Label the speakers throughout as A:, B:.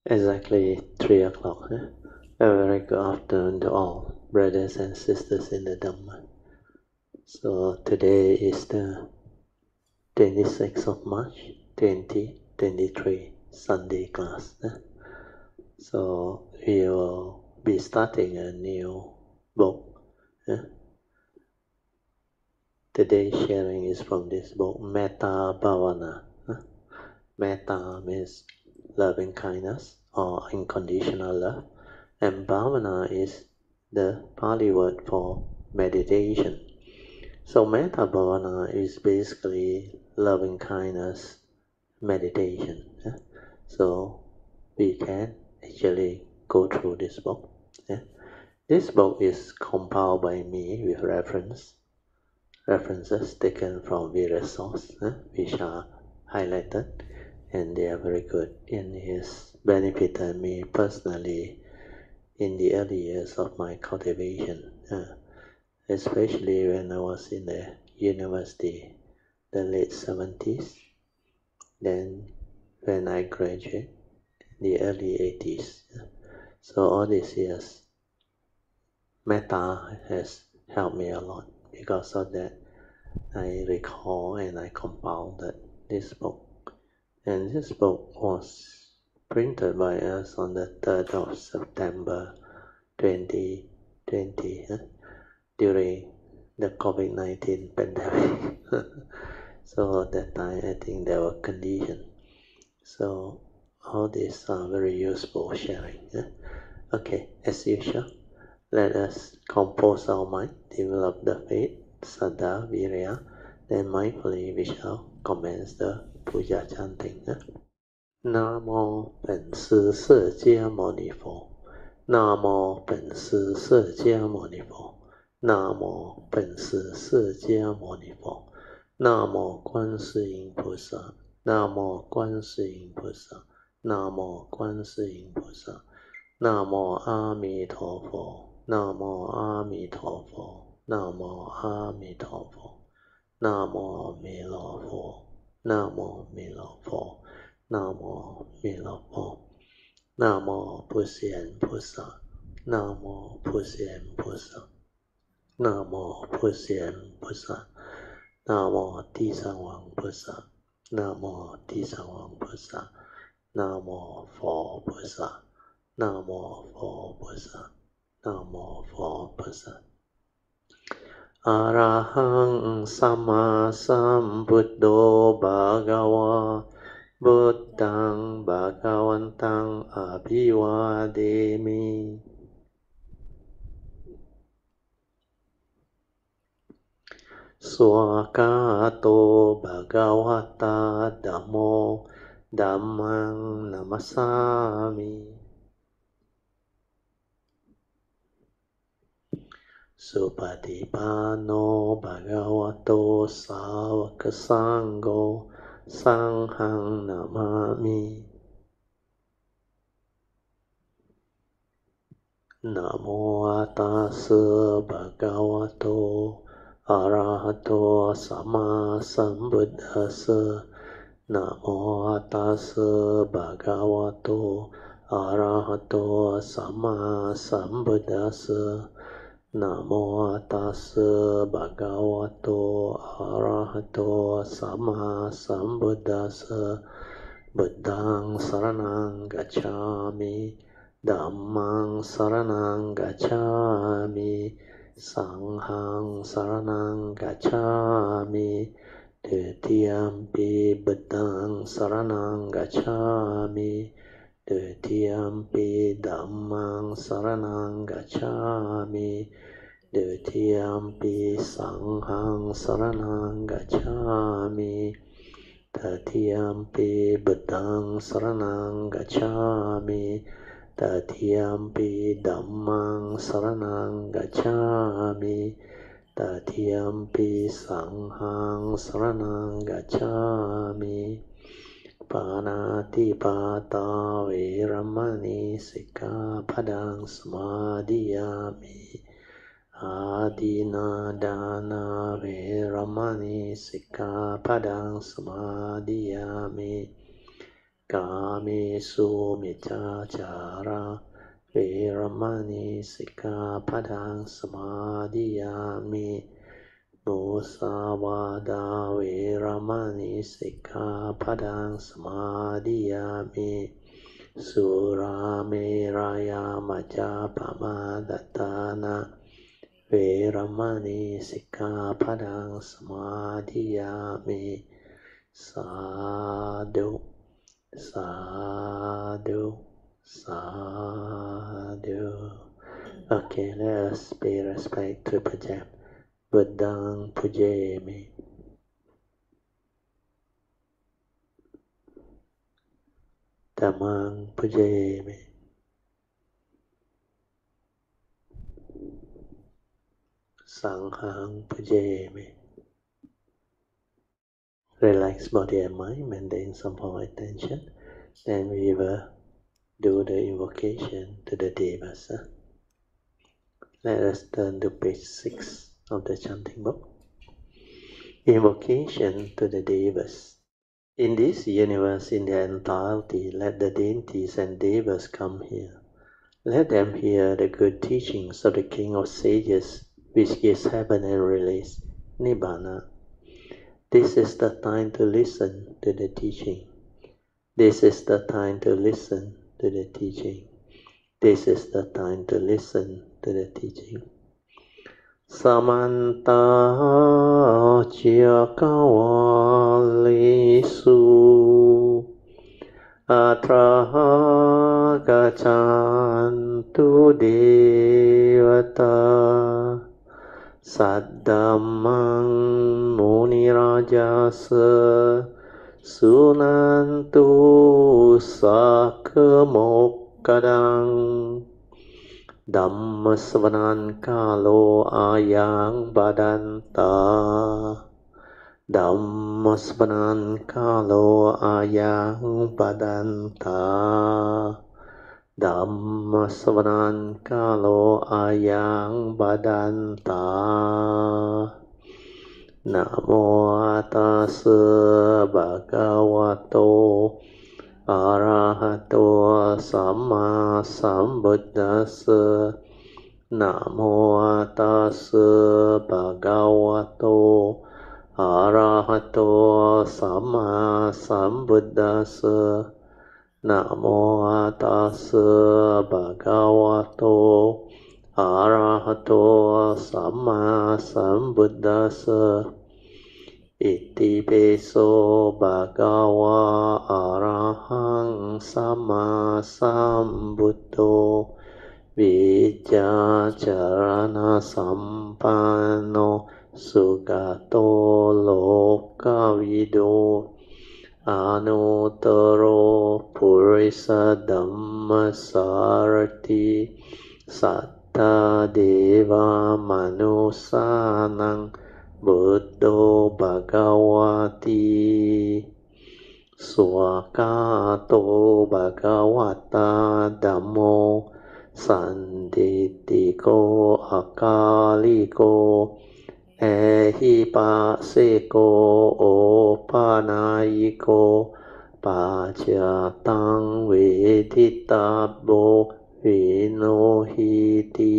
A: Exactly 3 o'clock. A very good afternoon to all brothers and sisters in the Dhamma. So today is the 26th of March 2023 Sunday class. So we will be starting a new book. Today's sharing is from this book, Metta Bhavana. Metta means loving kindness or unconditional love. And Bhavana is the Pali word for meditation. So Metta Bhavana is basically loving kindness meditation. So we can actually go through this book. This book is compiled by me with references taken from various sources, which are highlighted, and they are very good, and it has benefited me personally in the early years of my cultivation, especially when I was in the university, the late 70s, then when I graduated, the early 80s. So all these years, Metta has helped me a lot. Because of that, I recall and I compiled this book. And this book was printed by us on the 3rd of September 2020 during the COVID-19 pandemic. So at that time, I think there were conditions. So all these are very useful sharing. Okay, as usual, let us compose our mind, develop the faith, Saddha, Virya, then mindfully we shall commence the Puja chanting. Nam mô Bổn Sư释迦牟尼佛。南无本师释迦牟尼佛。南无本师释迦牟尼佛。南无观世音菩萨。南无观世音菩萨。南无观世音菩萨。南无阿弥陀佛。南无阿弥陀佛。南无阿弥陀佛。南无弥勒佛。南无弥勒佛。南无弥勒佛。南无普贤菩萨。南无普贤菩萨。南无普贤菩萨。南无地藏王菩萨。南无地藏王菩萨。南无佛菩萨。南无佛菩萨。南无佛菩萨。อะระหังสัมมาสัมพุทโธภะคะวะพุทธังภะคะวันตังอะภิวาเทมิสวากาโตภะคะวะตาธัมโมธัมมังนัมมัสสามิสุปฏิปันโนภะคะวะโตสาวกสังโฆสังฆังนามามินะโมตัสสะภะคะวะโตอะระหะโตสัมมาสัมพุทธัสสะนะโมตัสสะภะคะวะโตอะระหะโตสัมมาสัมพุทธัสสะนะโมตัสสะภะคะวะโตอะระหะโตสัมมาสัมพุทธัสสะบุตตังสรณังกัจฉามิธัมมังสรณังกัจฉามิสังฆังสรณังกัจฉามิทุติยัมปิบุตตังสรณังกัจฉามิทุติยัมปิธัมมังสรณังกัจฉามิทุติยัมปิสังฆังสรณังกัจฉามิตติยัมปิบุตตังสรณังกัจฉามิตติยัมปิธัมมังสรณังกัจฉามิตติยัมปิสังฆังสรณังกัจฉามิปานาติปาตาเวรมณีสิกขาปดังสมาธิยามิอาทินาดานาเวรมณีสิกขาปดังสมาธิยามิ กาเมสุมิจฉาจาราเวรมณีสิกขาปะทังสมาธิยามิมุสาวาทาเวรมณีสิกขาปะทังสมาธิยามิสุราเมรยามัจจาปมาทฐานะเวรมณีสิกขาปะทังสมาธิยามิสาธุสาธุสาธุ Okay, let us pay respect to Puja. Buddhang Pujayami. Dhammang Pujayami. Sanghang Pujayami. Relax body and mind, maintain some form of attention. Then we will do the invocation to the Devas. Let us turn to page 6 of the chanting book. Invocation to the Devas. In this universe, in their entirety, let the deities and Devas come here. Let them hear the good teachings of the King of Sages, which gives heaven and release, Nibbana. This is the time to listen to the teaching. This is the time to listen to the teaching. This is the time to listen to the teaching. Samanta Chakawalisu Atra Gachantu Devata Saddamang Munirajasa Sunantu Sakkamokkadang Dhamma Savanan Kalo Ayang Badanta Dhamma Savanan Kalo Ayang Badanta Dhamma Savanan Kalo Ayang Badanta Namo Tassa Bhagavato Arahato Samma Sambuddhassa Namo Tassa Bhagavato Arahato Samma Sambuddhassa Namo Tassa Bhagavato Arahato Samma Sambuddhassa Iti peso bhagava arahang sama sambuddho Vijjacharana sampano sugato lokavido Anuttaro purisa dhammasarati satta deva manusanang Buddho Bhagavati Swakato Bhagavata Dhammo Sanditiko Akaliko Ehipaseko Opanayiko Pachatang Vedittabbo Vinohiti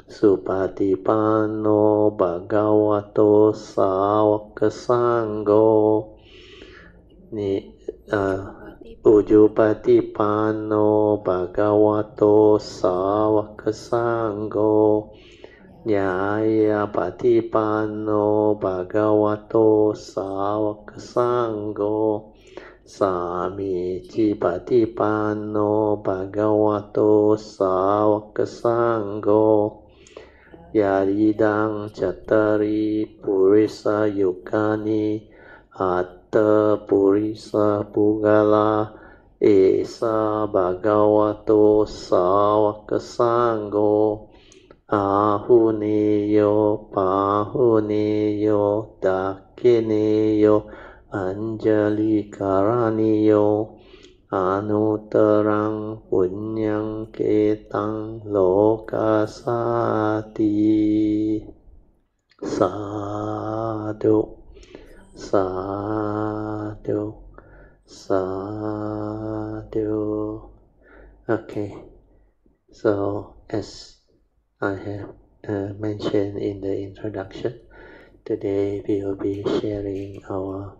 A: Supatipanno Bhagavato Sāvaka Sangho Ujupatipanno Bhagavato Sāvaka Sangho Nyāyapatipanno Bhagavato Sāvaka Sangho Samicipatipanno Bhagavato Sāvaka Sangho Yaridang Cattari Purisa Yukani Atta Purisa Pugala Esa Bhagavato Sāvaka Sangho Ahuneyo Pahuneyo Dakhineyo Anjali Karaniyo Anuttarang punyang ketang lokasati Sadhu Sadhu Sadhu Sadhu. Okay, so as I have mentioned in the introduction, today we will be sharing our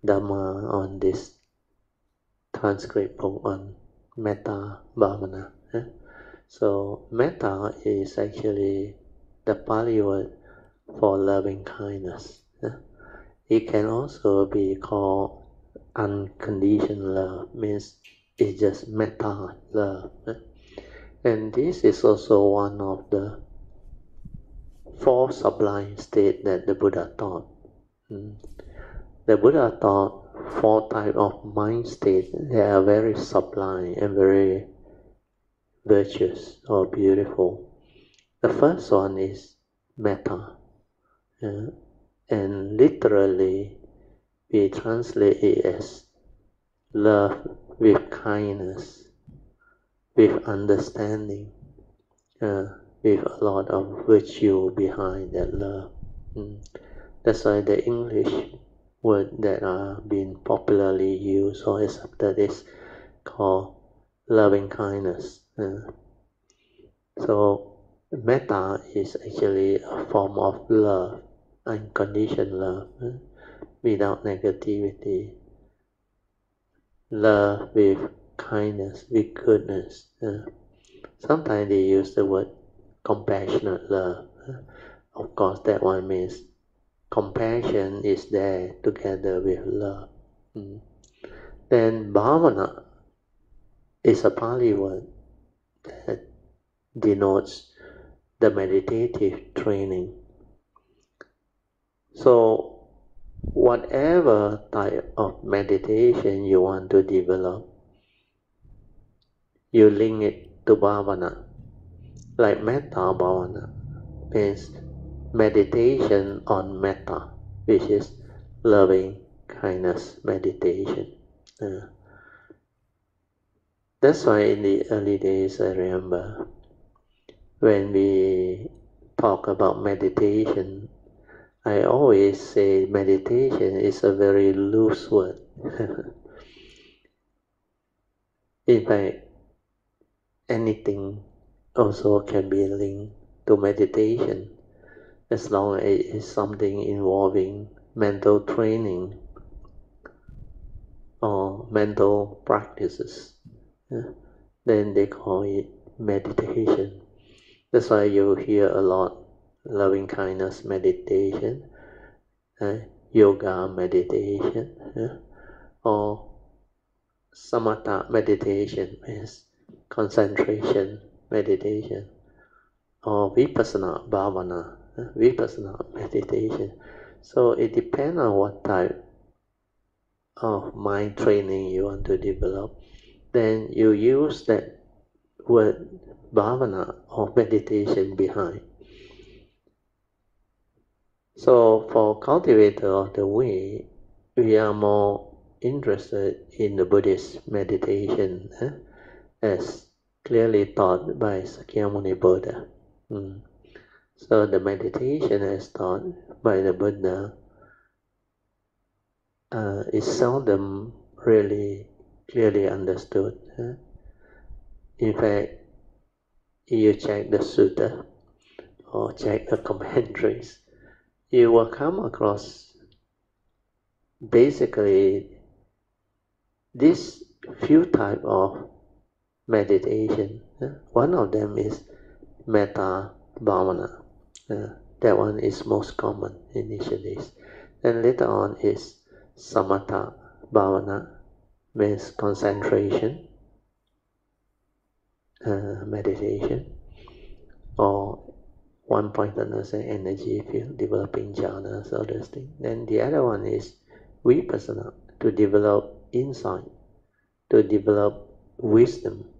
A: Dhamma on this transcript book on Metta Bhavana. So Metta is actually the Pali word for loving kindness. It can also be called unconditional love, means it's just metta love. And this is also one of the four sublime states that the Buddha taught. The Buddha taught four types of mind states that are very sublime and very virtuous or beautiful. The first one is metta, and literally we translate it as love with kindness, with understanding, with a lot of virtue behind that love. That's why the English word that are being popularly used or accepted is called loving kindness. So metta is actually a form of love, unconditional love, without negativity. Love with kindness, with goodness. Sometimes they use the word compassionate love. Of course, that one means compassion is there together with love. Then bhavana is a Pali word that denotes the meditative training. So whatever type of meditation you want to develop, you link it to bhavana. Like Metta Bhavana means meditation on metta, which is loving kindness meditation. That's why in the early days I remember when we talk about meditation, I always say meditation is a very loose word. In fact, anything also can be linked to meditation as long as it is something involving mental training or mental practices. Then they call it meditation. That's why you hear a lot loving kindness meditation, yoga meditation, or samatha meditation means concentration meditation, or vipassana bhavana, vipassana meditation. So it depends on what type of mind training you want to develop. Then you use that word bhavana or meditation behind. So for cultivator of the way, we are more interested in the Buddhist meditation as clearly taught by Sakyamuni Buddha. So the meditation as taught by the Buddha is seldom really clearly understood. In fact, you check the Sutra or check the commentaries, you will come across basically these few types of meditation. One of them is Metta Bhavana. That one is most common initially. Then later on is Samatha Bhavana, means concentration, meditation, or one-pointedness and energy field, developing jhanas, all those things. Then the other one is vipassana, to develop insight, to develop wisdom.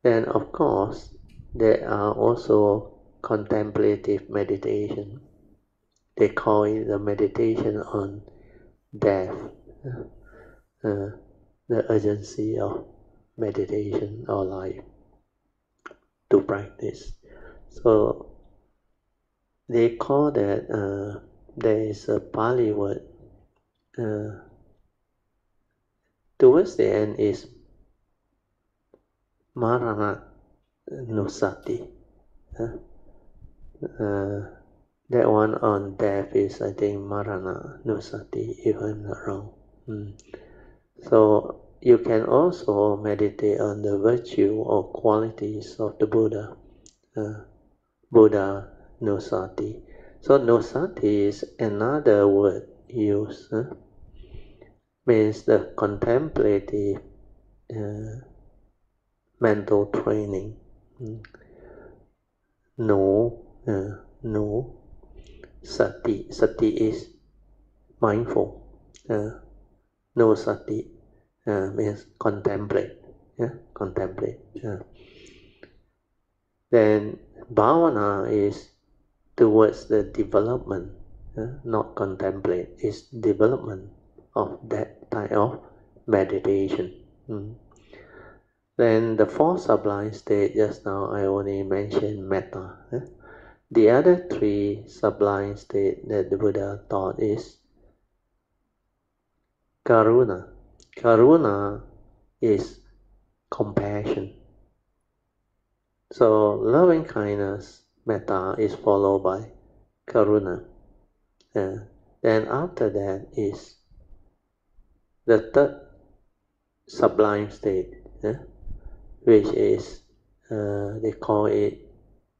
A: Then of course, there are also contemplative meditation. They call it the meditation on death, the urgency of meditation or life to practice. So they call that, there is a Pali word, towards the end is Marana Nusati. That one on death is, I think, Marana Nusati, if I'm not wrong. So you can also meditate on the virtue or qualities of the Buddha. Buddha Nusati. So Nusati is another word used. Means the contemplative mental training. No. Sati. Sati is mindful. No sati means contemplate. Contemplate. Then bhavana is towards the development, not contemplate. It's development of that type of meditation. Then the fourth sublime state, just now I only mentioned metta. The other three sublime states that the Buddha taught is karuna. Karuna is compassion. So loving kindness, metta, is followed by karuna. Then after that is the third sublime state, which is, they call it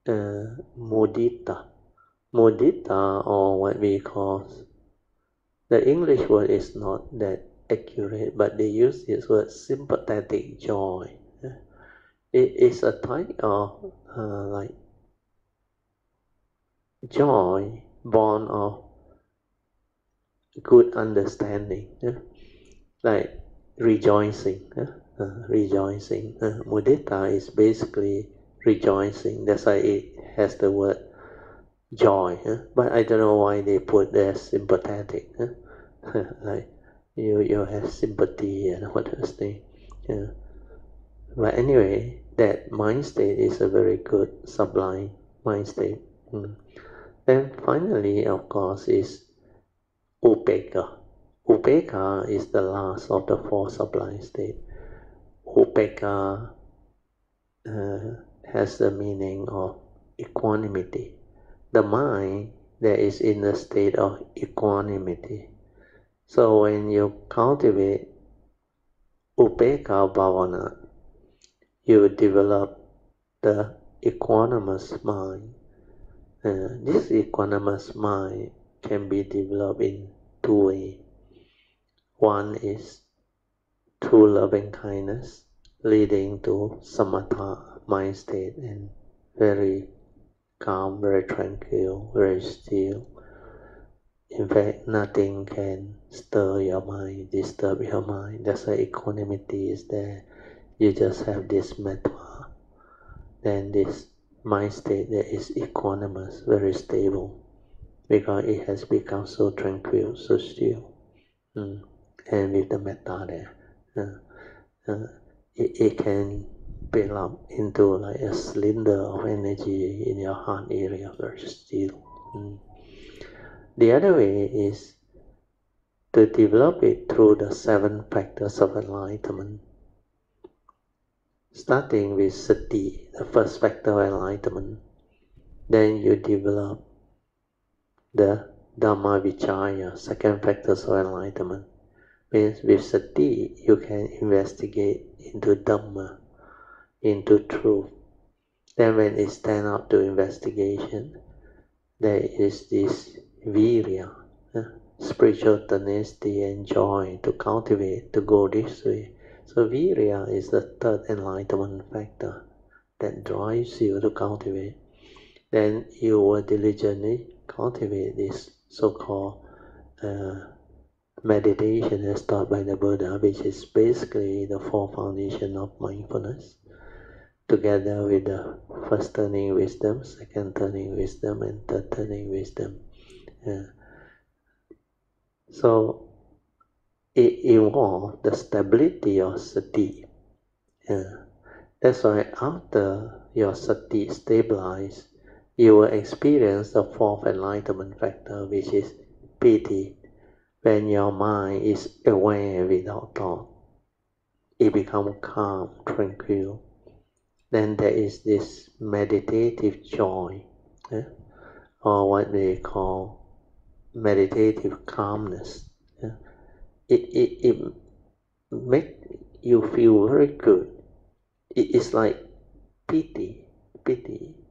A: mudita. Mudita, or what we call, the English word is not that accurate, but they use this word sympathetic joy. It is a type of like joy born of good understanding, like rejoicing. Rejoicing. Mudita is basically rejoicing. That's why it has the word joy. But I don't know why they put there sympathetic. Like you have sympathy and what else thing. But anyway, that mind state is a very good sublime mind state. Then finally, of course, is upekkha. Upekkha is the last of the four sublime states. Upekkha has the meaning of equanimity. The mind that is in a state of equanimity. So when you cultivate Upekkha Bhavana, you develop the equanimous mind. This equanimous mind can be developed in two ways. One is through loving kindness, leading to samatha mind state, and very calm, very tranquil, very still. In fact, nothing can stir your mind, disturb your mind. That's why equanimity is there. You just have this metta, then this mind state that is equanimous, very stable, because it has become so tranquil, so still. And with the metta there, it can build up into like a cylinder of energy in your heart area, very still. The other way is to develop it through the 7 factors of enlightenment. Starting with sati, the first factor of enlightenment, then you develop the Dhamma Vichaya, second factors of enlightenment. Means with sati, you can investigate into Dhamma, into truth. Then when it stands up to investigation, there is this virya, spiritual tenacity and joy to cultivate, to go this way. So virya is the third enlightenment factor that drives you to cultivate. Then you will diligently cultivate this so-called meditation as taught by the Buddha, which is basically the 4 foundations of mindfulness, together with the first turning wisdom, second turning wisdom, and third turning wisdom. So it involves the stability of sati. That's why after your sati stabilizes, you will experience the 4th enlightenment factor, which is piti, when your mind is aware without thought. it becomes calm, tranquil. Then there is this meditative joy, or what they call meditative calmness. It makes you feel very good. It's like pity.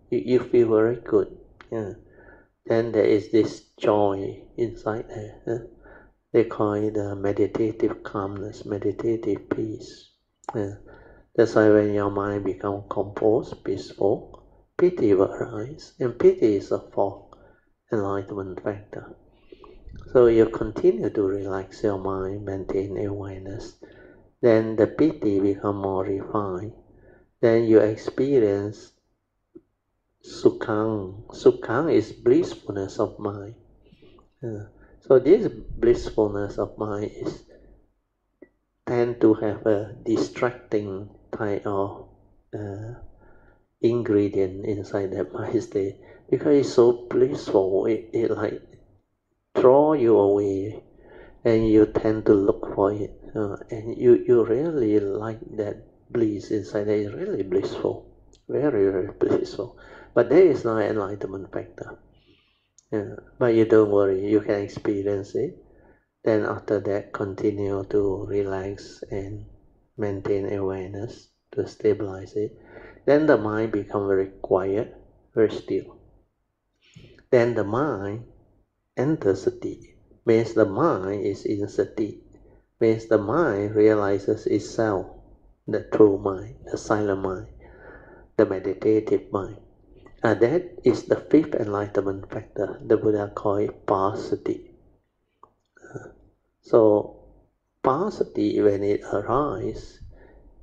A: You feel very good. Then there is this joy inside there. They call it meditative calmness, meditative peace. That's why when your mind becomes composed, peaceful, pity will arise. And pity is a fourth enlightenment factor. So you continue to relax your mind, maintain awareness. Then the pity becomes more refined. Then you experience sukhang. Sukhang is blissfulness of mind. So this blissfulness of mind is tend to have a distracting type of ingredient inside that mind state, because it's so blissful. It like draw you away, and you tend to look for it, and you really like that bliss inside there. It's really blissful, very blissful. But there is no enlightenment factor. But you don't worry, you can experience it. Then after that, continue to relax and maintain awareness to stabilize it. Then the mind becomes very quiet, very still. Then the mind enters sati. Means the mind is in sati. Means the mind realizes itself, the true mind, the silent mind, the meditative mind. And that is the fifth enlightenment factor. The Buddha called it pasati. So pasati, when it arises,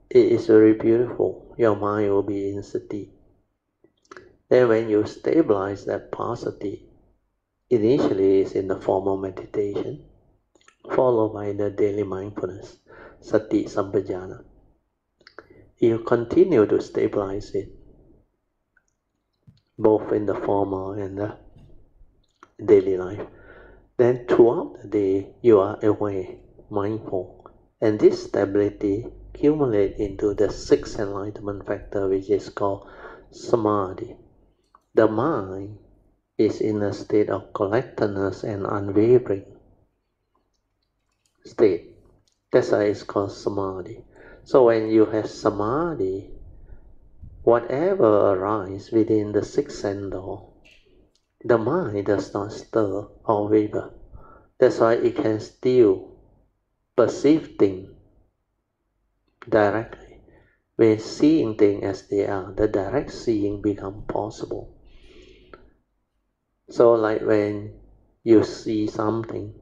A: it is very beautiful. Your mind will be in sati. Then when you stabilize that pasati, initially it's in the form of meditation, followed by the daily mindfulness, sati sampajana. You continue to stabilize it, both in the formal and the daily life. Then throughout the day, you are aware, mindful, and this stability accumulates into the sixth enlightenment factor, which is called samadhi. The mind is in a state of collectedness and unwavering state. That's why it's called samadhi. So when you have samadhi, whatever arises within the sixth sense door, the mind does not stir or waver. That's why it can still perceive things directly. When seeing things as they are, the direct seeing becomes possible. So like when you see something,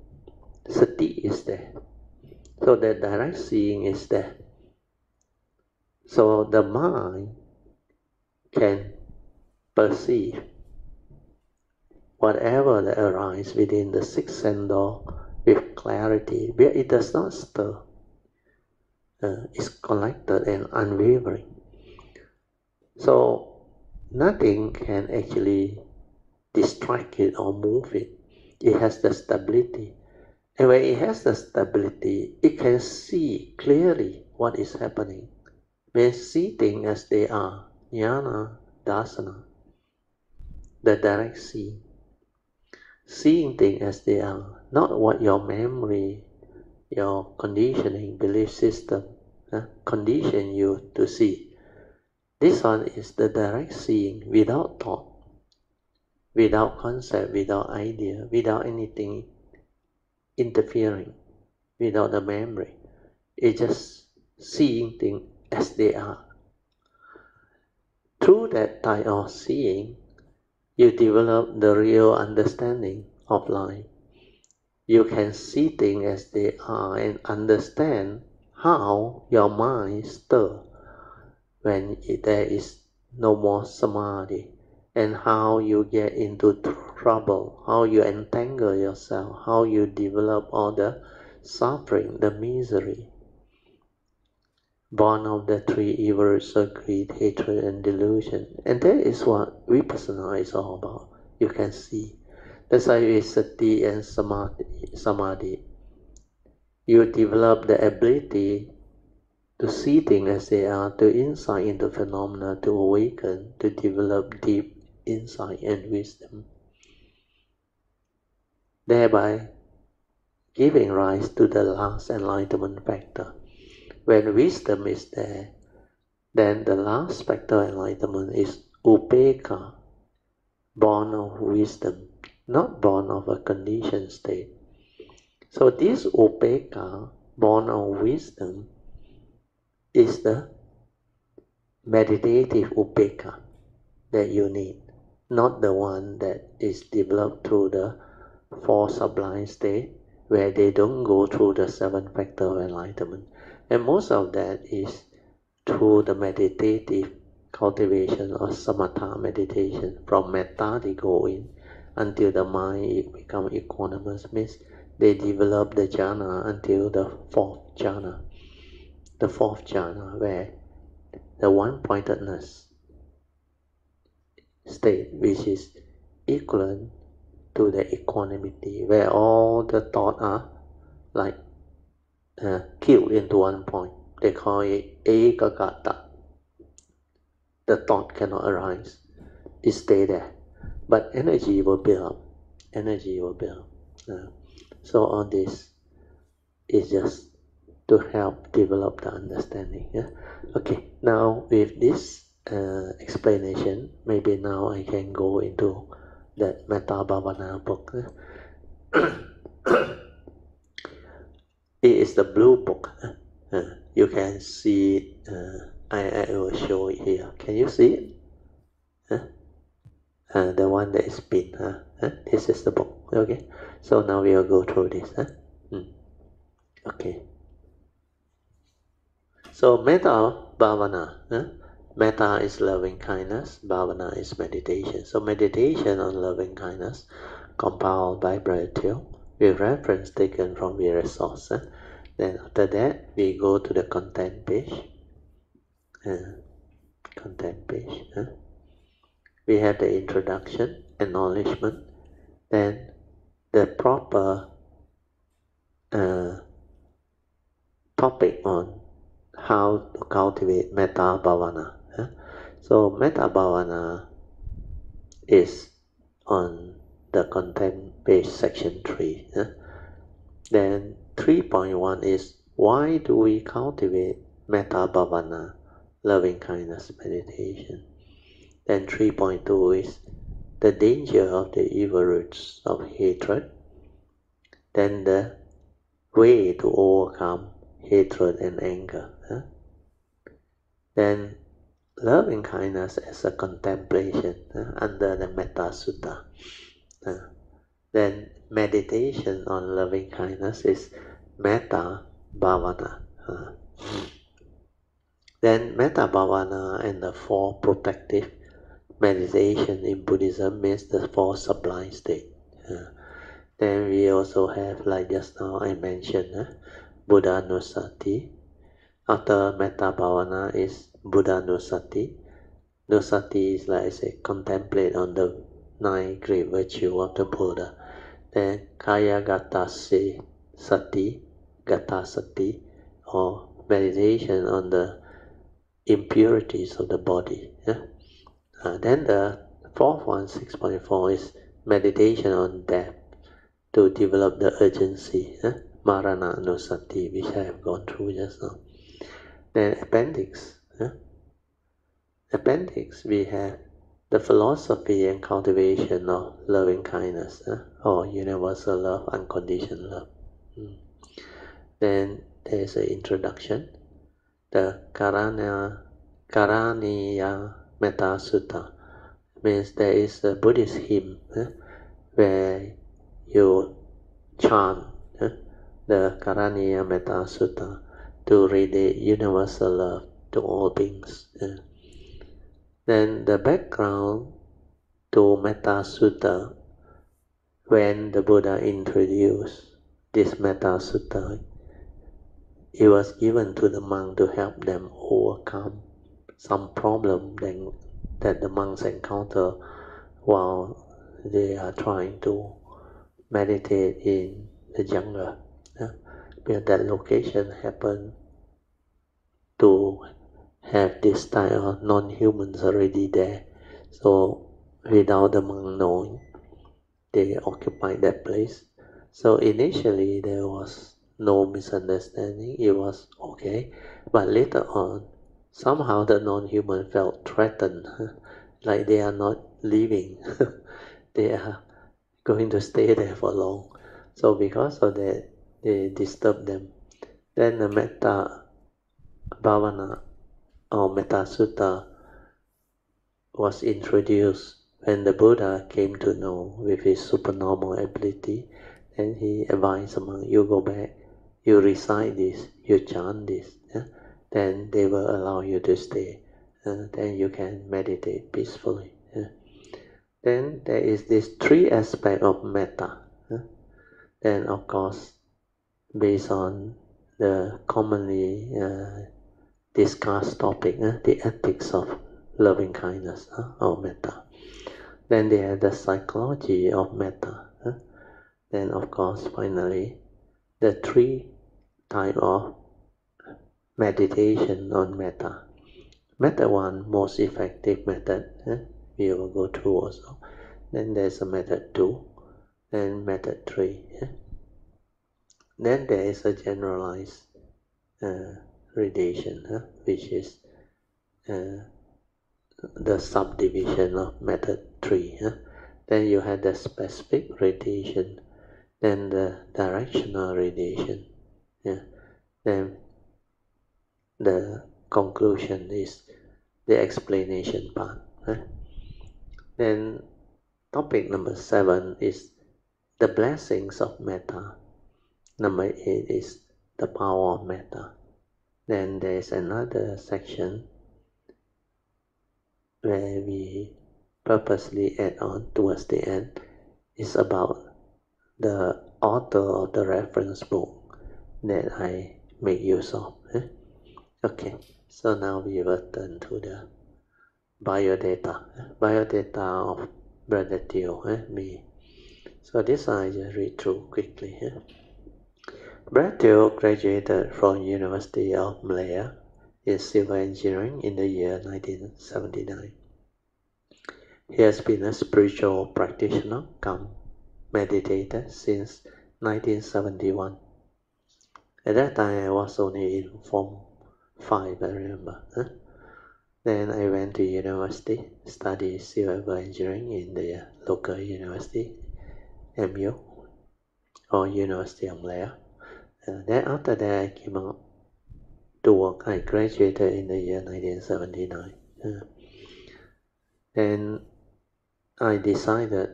A: sati is there. So the direct seeing is there. So the mind can perceive whatever that arises within the sixth sense door with clarity, where it does not stir. It's collected and unwavering. So nothing can actually distract it or move it. It has the stability. And when it has the stability, it can see clearly what is happening. May see things as they are. Jnana, dasana, the direct seeing. Seeing things as they are, not what your memory, your conditioning, belief system condition you to see. This one is the direct seeing without thought, without concept, without idea, without anything interfering, without the memory. It's just seeing things as they are. Through that type of seeing, you develop the real understanding of life. You can see things as they are and understand how your mind stirs when there is no more samadhi, and how you get into trouble, how you entangle yourself, how you develop all the suffering, the misery, born of the three evils of greed, hatred, and delusion. And that is what vipassana is all about. You can see. That's why with sati and samadhi, you develop the ability to see things as they are, to insight into phenomena, to awaken, to develop deep insight and wisdom, thereby giving rise to the last enlightenment factor. When wisdom is there, then the last factor of enlightenment is upekkha, born of wisdom, not born of a conditioned state. So this upekkha, born of wisdom, is the meditative upekkha that you need, not the one that is developed through the four sublime state, where they don't go through the seven factor of enlightenment. And most of that is through the meditative cultivation or samatha meditation. From metta they go in until the mind becomes equanimous, means they develop the jhana until the fourth jhana. The fourth jhana, where the one-pointedness state, which is equivalent to the equanimity, where all the thoughts are like killed into one point. They call it ekagata. The thought cannot arise. It stays there. But energy will build up. Energy will build up. So all this is just to help develop the understanding. Yeah? Okay, now with this explanation, maybe now I can go into that Metta Bhavana book. It is the blue book. You can see it. I will show it here. Can you see it? The one that is pinned. This is the book. Okay. So now we will go through this. Okay. So Metta Bhavana. Metta is loving kindness. Bhavana is meditation. So meditation on loving kindness, compiled by Brother Teo, with reference taken from various sources. Then after that, we go to the content page. Content page. We have the introduction, acknowledgement, then the proper topic on how to cultivate Metta Bhavana. So Metta Bhavana is on the content page, section 3. Then 3.1 is why do we cultivate Metta Bhavana, loving kindness meditation. Then 3.2 is the danger of the evil roots of hatred. Then the way to overcome hatred and anger. Then loving kindness as a contemplation under the Metta Sutta. Then meditation on loving kindness is Metta Bhavana. Then Metta Bhavana and the four protective meditation in Buddhism means the four sublime states. Then we also have, like just now I mentioned, Buddha Nusati. After Metta Bhavana is Buddha Nusati. Nusati is, like I say, contemplate on the 9 great virtues of the Buddha. Then Kaya Gata Sati, Gata Sati, or meditation on the impurities of the body. Then the fourth one, 6.4, is meditation on death to develop the urgency, Marana Nusati, which I have gone through just now. Then appendix. Appendix, we have the philosophy and cultivation of loving kindness, or universal love, unconditional love. Then there is an introduction, the Karaniya Metta Sutta, means there is a Buddhist hymn where you chant the Karaniya Metta Sutta to radiate universal love to all beings. Then the background to Metta Sutta, when the Buddha introduced this Metta Sutta, it was given to the monk to help them overcome some problem that the monks encounter while they are trying to meditate in the jungle. Because that location happened to have this style of non-humans already there. So without the monk knowing, they occupied that place. So initially there was no misunderstanding, it was okay. But later on, somehow the non-human felt threatened, like they are not leaving. They are going to stay there for long. So because of that, they disturb them. Then the Metta Bhavana or Metta Sutta was introduced when the Buddha came to know with his supernormal ability. Then he advised among you go back, you recite this, you chant this, yeah? Then they will allow you to stay. Then you can meditate peacefully. Yeah? Then there is this three aspect of metta. Yeah? Then of course, based on the commonly discussed topic, the ethics of loving kindness or metta. Then they have the psychology of metta. Then of course finally the three type of meditation on metta. Metta one, most effective method, we will go through also. Then there's a method 2, then method 3. Then there is a generalized gradation, which is the subdivision of method 3. Then you have the specific gradation, then the directional gradation. Then the conclusion is the explanation part. Then topic number 7 is the blessings of metta. Number 8 is the power of metta. Then there is another section where we purposely add on towards the end. Is about the author of the reference book that I make use of. Okay, so now we will turn to the biodata of Brother Teo, me. So this I just read through quickly. Brother Teo graduated from University of Malaya in civil engineering in the year 1979. He has been a spiritual practitioner come meditator since 1971. At that time I was only in Form 5, I remember. Then I went to university, studied civil engineering in the local university, MU, or University of Malaya. Then after that I came out to work. I graduated in the year 1979. Then I decided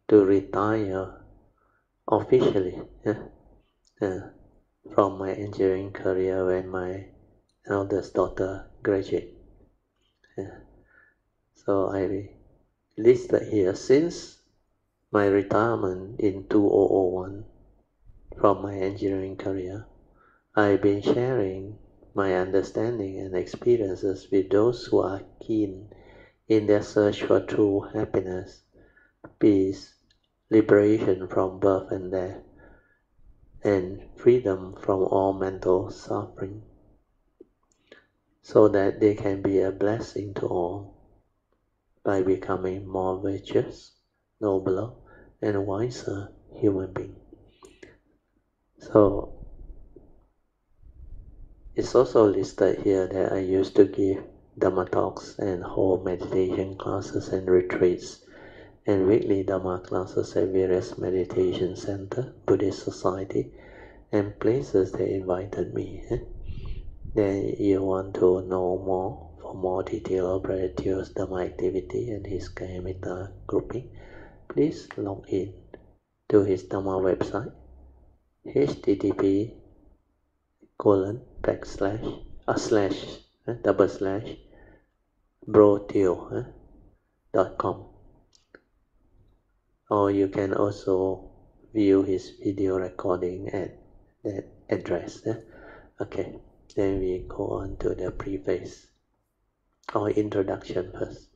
A: to retire officially from my engineering career when my eldest daughter graduated. So I listed here since my retirement in 2001 from my engineering career. I've been sharing my understanding and experiences with those who are keen in their search for true happiness, peace, liberation from birth and death, and freedom from all mental suffering, so that they can be a blessing to all by becoming more virtuous, nobler, and wiser human beings. So it's also listed here that I used to give Dhamma talks and hold meditation classes and retreats and weekly Dhamma classes at various meditation centers, Buddhist society, and places they invited me. Then you want to know more, for more detail of Brother Teo's Dhamma activity and his Kayamita grouping, please log in to his Dhamma website, http://broteo.com, or you can also view his video recording at that address. Okay, then we go on to the preface or introduction first.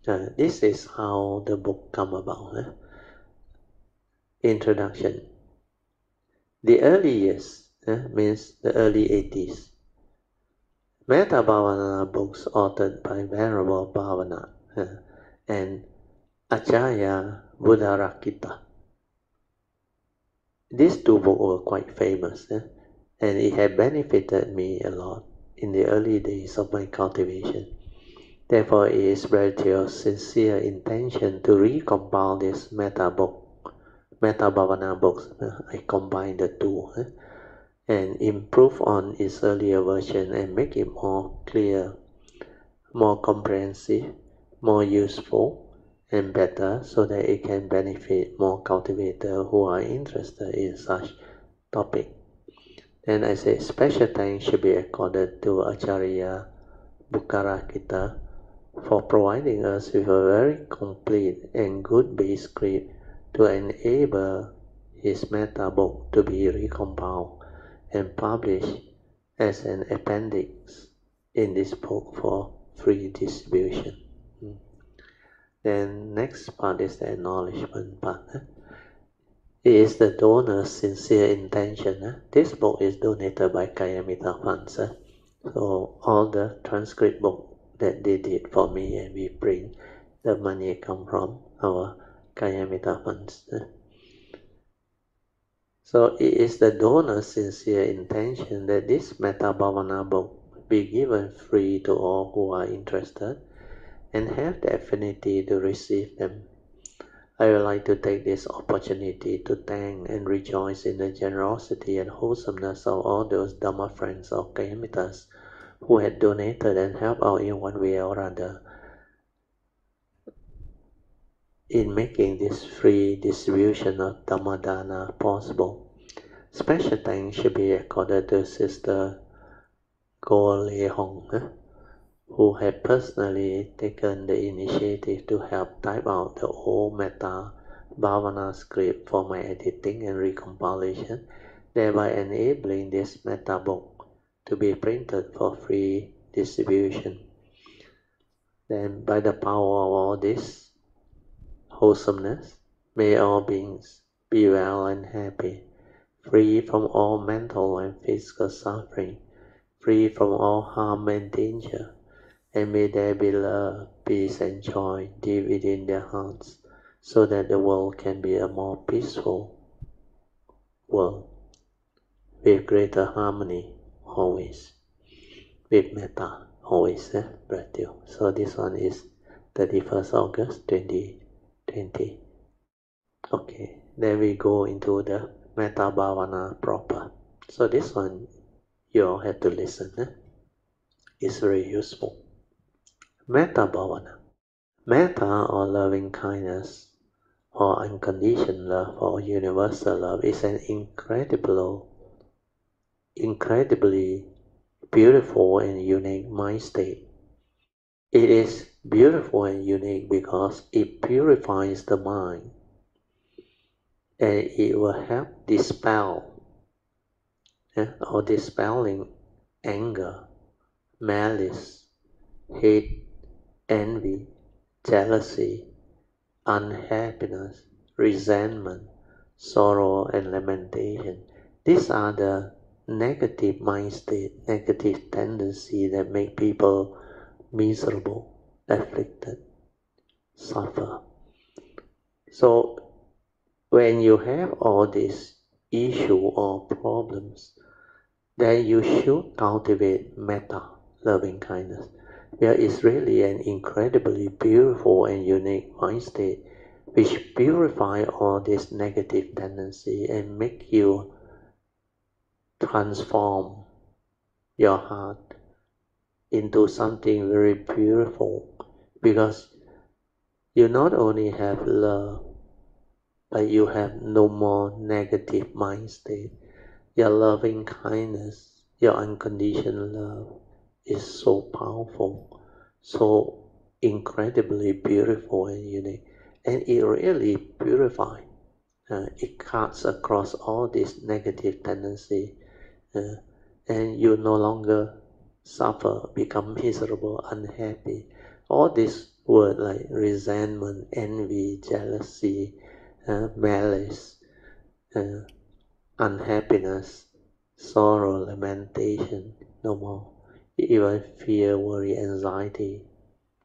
A: This is how the book come about. Introduction. The early years means the early 80s. Metta Bhavana books authored by Venerable Bhavana and Acharya Buddharakkhita. These two books were quite famous, and it had benefited me a lot in the early days of my cultivation. Therefore, it is Bharatiya's sincere intention to recompile this Metta Bhavana books. I combine the two and improve on its earlier version and make it more clear, more comprehensive, more useful, and better, so that it can benefit more cultivators who are interested in such topic. And I say special thanks should be accorded to Acharya Buddharakkhita for providing us with a very complete and good base script to enable his Metta book to be recompiled and published as an appendix in this book for free distribution. Then next part is the acknowledgement part. It is the donor's sincere intention. This book is donated by Kayamita Funds. So all the transcript book that they did for me and we print, the money come from our Kayamita Funds. So it is the donor's sincere intention that this Metta Bhavana book be given free to all who are interested and have the affinity to receive them. I would like to take this opportunity to thank and rejoice in the generosity and wholesomeness of all those Dhamma friends of Kayamitas who had donated and helped out in one way or other in making this free distribution of Dhammadana possible. Special thanks should be accorded to Sister Go Le Hong, who had personally taken the initiative to help type out the old Metta Bhavana script for my editing and recompilation, thereby enabling this Metta book to be printed for free distribution. Then by the power of all this wholesomeness, may all beings be well and happy, free from all mental and physical suffering, free from all harm and danger, and may there be love, peace, and joy deep within their hearts, so that the world can be a more peaceful world, with greater harmony always, with metta always, Brazil. So this one is 31st August 2020. Okay, then we go into the Metta Bhavana proper. So this one, you all have to listen. It's very useful. Metta Bhavana. Metta or loving kindness or unconditioned love or universal love is an incredibly beautiful and unique mind state. It is beautiful and unique because it purifies the mind and it will help dispel or dispelling anger, malice, hate, envy, jealousy, unhappiness, resentment, sorrow, and lamentation. These are the negative mind state, negative tendency that make people miserable, afflicted, suffer. So when you have all these issues or problems, then you should cultivate metta, loving kindness. There is really an incredibly beautiful and unique mind state which purify all this negative tendency and make you transform your heart into something very beautiful, because you not only have love, but you have no more negative mind state. Your loving kindness, your unconditional love is so powerful, so incredibly beautiful and unique, and it really purifies. It cuts across all this negative tendency, and you no longer suffer, become miserable, unhappy. All these words like resentment, envy, jealousy, malice, unhappiness, sorrow, lamentation, no more. Even fear, worry, anxiety,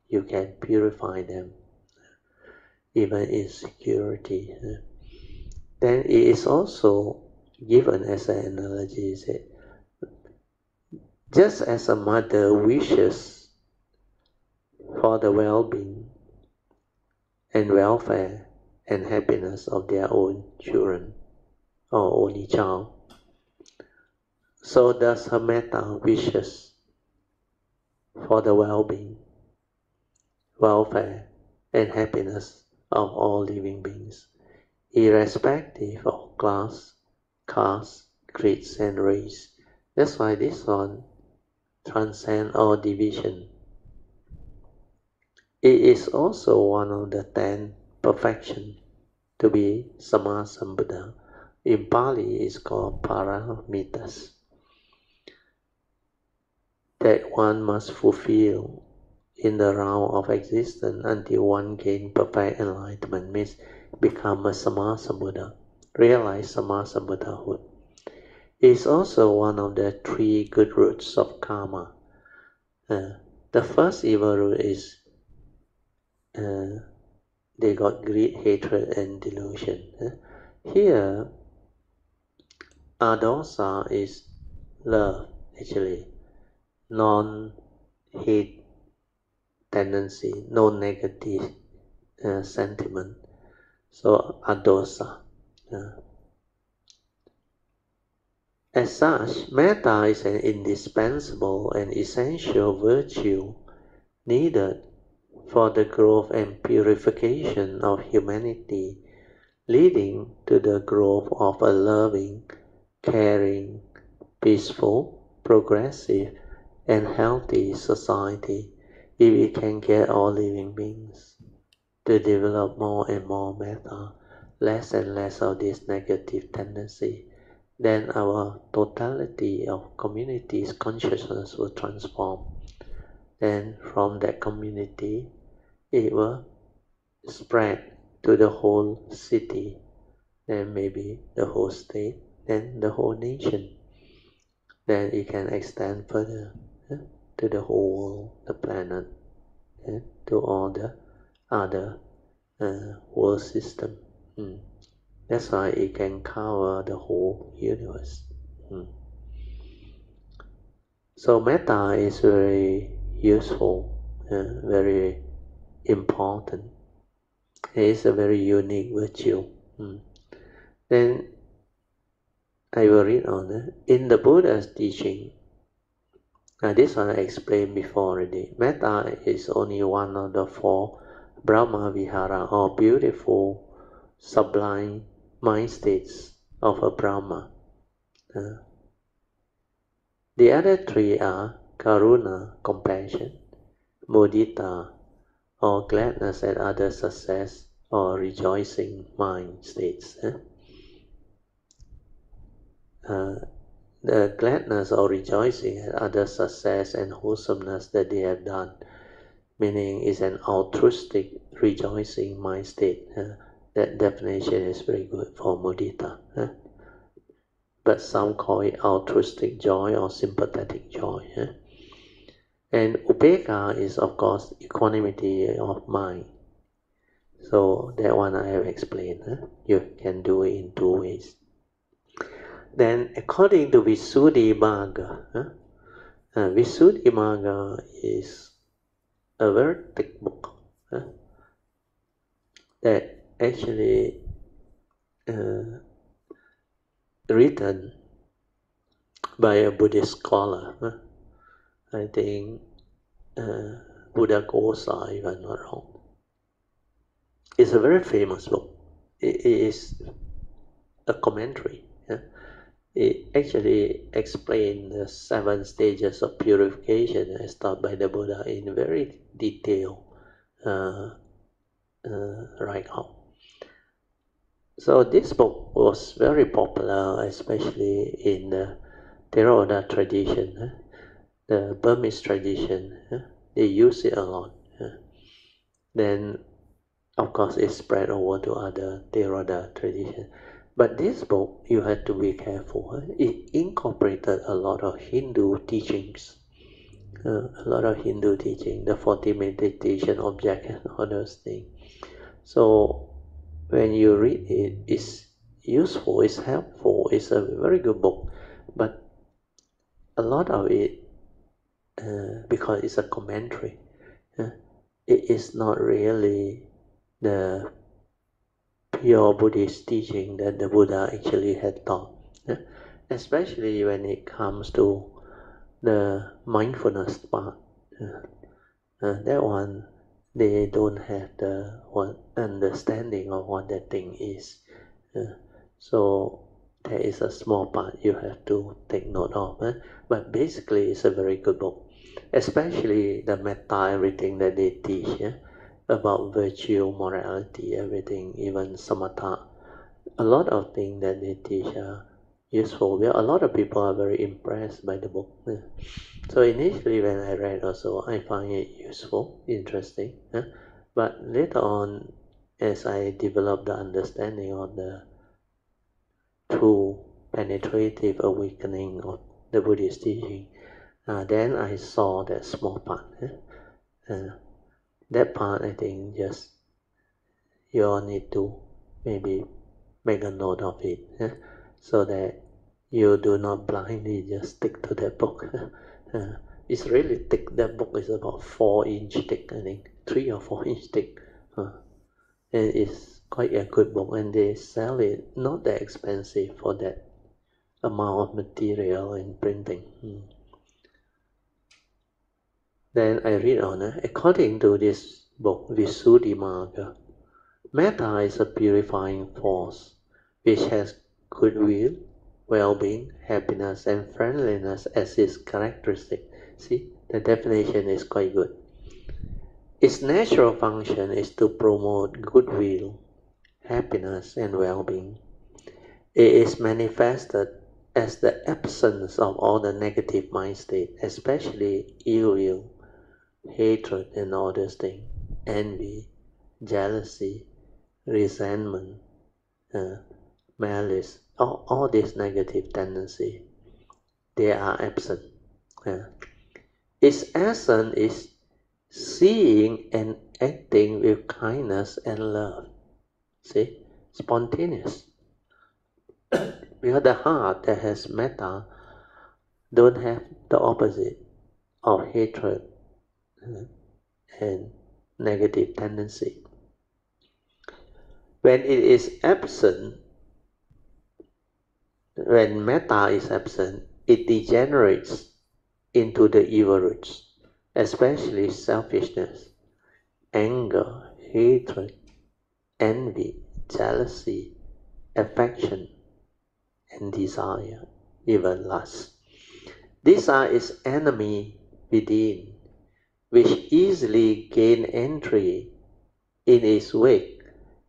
A: you can purify them. Even insecurity. Then it is also given as an analogy, that just as a mother wishes for the well-being and welfare and happiness of their own children or only child, so does her metta wishes for the well-being, welfare, and happiness of all living beings, irrespective of class, caste, creeds, and race. That's why this one transcends all division. It is also one of the 10 perfections to be Sammasambuddha. In Pali, it's called paramitas, that one must fulfill in the round of existence until one gains perfect enlightenment, means become a Sammasambuddha, realize Sammasambuddhahood. It is also one of the 3 good roots of karma. The first evil root is they got greed, hatred, and delusion. Here, adosa is love, actually, non-hate tendency, no negative sentiment. So, adosa. As such, metta is an indispensable and essential virtue needed for the growth and purification of humanity, leading to the growth of a loving, caring, peaceful, progressive, and healthy society. If we can get all living beings to develop more and more metta, less and less of this negative tendency, then our totality of community's consciousness will transform. Then from that community, it will spread to the whole city, then maybe the whole state, then the whole nation. Then it can extend further to the whole world, the planet, to all the other world system. That's why it can cover the whole universe. So metta is very useful, very important. It is a very unique virtue. Then I will read on. In the Buddha's teaching, this one I explained before already. Metta is only one of the 4 Brahma Vihara, or beautiful, sublime mind states of a Brahma. The other 3 are Karuna, compassion, Mudita, or gladness at others' success, or rejoicing mind states. The gladness or rejoicing at others' success and wholesomeness that they have done, meaning is an altruistic rejoicing mind state. That definition is very good for mudita. But some call it altruistic joy or sympathetic joy. And upekkha is, of course, equanimity of mind. So that one I have explained. You can do it in 2 ways. Then, according to Visuddhimagga, Visuddhimagga is a very thick book that actually written by a Buddhist scholar. I think Buddha Gosa, if I'm not wrong. It's a very famous book. It is a commentary. It actually explains the 7 stages of purification as taught by the Buddha in very detail right now. So this book was very popular, especially in the Theravada tradition, the Burmese tradition. They use it a lot. Then, of course, it spread over to other Theravada traditions. But this book, you have to be careful. It incorporated a lot of Hindu teachings, the 40 meditation object and all those things. So when you read it, it's useful, it's helpful, it's a very good book. But a lot of it, because it's a commentary, it is not really the pure Buddhist teaching that the Buddha actually had taught. Especially when it comes to the mindfulness part. That one, they don't have the understanding of what that thing is. So there is a small part you have to take note of. But basically, it's a very good book, especially the metta, everything that they teach about virtue, morality, everything, even samatha. A lot of things that they teach are useful. A lot of people are very impressed by the book. So initially when I read also, I find it useful, interesting. But later on, as I developed the understanding of the true penetrative awakening of the Buddhist teaching, then I saw that small part. That part, I think, just you all need to maybe make a note of it, so that you do not blindly just stick to that book. It's really thick. That book is about 4-inch thick, I think, 3 or 4-inch thick. And it's quite a good book, and they sell it not that expensive for that amount of material and printing. Then I read on, according to this book, Visuddhimagga, metta is a purifying force which has goodwill, well-being, happiness, and friendliness as its characteristic. See, the definition is quite good. Its natural function is to promote goodwill, happiness, and well-being. It is manifested as the absence of all the negative mind state, especially ill will, hatred, and all those things, envy, jealousy, resentment, malice, all these negative tendencies, they are absent. Its essence is seeing and acting with kindness and love. See, spontaneous. Because the heart that has metta don't have the opposite of hatred and negative tendency. When it is absent, when metta is absent, it degenerates into the evil roots, especially selfishness, anger, hatred, envy, jealousy, affection, and desire, even lust. These are its enemy within, which easily gain entry in its wake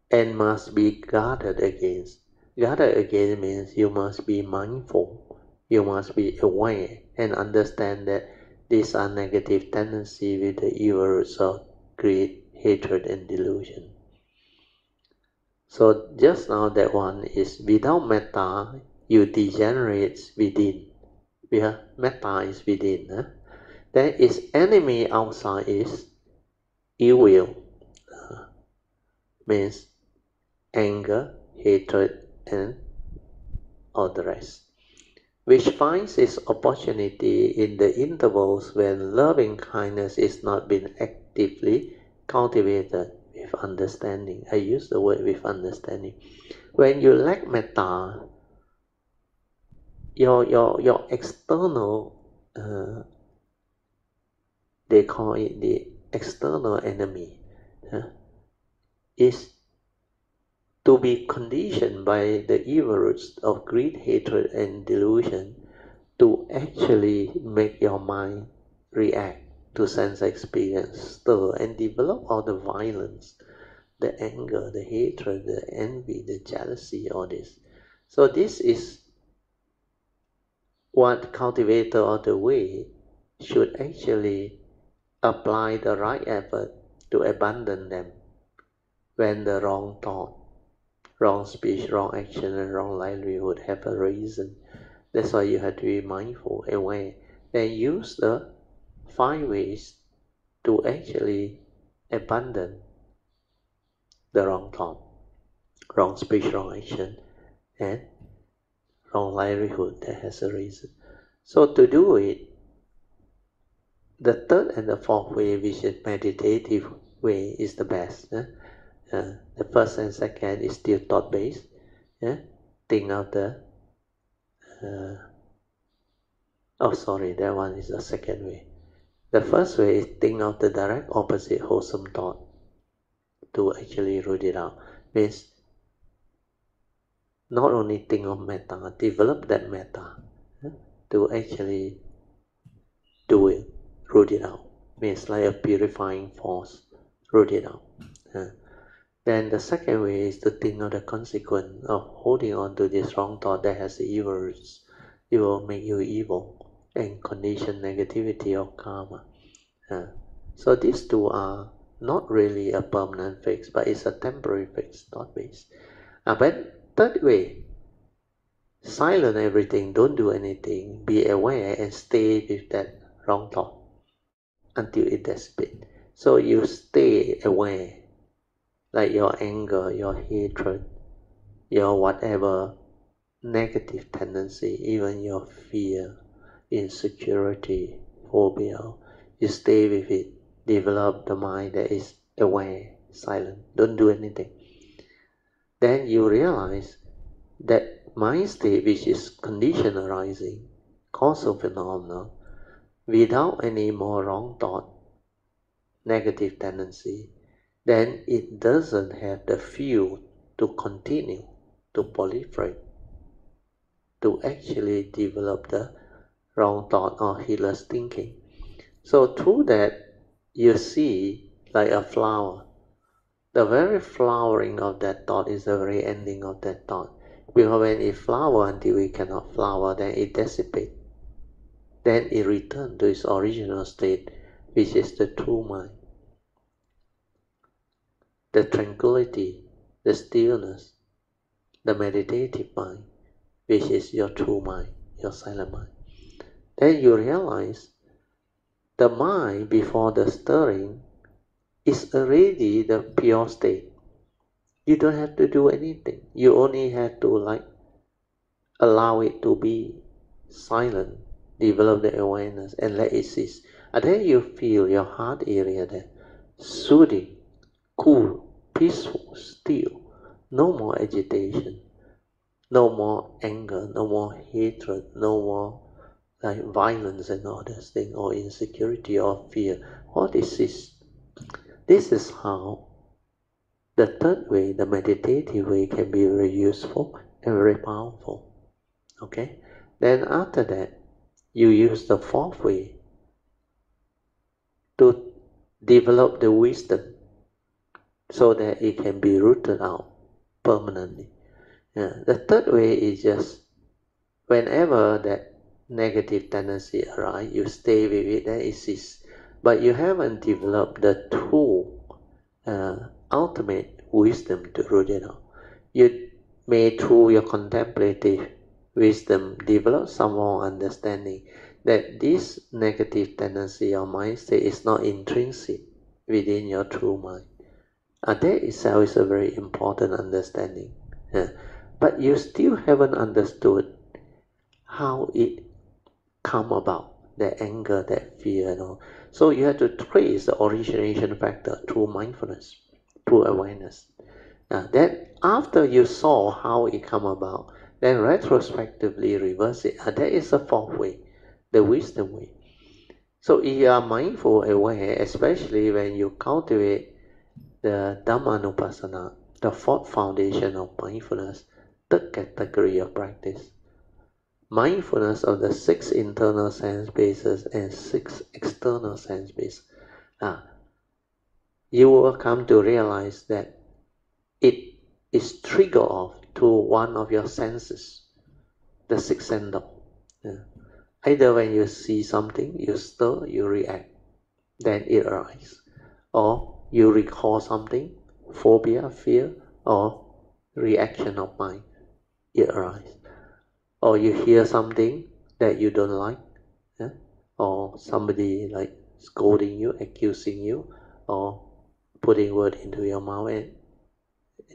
A: and must be guarded against. Guarded against means you must be mindful, you must be aware and understand that these are negative tendencies with the evil roots of greed, hatred, and delusion. So just now that one is without metta, you degenerate within. Because metta is within. Then its enemy outside is ill will. Means anger, hatred, and all the rest, which finds its opportunity in the intervals when loving kindness is not being actively cultivated with understanding. I use the word with understanding. When you lack metta, your external, they call it the external enemy, is to be conditioned by the evil roots of greed, hatred, and delusion to actually make your mind react to sense experience, stir, and develop all the violence, the anger, the hatred, the envy, the jealousy, all this. So this is what cultivator of the way should actually apply the right effort to abandon them when the wrong thought wrong speech, wrong action, and wrong livelihood have a reason. That's why you have to be mindful, aware, and use the 5 ways to actually abandon the wrong thought, wrong speech, wrong action, and wrong livelihood that has a reason. So to do it, the third and the fourth way, which is meditative way, is the best. The first and second is still thought-based. Think of the that one is the second way. The first way is think of the direct opposite wholesome thought to actually root it out. Means not only think of metta, develop that metta to actually do it, root it out. Means like a purifying force, root it out. Then the second way is to think of the consequence of holding on to this wrong thought that has evil roots. It will make you evil and condition negativity or karma. So these two are not really a permanent fix, but it's a temporary fix, thought-based. But third way, silence everything, don't do anything, be aware and stay with that wrong thought until it dissipates. So you stay aware, like your anger, your hatred, your whatever negative tendency, even your fear, insecurity, phobia, you stay with it. Develop the mind that is aware, silent, don't do anything. Then you realize that mind state, which is condition arising, causal phenomena, without any more wrong thought, negative tendency, then it doesn't have the fuel to continue to proliferate, to actually develop the wrong thought or heedless thinking. So through that, you see like a flower. The very flowering of that thought is the very ending of that thought. Because when it flowers until it cannot flower, then it dissipates. Then it returns to its original state, which is the true mind. The tranquility, the stillness, the meditative mind, which is your true mind, your silent mind. Then you realize the mind before the stirring is already the pure state. You don't have to do anything. You only have to allow it to be silent, develop the awareness and let it cease. And then you feel your heart area there, soothing, cool, peaceful, still. No more agitation, no more anger, no more hatred, no more violence and all those things, or insecurity or fear. All this is how the third way, the meditative way, can be very useful and very powerful. Okay? Then after that, you use the fourth way to develop the wisdom so that it can be rooted out permanently. The third way is just whenever that negative tendency arises, you stay with it and it ceases. But you haven't developed the true ultimate wisdom to root it out. You may, through your contemplative wisdom, develop some more understanding that this negative tendency or mind state is not intrinsic within your true mind. That itself is a very important understanding. But you still haven't understood how it come about, that anger, that fear and all. So you have to trace the origination factor through mindfulness, through awareness. Then after you saw how it come about, then retrospectively reverse it. That is the fourth way, the wisdom way. So if you are mindful, aware, especially when you cultivate the Dhammanupassana, the fourth foundation of mindfulness, third category of practice, mindfulness of the 6 internal sense bases and 6 external sense bases, you will come to realize that it is triggered off to one of your senses, the 6th sense. Either when you see something, you stir, you react, then it arises. Or you recall something, phobia, fear, or reaction of mind, it arises. Or you hear something that you don't like, yeah? Or somebody like scolding you, accusing you, or putting word into your mouth and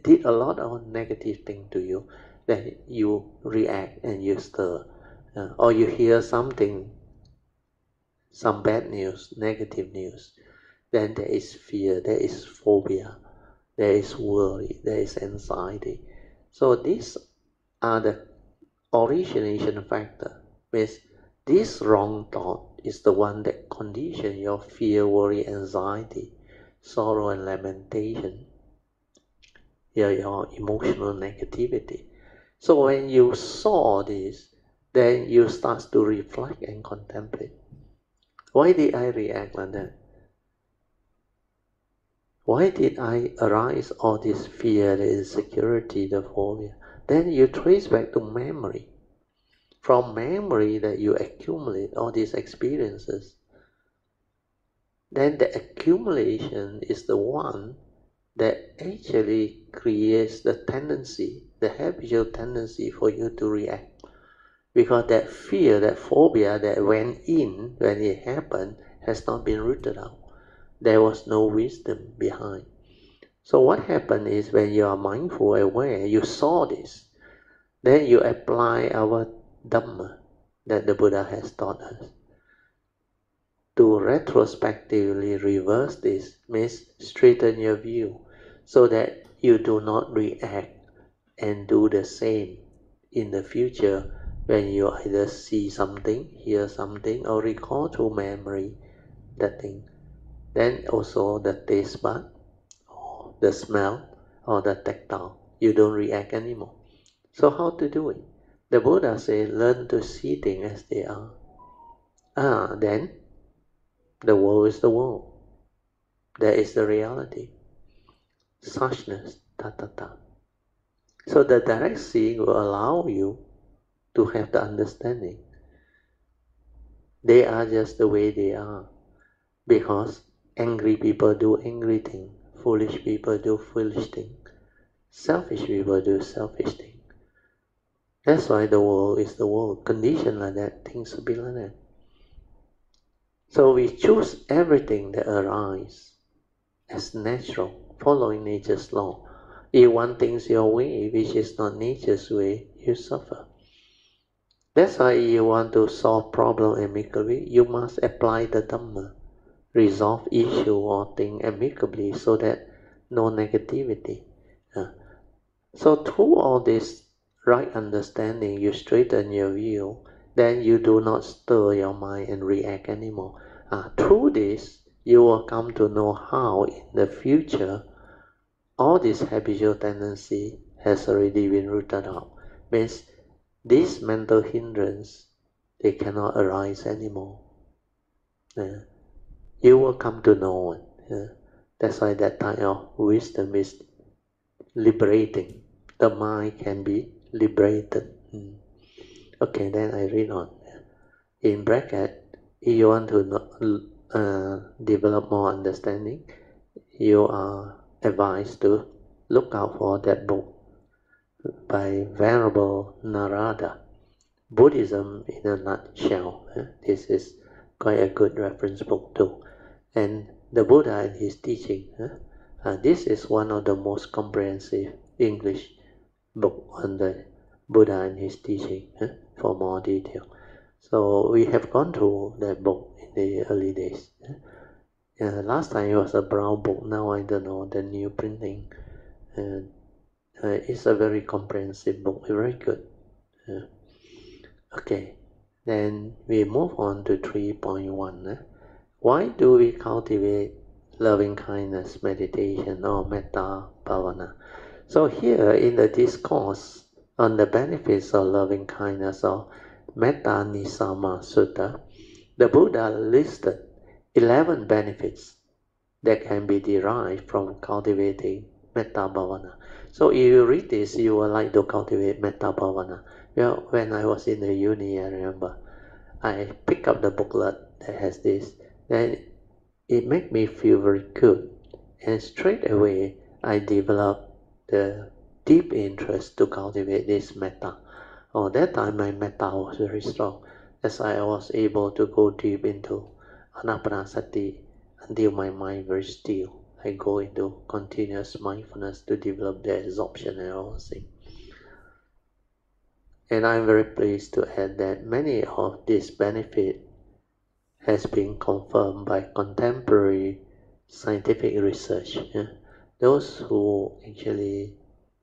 A: did a lot of negative thing to you, then you react and you stir. Or you hear something, some bad news, negative news, then there is fear, there is phobia, there is worry, there is anxiety. So these are the origination factor. Means this wrong thought is the one that condition your fear, worry, anxiety, sorrow and lamentation, your emotional negativity. So when you saw this, then you start to reflect and contemplate. Why did I react like that? Why did I arise all this fear, the insecurity, the phobia? Then you trace back to memory. From memory that you accumulate all these experiences, then the accumulation is the one that actually creates the tendency, the habitual tendency for you to react. Because that fear, that phobia that went in when it happened has not been rooted out. There was no wisdom behind. So what happened is when you are mindful, aware, you saw this, then you apply our Dhamma that the Buddha has taught us. To retrospectively reverse this means straighten your view so that you do not react and do the same in the future when you either see something, hear something, or recall through memory that thing. Then also the taste bud, or the smell, or the tactile, you don't react anymore. So how to do it? The Buddha said, learn to see things as they are. Then the world is the world. That is the reality. Suchness, ta. So the direct seeing will allow you to have the understanding. They are just the way they are. Because angry people do angry things, foolish people do foolish things, selfish people do selfish things. That's why the world is the world. Conditioned like that, things will be like that. So we choose everything that arises as natural, following nature's law. If one thinks your way, which is not nature's way, you suffer. That's why you want to solve problem amicably, you must apply the Dhamma. Resolve issue or thing amicably so that no negativity. So through all this right understanding, you straighten your view, then you do not stir your mind and react anymore. Through this, you will come to know how in the future all this habitual tendency has already been rooted out. Means this mental hindrance, they cannot arise anymore. You will come to know it. That's why that type of wisdom is liberating. The mind can be liberated. Okay, then I read on. In bracket, if you want to develop more understanding, you are advised to look out for that book by Venerable Narada, Buddhism in a Nutshell. This is quite a good reference book too. And the Buddha and his teaching. This is one of the most comprehensive English book on the Buddha and his teaching for more detail. So we have gone through that book in the early days. Last time it was a brown book, now I don't know, the new printing. It's a very comprehensive book, very good. Okay, then we move on to 3.1. Why do we cultivate loving kindness meditation or Metta Bhavana? So here in the discourse on the benefits of loving kindness or Metta Nisama Sutta, the Buddha listed 11 benefits that can be derived from cultivating Metta Bhavana. So if you read this, you would like to cultivate Metta Bhavana. Well, when I was in the uni, I remember, I picked up the booklet that has this. Then it made me feel very good. And straight away, I developed the deep interest to cultivate this metta. That time my metta was very strong. As I was able to go deep into anapanasati until my mind very still. I go into continuous mindfulness to develop the absorption and all things. And I'm very pleased to add that many of these benefits has been confirmed by contemporary scientific research. Those who actually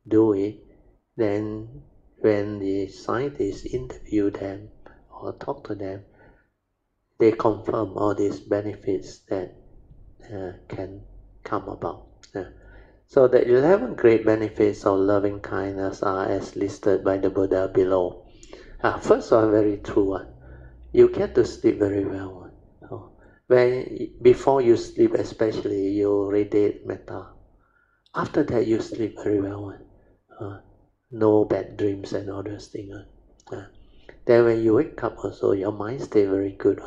A: do it, then when the scientists interview them or talk to them, they confirm all these benefits that can come about. So the 11 great benefits of loving kindness are as listed by the Buddha below. First one, very true one. You get to sleep very well. Before you sleep especially, you radiate metta. After that, you sleep very well. No bad dreams and all those things. Then when you wake up also, your mind stay very good.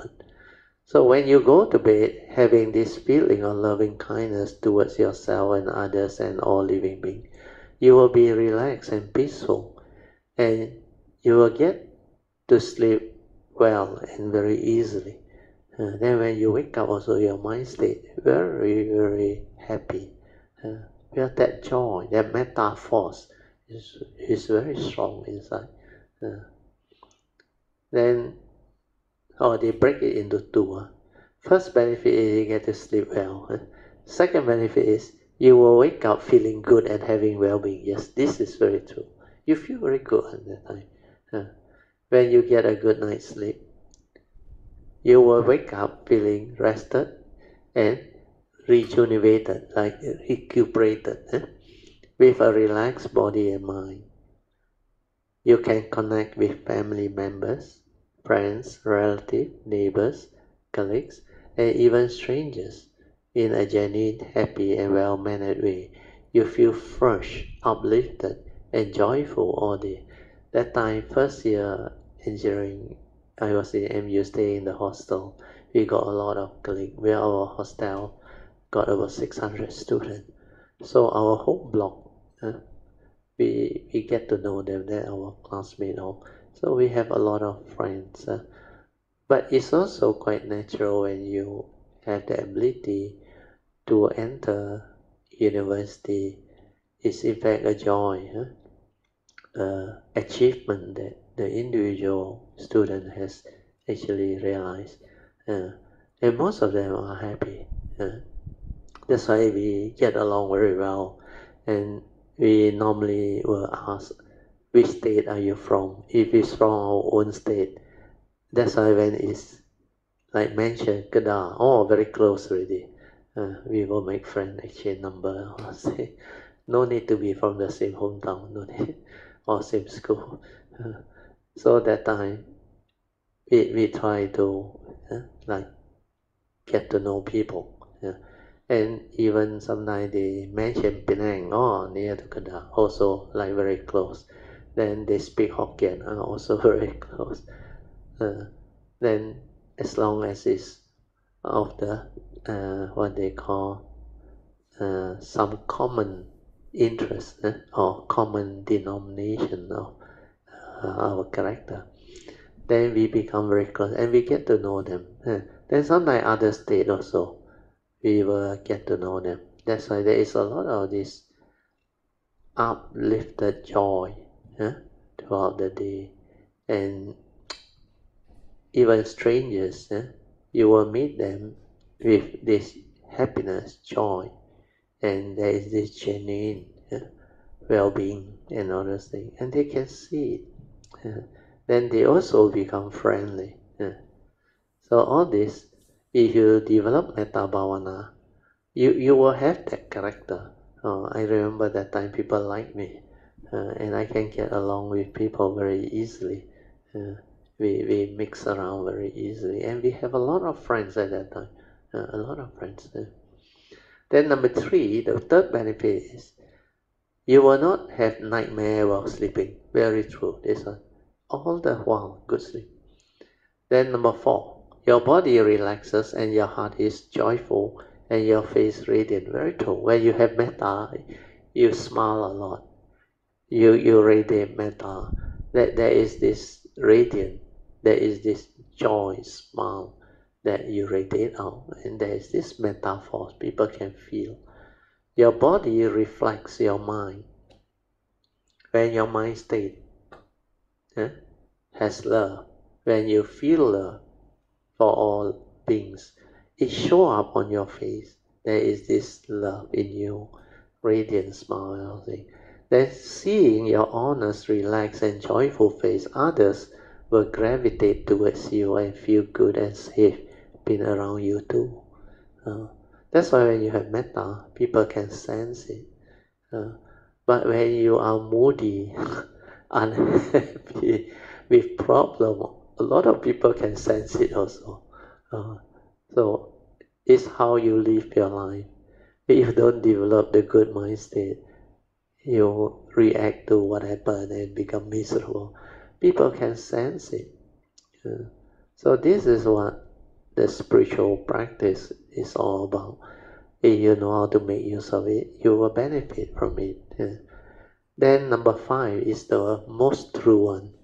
A: So when you go to bed, having this feeling of loving kindness towards yourself and others and all living beings, you will be relaxed and peaceful, and you will get to sleep well and very easily. Then when you wake up also, your mind state very, very happy. Feel that joy, that metta force is very strong inside. Then they break it into two. First benefit is you get to sleep well. Second benefit is you will wake up feeling good and having well-being. Yes, this is very true. You feel very good at that time. When you get a good night's sleep, you will wake up feeling rested and rejuvenated, like recuperated, with a relaxed body and mind. You can connect with family members, friends, relatives, neighbors, colleagues, and even strangers in a genuine, happy, and well-mannered way. You feel fresh, uplifted, and joyful all day. That time, first year engineering, I was in MU, staying in the hostel. We got a lot of colleagues. Our hostel got about 600 students. So our whole block, we get to know them, they're our classmates. So we have a lot of friends. But it's also quite natural when you have the ability to enter university. It's in fact a joy, achievement that the individual student has actually realized. And most of them are happy. That's why we get along very well. And we normally will ask, which state are you from? If it's from our own state, that's why when it's like mentioned, Kedah, very close already. We will make friends, exchange number, or say, no need to be from the same hometown, no need, or same school. So that time, we try to like get to know people. And even sometimes they mention Penang, near to Kedah, also like very close. Then they speak Hokkien, also very close. Then as long as it's of the what they call some common interest or common denomination of our character, then we become very close and we get to know them. Then sometimes other state also, we will get to know them. That's why there is a lot of this uplifted joy throughout the day. And even strangers, you will meet them with this happiness, joy, and there is this genuine well-being and all those things, and they can see it. Then they also become friendly. So all this, if you develop Metta Bhavana, you will have that character. I remember that time people like me, and I can get along with people very easily. We mix around very easily, and we have a lot of friends at that time. A lot of friends. Then number 3, the third benefit is you will not have nightmare while sleeping. Very true. This one, all the while, good sleep. Then number 4, your body relaxes and your heart is joyful and your face radiant. Very true. When you have metta, you smile a lot. You radiate metta. That there is this radiant, there is this joy, smile that you radiate out, and there is this metta force people can feel. Your body reflects your mind. When your mind state has love, when you feel love for all beings, it show up on your face. There is this love in you, radiant smile. Then seeing your honest, relaxed and joyful face, others will gravitate towards you and feel good and safe being around you too. That's why when you have metta, people can sense it. But when you are moody, unhappy, with problem, a lot of people can sense it also. So it's how you live your life. If you don't develop the good mind state, you react to what happened and become miserable. People can sense it. So this is what the spiritual practice is all about. If you know how to make use of it, you will benefit from it. Then number 5 is the most true one.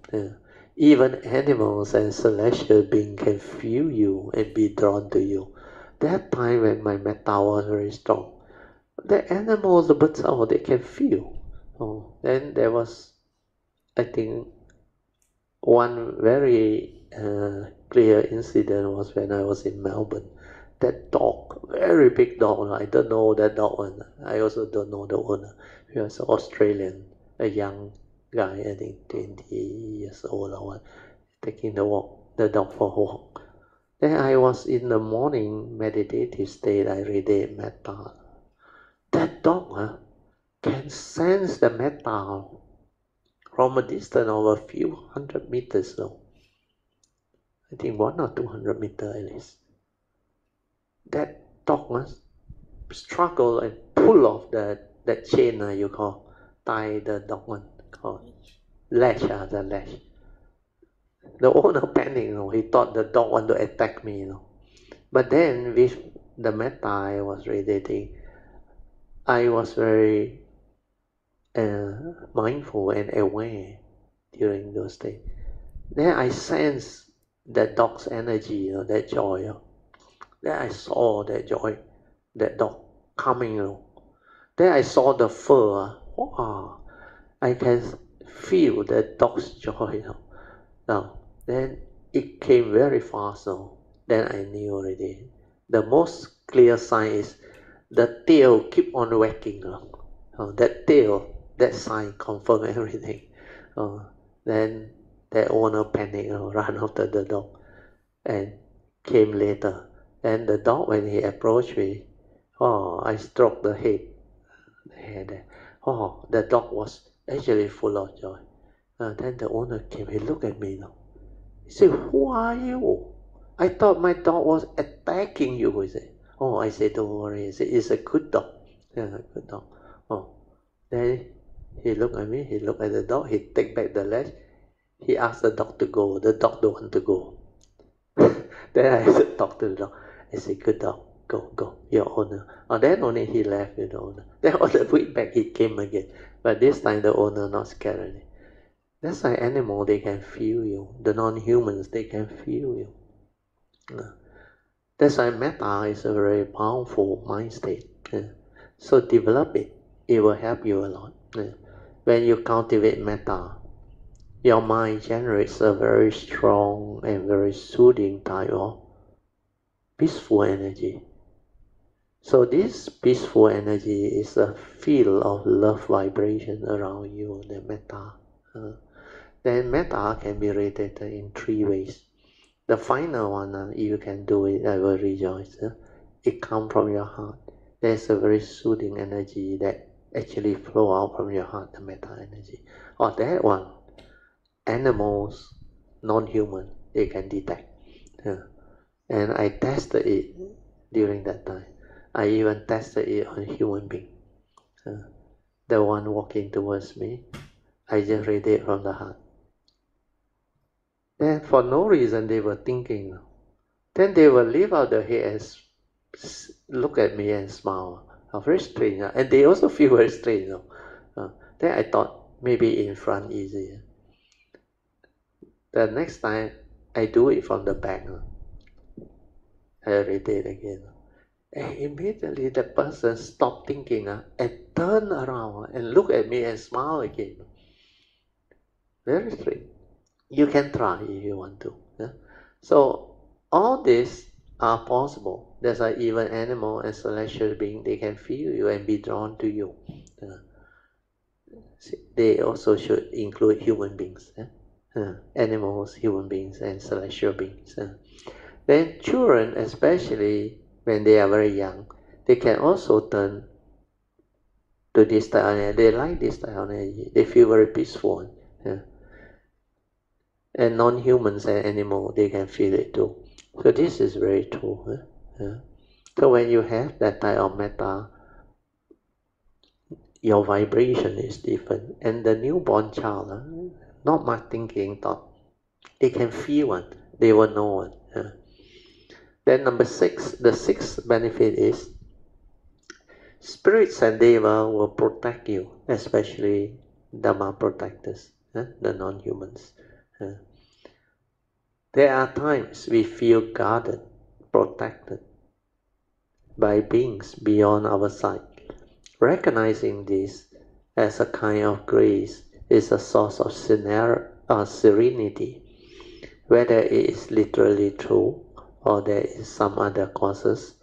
A: Even animals and celestial beings can feel you and be drawn to you. That time when my metta was very strong, the animals, the birds, they can feel. Then there was, I think, one very clear incident was when I was in Melbourne. That dog, very big dog, I don't know that dog one. I also don't know the owner. He was Australian, a young guy, I think 20 years old or what, taking the dog for a walk. Then I was in the morning meditative state, I radiate metta. That dog can sense the metta from a distance of a few hundred meters though. I think 100 or 200 meters at least. That dog must struggle and pull off that chain you call, tie the dog one, called lash, the lash. The owner panicked, he thought the dog want to attack me, But then with the metta I was radiating, I was very mindful and aware during those days. Then I sensed that dog's energy, that joy. Then I saw that joy, that dog coming. Then I saw the fur. Wow, I can feel the dog's joy. Now, then it came very fast. Then I knew already. The most clear sign is the tail keep on wagging. That tail, that sign confirm everything. Then the owner panicked, ran after the dog and came later. And the dog, when he approached me, I stroked the head. The dog was actually full of joy. Then the owner came, he looked at me. He said, "Who are you? I thought my dog was attacking you." He said, I said, "Don't worry." He said, "It's a good dog." Yeah, good dog. Then he looked at me, he looked at the dog, he take back the latch, he asked the dog to go. The dog don't want to go. Then I said, talk to the dog. I said, "Good dog, go, your owner." Then only he left with the owner. Then on the way back he came again. But this time the owner not scared anymore. That's why animal, they can feel you. The non-humans, they can feel you. That's why metta is a very powerful mind state. So develop it. It will help you a lot. When you cultivate metta, your mind generates a very strong and very soothing type of peaceful energy. So this peaceful energy is a field of love vibration around you, the metta. Then metta can be radiated in 3 ways. The final one, if you can do it, I will rejoice. It comes from your heart. There's a very soothing energy that actually flow out from your heart, the metta energy. That one, animals, non-human, they can detect. And I tested it during that time. I even tested it on human being. The one walking towards me, I just radiate from the heart. Then for no reason they were thinking. Then they will lift out their head and look at me and smile. Very strange. And they also feel very strange. Then I thought, maybe in front easier. The next time I do it from the back. I repeat again. And immediately the person stopped thinking and turn around and look at me and smile again. Very straight. You can try if you want to. Yeah? So all these are possible. There's even animal and celestial being, they can feel you and be drawn to you. They also should include human beings. Animals, human beings, and celestial beings. Then children, especially when they are very young, they can also turn to this type of energy. They like this type of energy. They feel very peaceful. And non-humans and animals, they can feel it too. So this is very true. So when you have that type of metta, your vibration is different. And the newborn child, not much thinking, thought, they can feel it. They will know it. Then number 6, the 6th benefit is spirits and Devas will protect you, especially Dhamma protectors, the non-humans. There are times we feel guarded, protected by beings beyond our sight. Recognizing this as a kind of grace is a source of serenity, whether it is literally true or there is some other causes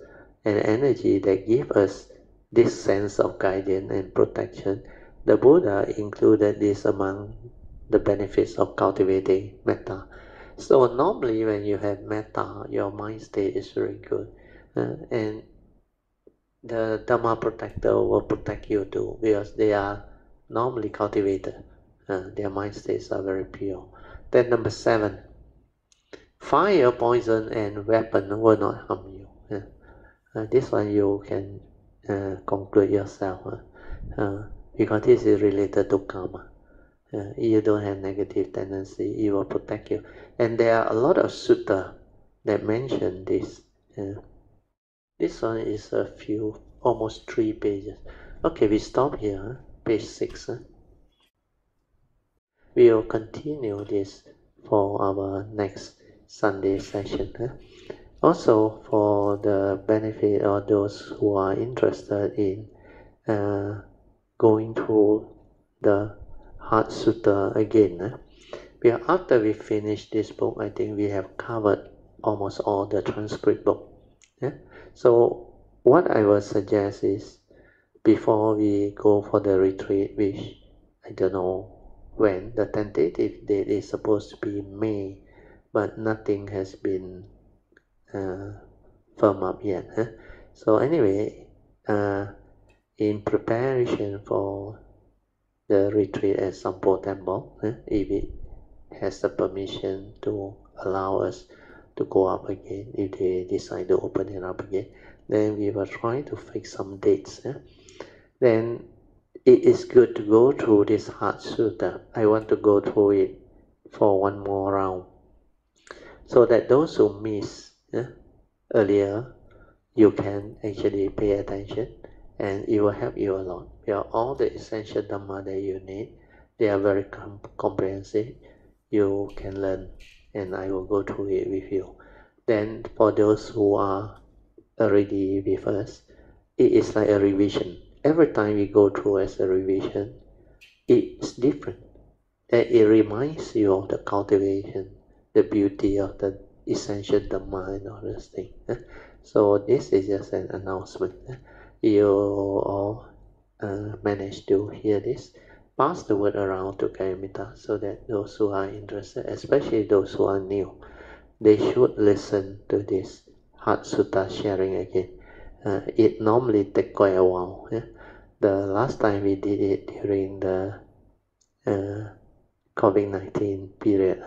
A: and energy that give us this sense of guidance and protection. The Buddha included this among the benefits of cultivating metta. So normally when you have metta, your mind state is very good. And the Dhamma protector will protect you too, because they are normally cultivated. Their mind states are very pure. Then number 7, fire, poison, and weapon will not harm you. This one you can conclude yourself, because this is related to karma. You don't have negative tendency, it will protect you. And there are a lot of sutta that mention this. This one is a few, almost 3 pages. Okay, we stop here, page 6. We will continue this for our next Sunday session. Also, for the benefit of those who are interested in going through the Heart Sutra again, after we finish this book, I think we have covered almost all the transcript book. So what I would suggest is, before we go for the retreat, which I don't know when, the tentative date is supposed to be May, but nothing has been firm up yet. So anyway, in preparation for the retreat at Sampo Temple, if it has the permission to allow us to go up again, if they decide to open it up again, then we will try to fix some dates. Then it is good to go through this Heart Sutta. I want to go through it for one more round, so that those who miss earlier, you can actually pay attention, and it will help you a lot. All the essential Dhamma that you need, they are very comprehensive. You can learn, and I will go through it with you. Then for those who are already with us, it is like a revision. Every time we go through as a revision, it's different. And it reminds you of the cultivation, the beauty of the essential Dhamma and all those things. So this is just an announcement. You all managed to hear this. Pass the word around to Karimita, so that those who are interested, especially those who are new, they should listen to this Heart Sutta sharing again. It normally takes quite a while. The last time we did it during the COVID-19 period,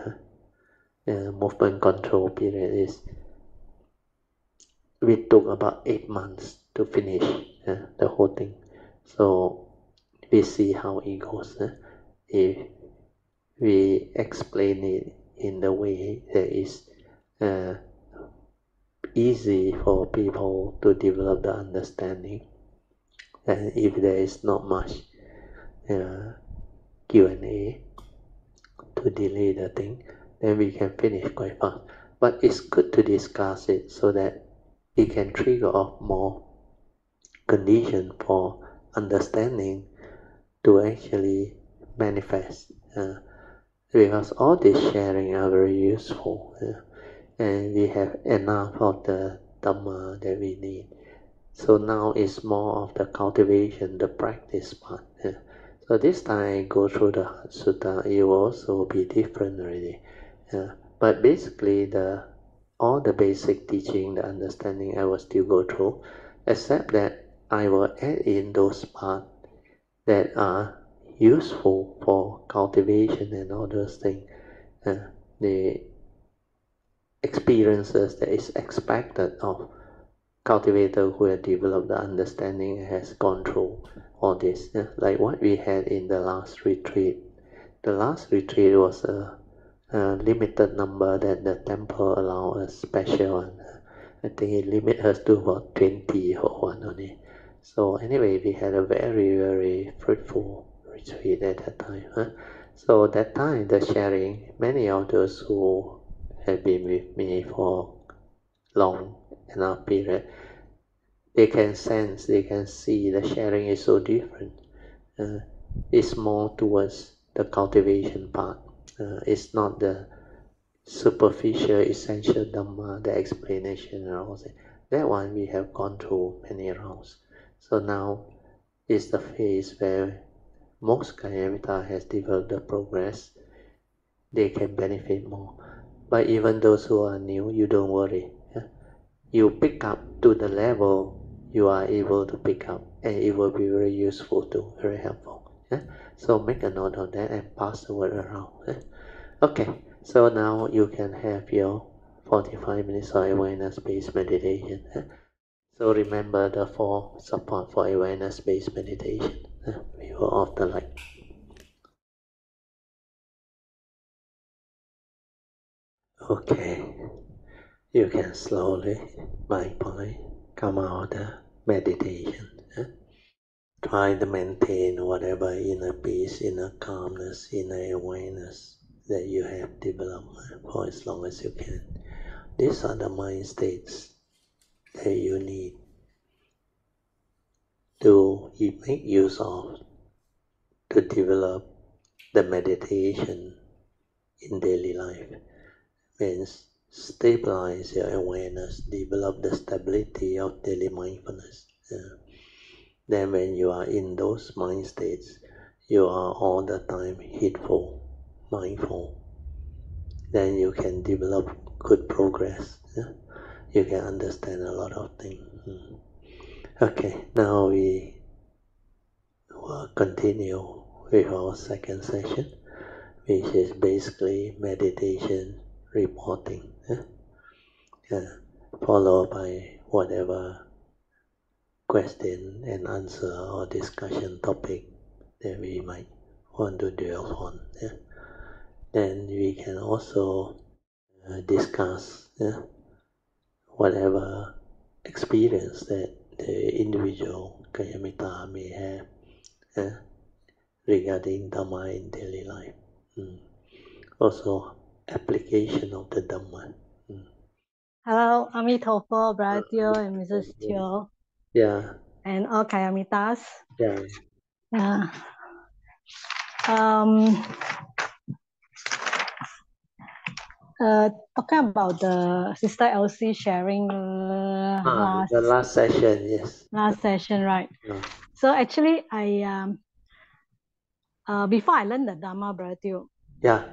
A: movement control period, is we took about 8 months to finish the whole thing. So we see how it goes. If we explain it in the way that is easy for people to develop the understanding, and if there is not much Q&A to delay the thing, then we can finish quite fast. But it's good to discuss it so that it can trigger off more condition for understanding to actually manifest. Because all this sharing are very useful, and we have enough of the Dhamma that we need. So now it's more of the cultivation, the practice part. So this time I go through the Sutta, it will also be different already. But basically all the basic teaching, the understanding I will still go through, except that I will add in those parts that are useful for cultivation and all those things. The experiences that is expected of cultivator who have developed the understanding and has gone through all this, like what we had in the last retreat. The last retreat was a limited number that the temple allow us special one. I think it limit us to about 20 or one only. So anyway, we had a very fruitful retreat at that time. So that time, the sharing, many of those who had been with me for long enough period, they can sense, they can see the sharing is so different. It's more towards the cultivation part. It's not the superficial essential Dhamma, the explanation and all that. That one we have gone through many rounds. So now is the phase where most Kayamita has developed the progress. They can benefit more. But even those who are new, you don't worry. You pick up to the level you are able to pick up, and it will be very useful too, very helpful. So make a note of that and pass the word around. Okay, so now you can have your 45 minutes of awareness-based meditation. So remember the 4 support for awareness-based meditation. We will off the light. Okay, you can slowly, mindfully come out of the meditation. Try to maintain whatever inner peace, inner calmness, inner awareness that you have developed for as long as you can. These are the mind states that you need to make use of to develop the meditation in daily life. Means stabilize your awareness, develop the stability of daily mindfulness. Then when you are in those mind states, you are all the time heedful, mindful. Then you can develop good progress. You can understand a lot of things. Okay, now we will continue with our second session, which is basically meditation reporting, followed by whatever question and answer or discussion topic that we might want to dwell on. Then we can also discuss whatever experience that the individual Kayamita may have regarding Dhamma in daily life. Also, application of the Dhamma.
B: Hello, Amitofo, Brother Teo and Mrs. Teo.
A: Yeah.
B: And all Kayamitas.
A: Yeah.
B: Yeah. Talking about the Sister Elsie sharing
A: The last session, yes.
B: Last session, right?
A: Yeah.
B: So actually, I before I learned the Dhamma, Brother Teo.
A: Yeah.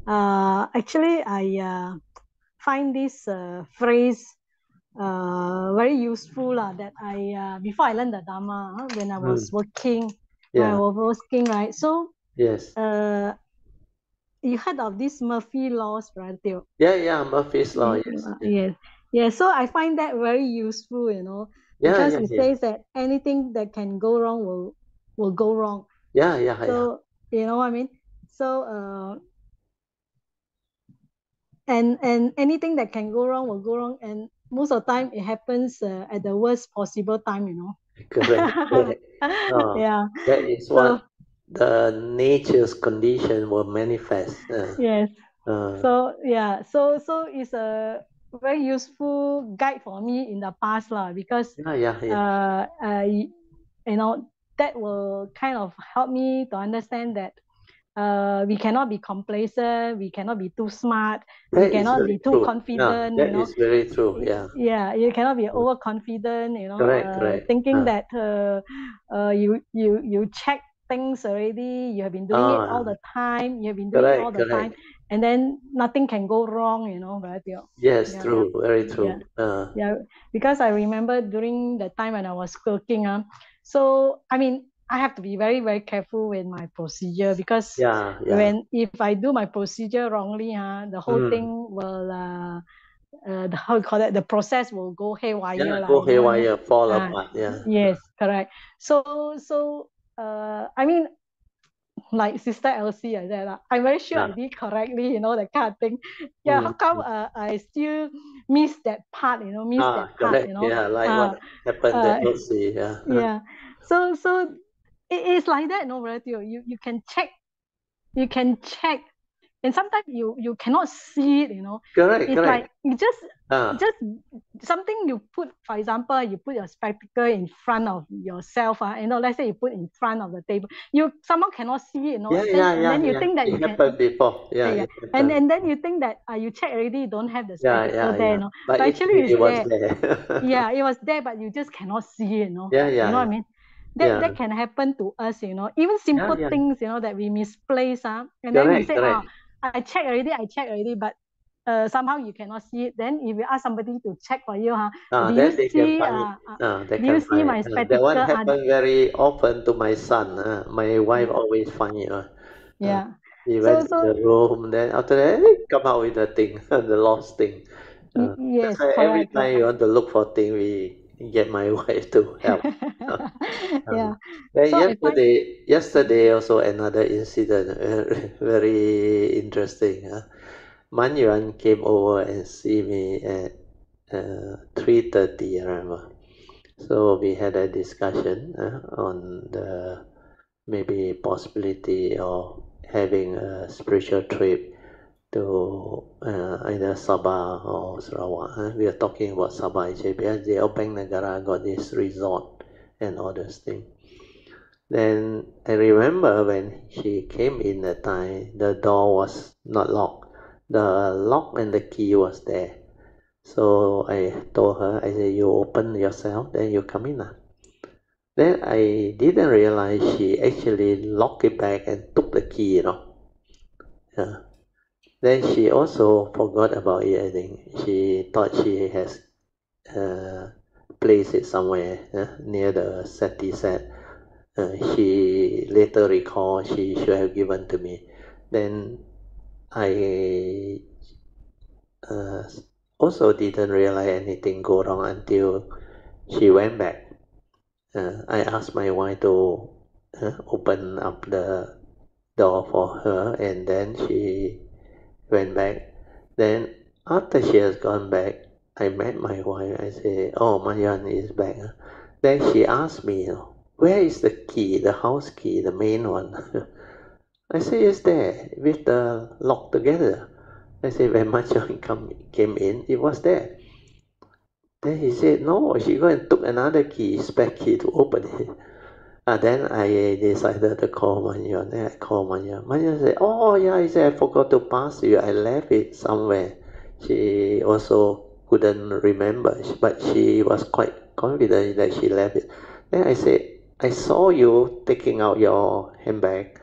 B: Actually, I find this phrase very useful that I before I learned the Dhamma when I was working.
A: Yeah.
B: When I was working, right? So
A: yes.
B: You heard of this Murphy laws, Brother Teo?
A: Yeah, Murphy's law, yes.
B: Yes. Yeah, so I find that very useful, because it says that anything that can go wrong will go wrong. So you know what I mean? So and anything that can go wrong will go wrong, and most of the time it happens at the worst possible time,
A: Correct.
B: Yeah.
A: That is what the nature's condition will manifest.
B: Yes. So yeah, so it's a very useful guide for me in the past lah, because you know, that will kind of help me to understand that we cannot be complacent, we cannot be too smart, we cannot be too confident,
A: that is very true.
B: Yeah, you cannot be overconfident, you know,
A: Correct.
B: thinking that you check things already, you have been doing it all the time, you have been doing it all the time, and then nothing can go wrong, you know, right?
A: Yes, true, very true.
B: Yeah, because I remember during the time when I was working, so I mean, I have to be very, very careful with my procedure, because if I do my procedure wrongly, the whole thing will how you call that, the process will go haywire,
A: go haywire, fall
B: Ah,
A: apart.
B: yes, correct. So I mean, like Sister Elsie like that, I'm very sure I did correctly, you know, that kind of thing. Yeah, how come I still miss that part, you know, miss that part, you know?
A: Like what happened to Elsie.
B: Yeah. So it's like that, no, right? You can check, you can check, and sometimes you cannot see it, you know. It's like you just something you put, for example, you put your spectacle in front of yourself, you know, let's say you put in front of the table, you somehow cannot see it, you know, and then you think that
A: it
B: you can,
A: happened before.
B: and then you think that you check already, you don't have the spectacle there, you know,
A: but
B: actually
A: actually
B: it's
A: it was
B: there.
A: there.
B: Yeah, it was there, but you just cannot see it, you know. You know what I mean? That can happen to us, you know, even simple things, you know, that we misplace, and then you say, I check already, but somehow you cannot see it. Then if you ask somebody to check for you, do you
A: then they can
B: see
A: find it. They
B: do you
A: can
B: see
A: find
B: my
A: it. That one
B: spectacle?
A: happened very often to my son. My wife always find it.
B: Yeah.
A: He went to the room, then after that, come out with the thing, the lost thing. That's
B: Yes,
A: why every
B: correct.
A: time you want to look for thing, we get my wife to help.
B: Yeah.
A: Then
B: So I find,
A: yesterday also another incident, very interesting. Man Yuan came over and see me at 3:30, I remember. So we had a discussion on the maybe possibility of having a spiritual trip to either Sabah or Sarawak. We are talking about Sabah actually, because the Openg Negara got this resort and all those things. Then I remember when she came in that time, the door was not locked. The lock and the key was there. So I told her, I said, you open yourself, then you come in. Then I didn't realize she actually locked it back and took the key, you know. Then she also forgot about it, I think. She thought she has placed it somewhere near the settee set. She later recalled she should have given to me. Then I also didn't realize anything go wrong until she went back. I asked my wife to open up the door for her, and then she went back. Then after she has gone back, I met my wife. I say, "Oh, Mayan is back." Then she asked me, "Where is the key, the house key, the main one?" I say, "It's there with the lock together." I say, when Mayan came in, it was there. Then he said, "No, she go and took another key, spare key to open it." Then I decided to call Manya. Then I called Manya. Manya said, "Oh yeah," I said, "I forgot to pass you. I left it somewhere." She also couldn't remember, but she was quite confident that she left it. Then I said, "I saw you taking out your handbag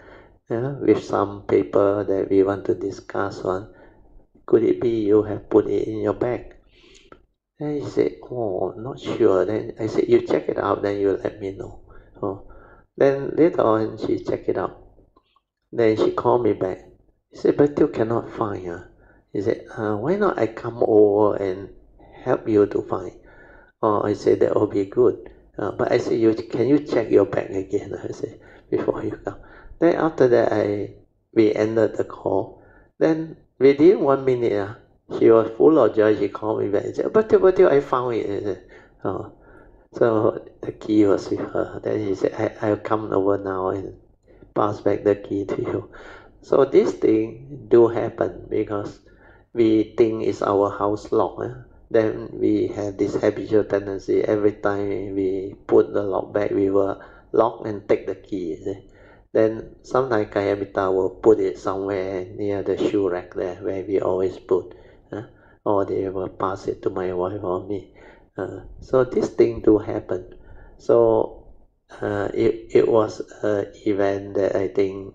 A: with some paper that we want to discuss on. Could it be you have put it in your bag?" Then he said, "Oh, not sure." Then I said, "You check it out, then you let me know." Oh. Then later on, she checked it out. Then she called me back. She said, "But you cannot find her." He said, "Why not I come over and help you to find?" Oh, I said, "That will be good." But I said, "Can you check your bag again?" I said, "Before you come." Then after that, we ended the call. Then within 1 minute, she was full of joy. She called me back and said, "But I found it." I said, "Oh." So the key was with her. Then she said, I'll come over now and pass back the key to you. So this thing do happen because we think it's our house lock. Then we have this habitual tendency. Every time we put the lock back, we will lock and take the key. Then sometimes Kayamita will put it somewhere near the shoe rack there where we always put. Or they will pass it to my wife or me. So this thing do happen. So it was an event that I think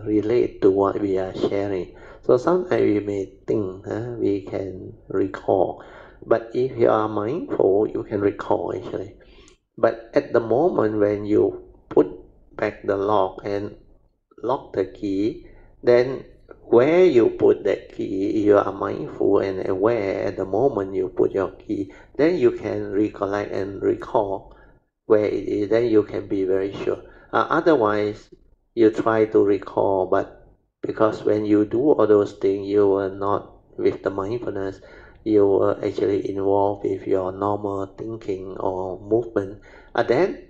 A: relate to what we are sharing. So sometimes we may think we can recall, but if you are mindful, you can recall actually. But at the moment when you put back the lock and lock the key, then where you put that key, you are mindful and aware at the moment you put your key, then you can recollect and recall where it is, then you can be very sure. Otherwise, you try to recall, but because when you do all those things, you were not with the mindfulness, you were actually involved with your normal thinking or movement, then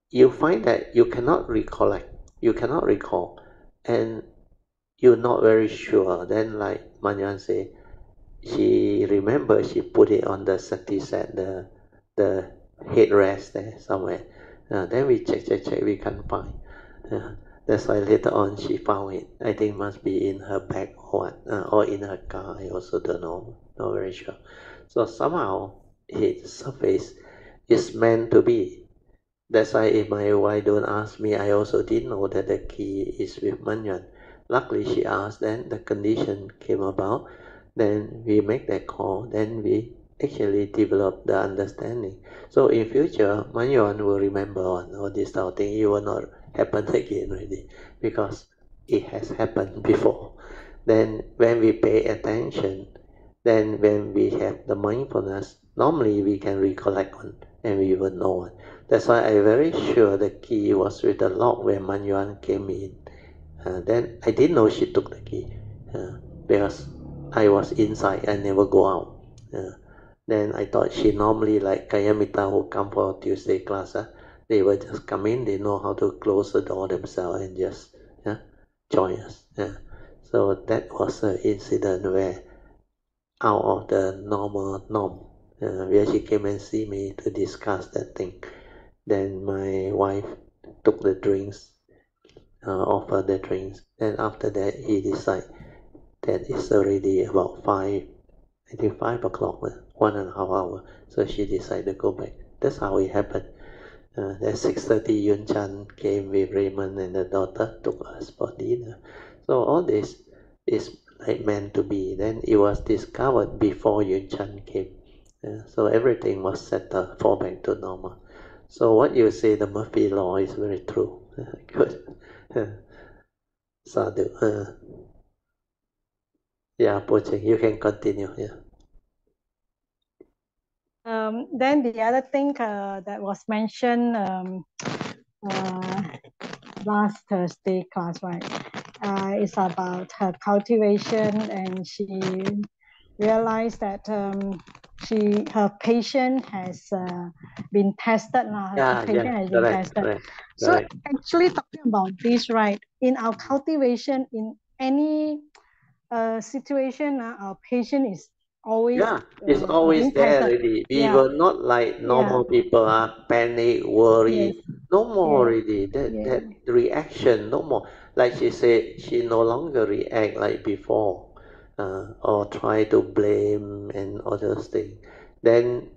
A: you find that you cannot recollect, you cannot recall, and you're not very sure. Then like Manyan say, she remember she put it on the sati set, the headrest there somewhere. Then we check, we can't find. That's why later on she found it. I think must be in her bag or what, or in her car. I also don't know, not very sure. So somehow it surface is meant to be. That's why if my wife don't ask me, I also didn't know that the key is with Manyan. Luckily she asked, then the condition came about, then we make that call, then we actually develop the understanding. So in future, Manyan will remember on all this type of thing. It will not happen again already because it has happened before. Then when we pay attention, then when we have the mindfulness, normally we can recollect one and we will know one. That's why I'm very sure the key was with the lock when Manyuan came in. Then I didn't know she took the key because I was inside. I never go out. Then I thought she normally like Kayamita who come for Tuesday class. They will just come in. They know how to close the door themselves and just join us. So that was an incident where out of the normal norm, where she came and see me to discuss that thing. Then my wife took the drinks, offered the drinks. Then after that, he decided that it's already about 5, I think 5 o'clock, 1.5 hours. So she decided to go back. That's how it happened. At 6:30, Yun Chan came with Raymond and the daughter, took us for dinner. So all this is like meant to be. Then it was discovered before Yun Chan came. So everything was settled, fall back to normal. So what you say, the Murphy law is very true. Good. Sadhu. Yeah, Poh Cheng, you can continue. Yeah.
B: Then the other thing that was mentioned last Thursday class, right? It's about her cultivation, and she realized that her patient has been tested now. Her patient has been tested.
A: Correct.
B: So actually talking about this, right? In our cultivation, in any situation, our patient is always
A: it's always there
B: tested.
A: already. We were not like normal people, panic, worry.
B: Yes.
A: No more
B: Yes.
A: already. That reaction, no more. Like she said, she no longer react like before, or try to blame and all those things. Then,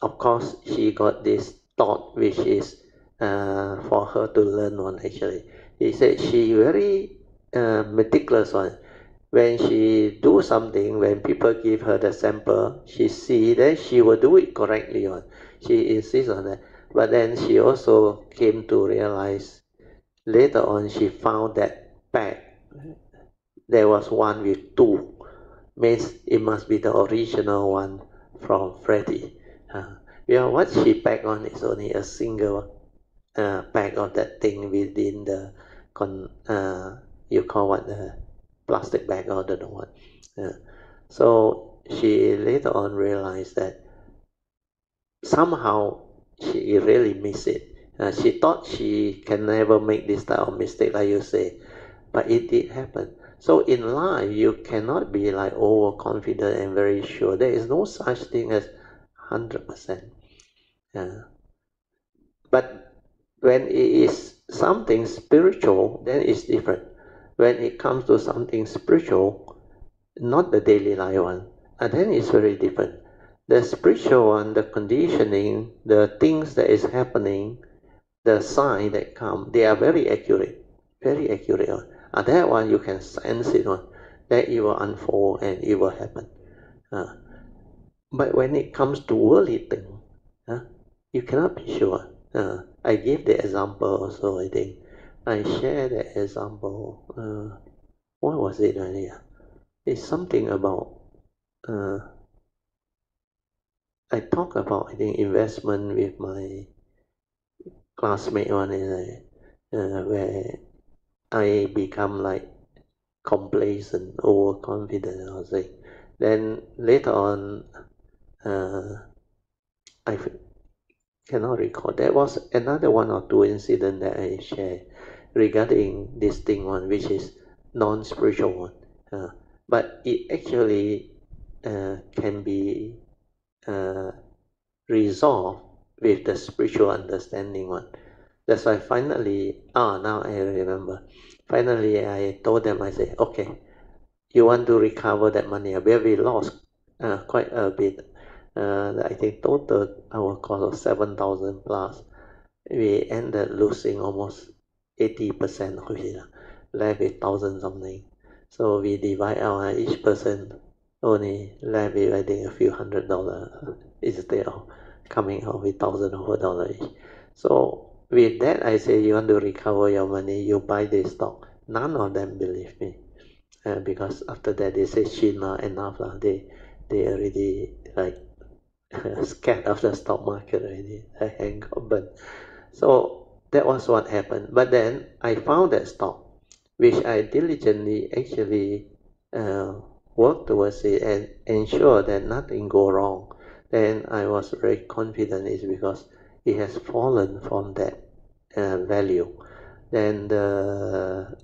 A: of course, she got this thought, which is for her to learn on actually. He said she very meticulous on. When she do something, when people give her the sample, she see, then she will do it correctly on. She insists on that. But then she also came to realize later on she found that pack. There was one with 2. Means it must be the original one from Freddie. What she packed on is only a single pack of that thing within the you call what, the plastic bag or don't know what. So she later on realized that somehow she really missed it. She thought she can never make this type of mistake, like you say, but it did happen. So in life, you cannot be like overconfident and very sure. There is no such thing as 100%. But when it is something spiritual, then it's different. When it comes to something spiritual, not the daily life one, and then it's very different. The spiritual one, the conditioning, the things that is happening, the sign that come, they are very accurate, very accurate one. And that one you can sense it one, that it will unfold and it will happen. But when it comes to worldly thing, you cannot be sure. I gave the example also, I think. I share the example. What was it earlier? It's something about, I talk about, I think, investment with my classmate one is where I become like complacent, overconfident, I'll say. Then later on, I cannot recall. There was another one or two incident that I share regarding this thing one, which is non-spiritual one. But it actually can be resolved with the spiritual understanding one. That's why finally, now I remember. Finally, I told them, I said, okay, you want to recover that money? Where we lost quite a bit. I think total our cost of 7,000 plus. We ended losing almost 80% of it, left with 1,000 something. So we divide out, each person only left with I think a few $100 instead of coming out with $1,000 each. So with that, I say, you want to recover your money, you buy this stock. None of them believe me, because after that they say, Shina, enough lah. They already like scared of the stock market already. I hang up, but so that was what happened. But then I found that stock, which I diligently actually worked towards it and ensure that nothing go wrong. Then I was very confident is because it has fallen from that value. Then the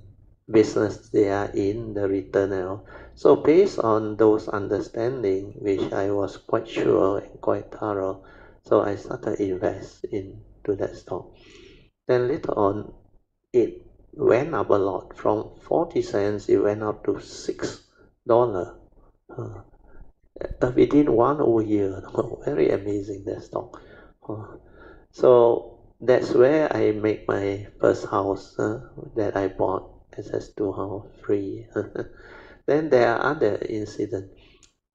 A: business they are in, the return and all. So based on those understanding, which I was quite sure and quite thorough, so I started invest into that stock. Then later on, it went up a lot. From 40 cents, it went up to $6 within 1 whole year. Very amazing, that stock. So that's where I make my first house that I bought, SS2 house, free. Then there are other incidents.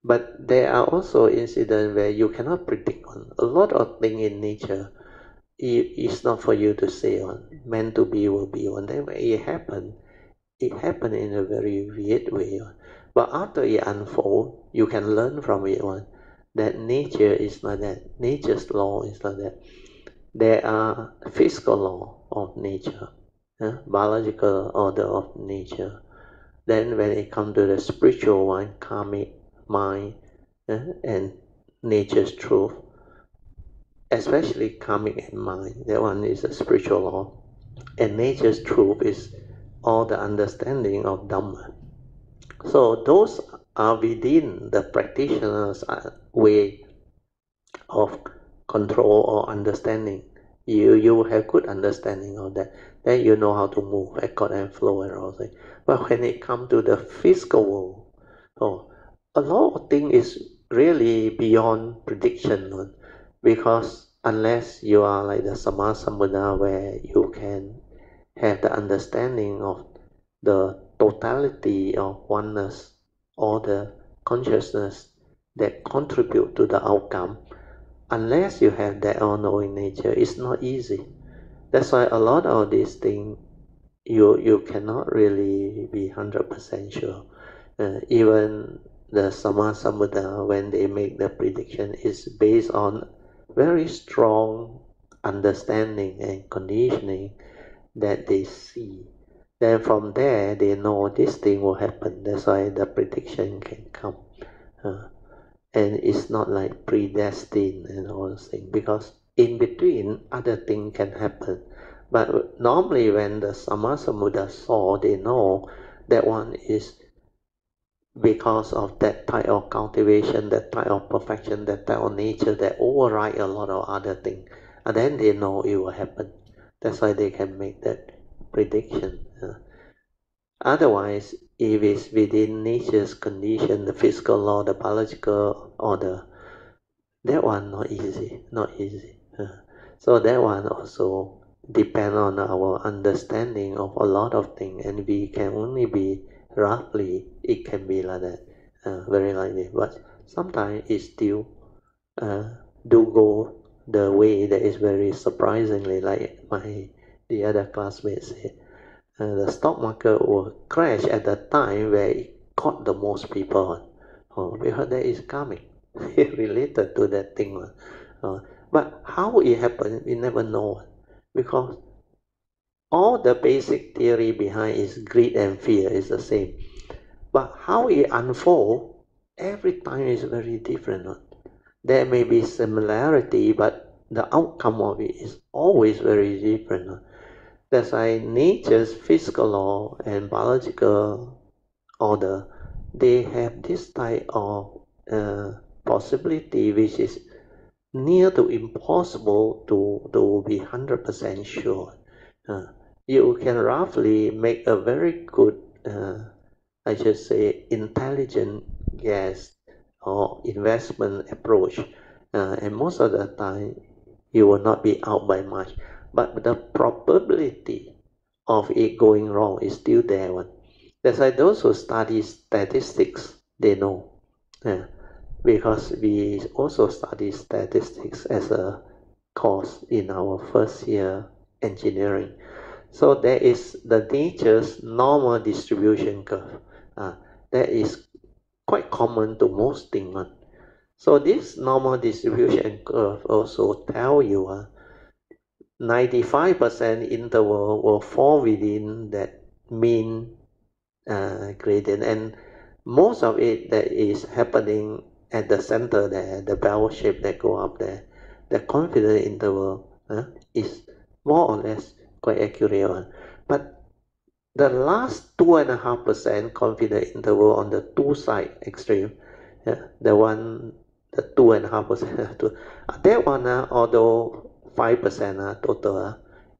A: But there are also incidents where you cannot predict one. A lot of things in nature, it's not for you to say on. Meant to be will be on. Then when it happened in a very weird way. But after it unfolds, you can learn from it one. That nature is like that. Nature's law is like that. There are physical law of nature, biological order of nature. Then when it comes to the spiritual one, karmic, mind, and nature's truth, especially karmic and mind, that one is a spiritual law. And nature's truth is all the understanding of Dhamma. So those are within the practitioner's way of control or understanding. You have good understanding of that. Then you know how to move, accord and flow and all that. But when it comes to the physical world, a lot of things is really beyond prediction, because unless you are like the Sammasambuddha, where you can have the understanding of the totality of oneness, or the consciousness that contribute to the outcome, unless you have that all-knowing nature, it's not easy. That's why a lot of these things, you cannot really be 100% sure. Even the Sammasambuddha, when they make the prediction, is based on very strong understanding and conditioning that they see. Then from there, they know this thing will happen. That's why the prediction can come. And it's not like predestined and all those things, because in between other things can happen. But normally when the Sammasambuddha saw, they know that one is because of that type of cultivation, that type of perfection, that type of nature that override a lot of other things. And then they know it will happen. That's why they can make that prediction. Otherwise, if it's within nature's condition, the physical law, the biological order, that one not easy, not easy. So that one also depend on our understanding of a lot of things, and we can only be roughly, it can be like that, very likely. But sometimes it still do go the way that is very surprisingly, like the other classmates said. The stock market will crash at the time where it caught the most people. Because that is coming related to that thing. But how it happened, we never know. Because all the basic theory behind is greed and fear is the same. But how it unfolds, every time is very different. There may be similarity, but the outcome of it is always very different. That's why nature's physical law and biological order, they have this type of possibility which is near to impossible to be 100% sure. You can roughly make a very good, I should say, intelligent guess or investment approach. And most of the time, you will not be out by much. But the probability of it going wrong is still there. That's why those who study statistics, they know. Because we also study statistics as a course in our first year engineering. So there is the nature's normal distribution curve. That is quite common to most things. So this normal distribution curve also tell you 95% interval will fall within that mean gradient, and most of it that is happening at the center there, the bell shape that go up there, the confidence interval is more or less quite accurate one. But the last 2.5% confidence interval on the two side extreme, the 2.5%, that one, although 5% total,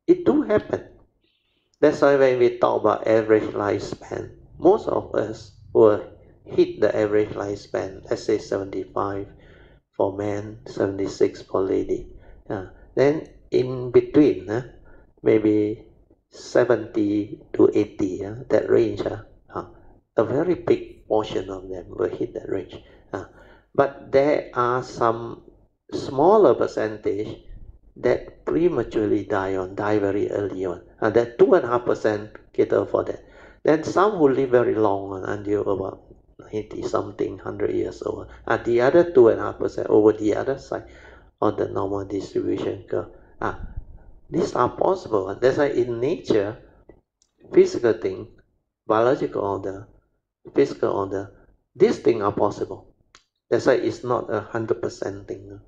A: it do happen. That's why when we talk about average lifespan, most of us will hit the average lifespan, let's say 75 for men, 76 for lady. Then in between, maybe 70 to 80, that range, a very big portion of them will hit that range. But there are some smaller percentage that prematurely die very early on. And that 2.5% cater for that. Then some who live very long until about 90 something, 100 years old. And the other 2.5% over the other side on the normal distribution curve. These are possible. That's why in nature, physical thing, biological order, physical order, these things are possible. That's why it's not 100% thing.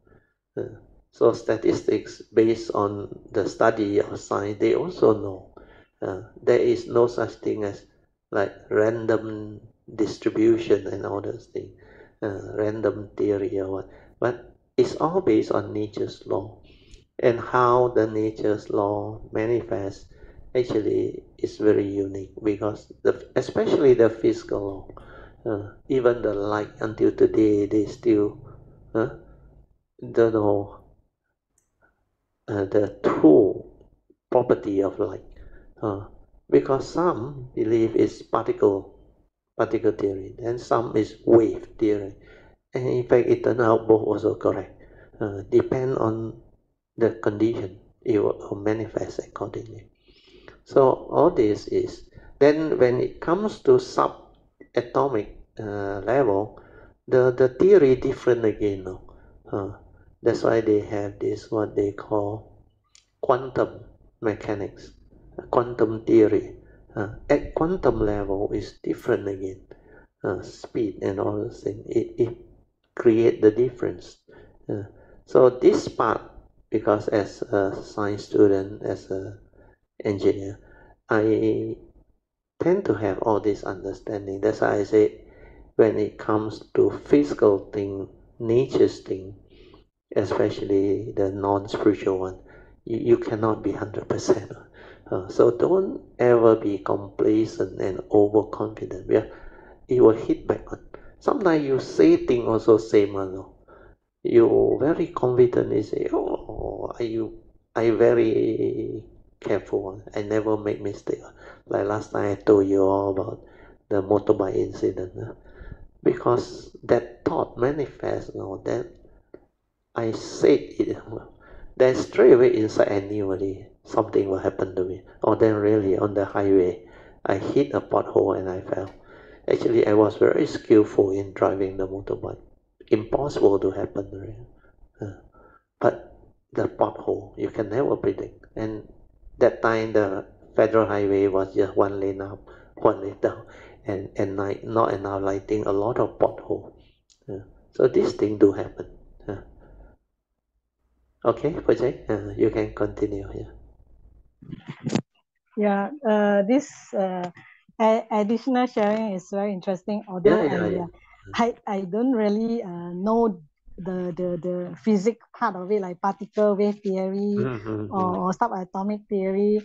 A: So statistics based on the study of science, they also know there is no such thing as like random distribution and all those things, random theory or what. But it's all based on nature's law, and how the nature's law manifests actually is very unique, because especially the physical law, even the light until today they still don't know the true property of light, because some believe it's particle theory, and some is wave theory, and in fact it turned out both also correct. Depend on the condition, it will manifest accordingly. So all this is, then when it comes to subatomic level, the theory different again. That's why they have this what they call quantum mechanics, quantum theory. At quantum level is different again. Speed and all those things, it create the difference. So this part because as a science student, as an engineer, I tend to have all this understanding. That's why I say when it comes to physical thing, nature's thing, especially the non-spiritual one, you cannot be 100%. So don't ever be complacent and overconfident. Yeah, it will hit back on. Sometimes you say thing also same one. You very confident. You say, oh, I very careful. I never make mistake. Like last time I told you all about the motorbike incident. Because that thought manifests, that I said it, then straight away inside I knew already something will happen to me. Or then really on the highway, I hit a pothole and I fell. Actually, I was very skillful in driving the motorbike. Impossible to happen, right? But the pothole, you can never predict. And that time, the federal highway was just one lane up, one lane down, and not enough lighting, a lot of pothole. So this thing do happen. Okay, Poh Cheng, you can continue here.
B: Yeah, this additional sharing is very interesting. Although I don't really know the physics part of it, like particle wave theory or subatomic theory,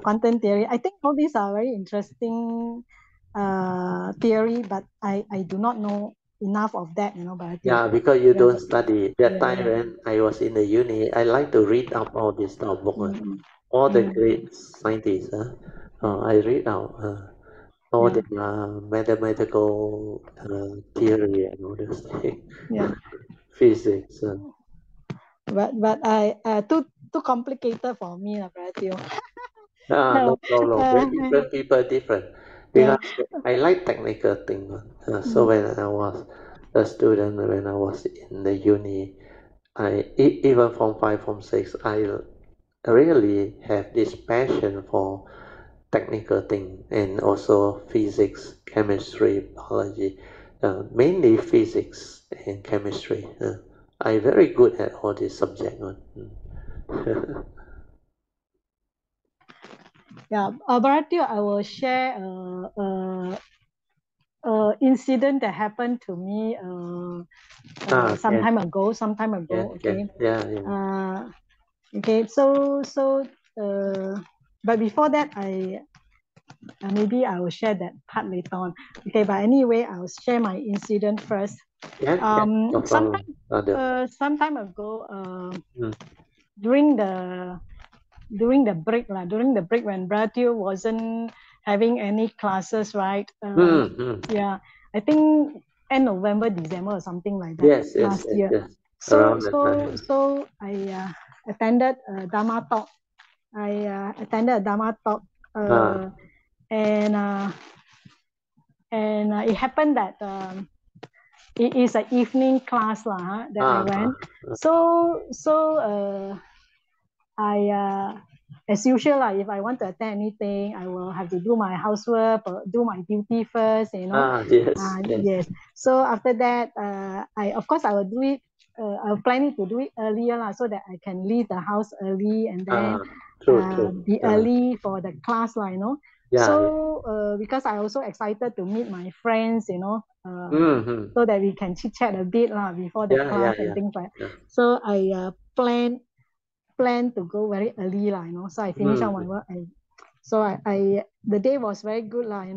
B: quantum theory. I think all these are very interesting theory, but I do not know enough of that, But
A: because you don't study. That time when I was in the uni, I like to read up all this stuff book. All the great scientists, I read out all the mathematical theory and all this thing. Physics.
B: But I too complicated for me, Brother.
A: No problem. Very different people, different. Because I like technical things. So when I was a student, when I was in the uni, even from 5, from 6, I really have this passion for technical thing and also physics, chemistry, biology, mainly physics and chemistry. I very good at all these subjects.
B: Bharatiya, I will share incident that happened to me some time ago. Okay. Okay. But before that, maybe I will share that part later on. Okay. But anyway, I will share my incident first. Some time ago, during the break when Bratio wasn't having any classes, right? Yeah, I think end November, December or something like that last year.
A: Yes.
B: So I attended a Dhamma talk. And it happened that it is an evening class that I went. So I as usual, if I want to attend anything, I will have to do my housework or do my duty first, Yes. So after that, I will do it. I was planning to do it earlier so that I can leave the house early and then be early for the class, So because I also excited to meet my friends, so that we can chit chat a bit before the class and things like that. So I plan to go very early, So I finished all my work. The day was very good, I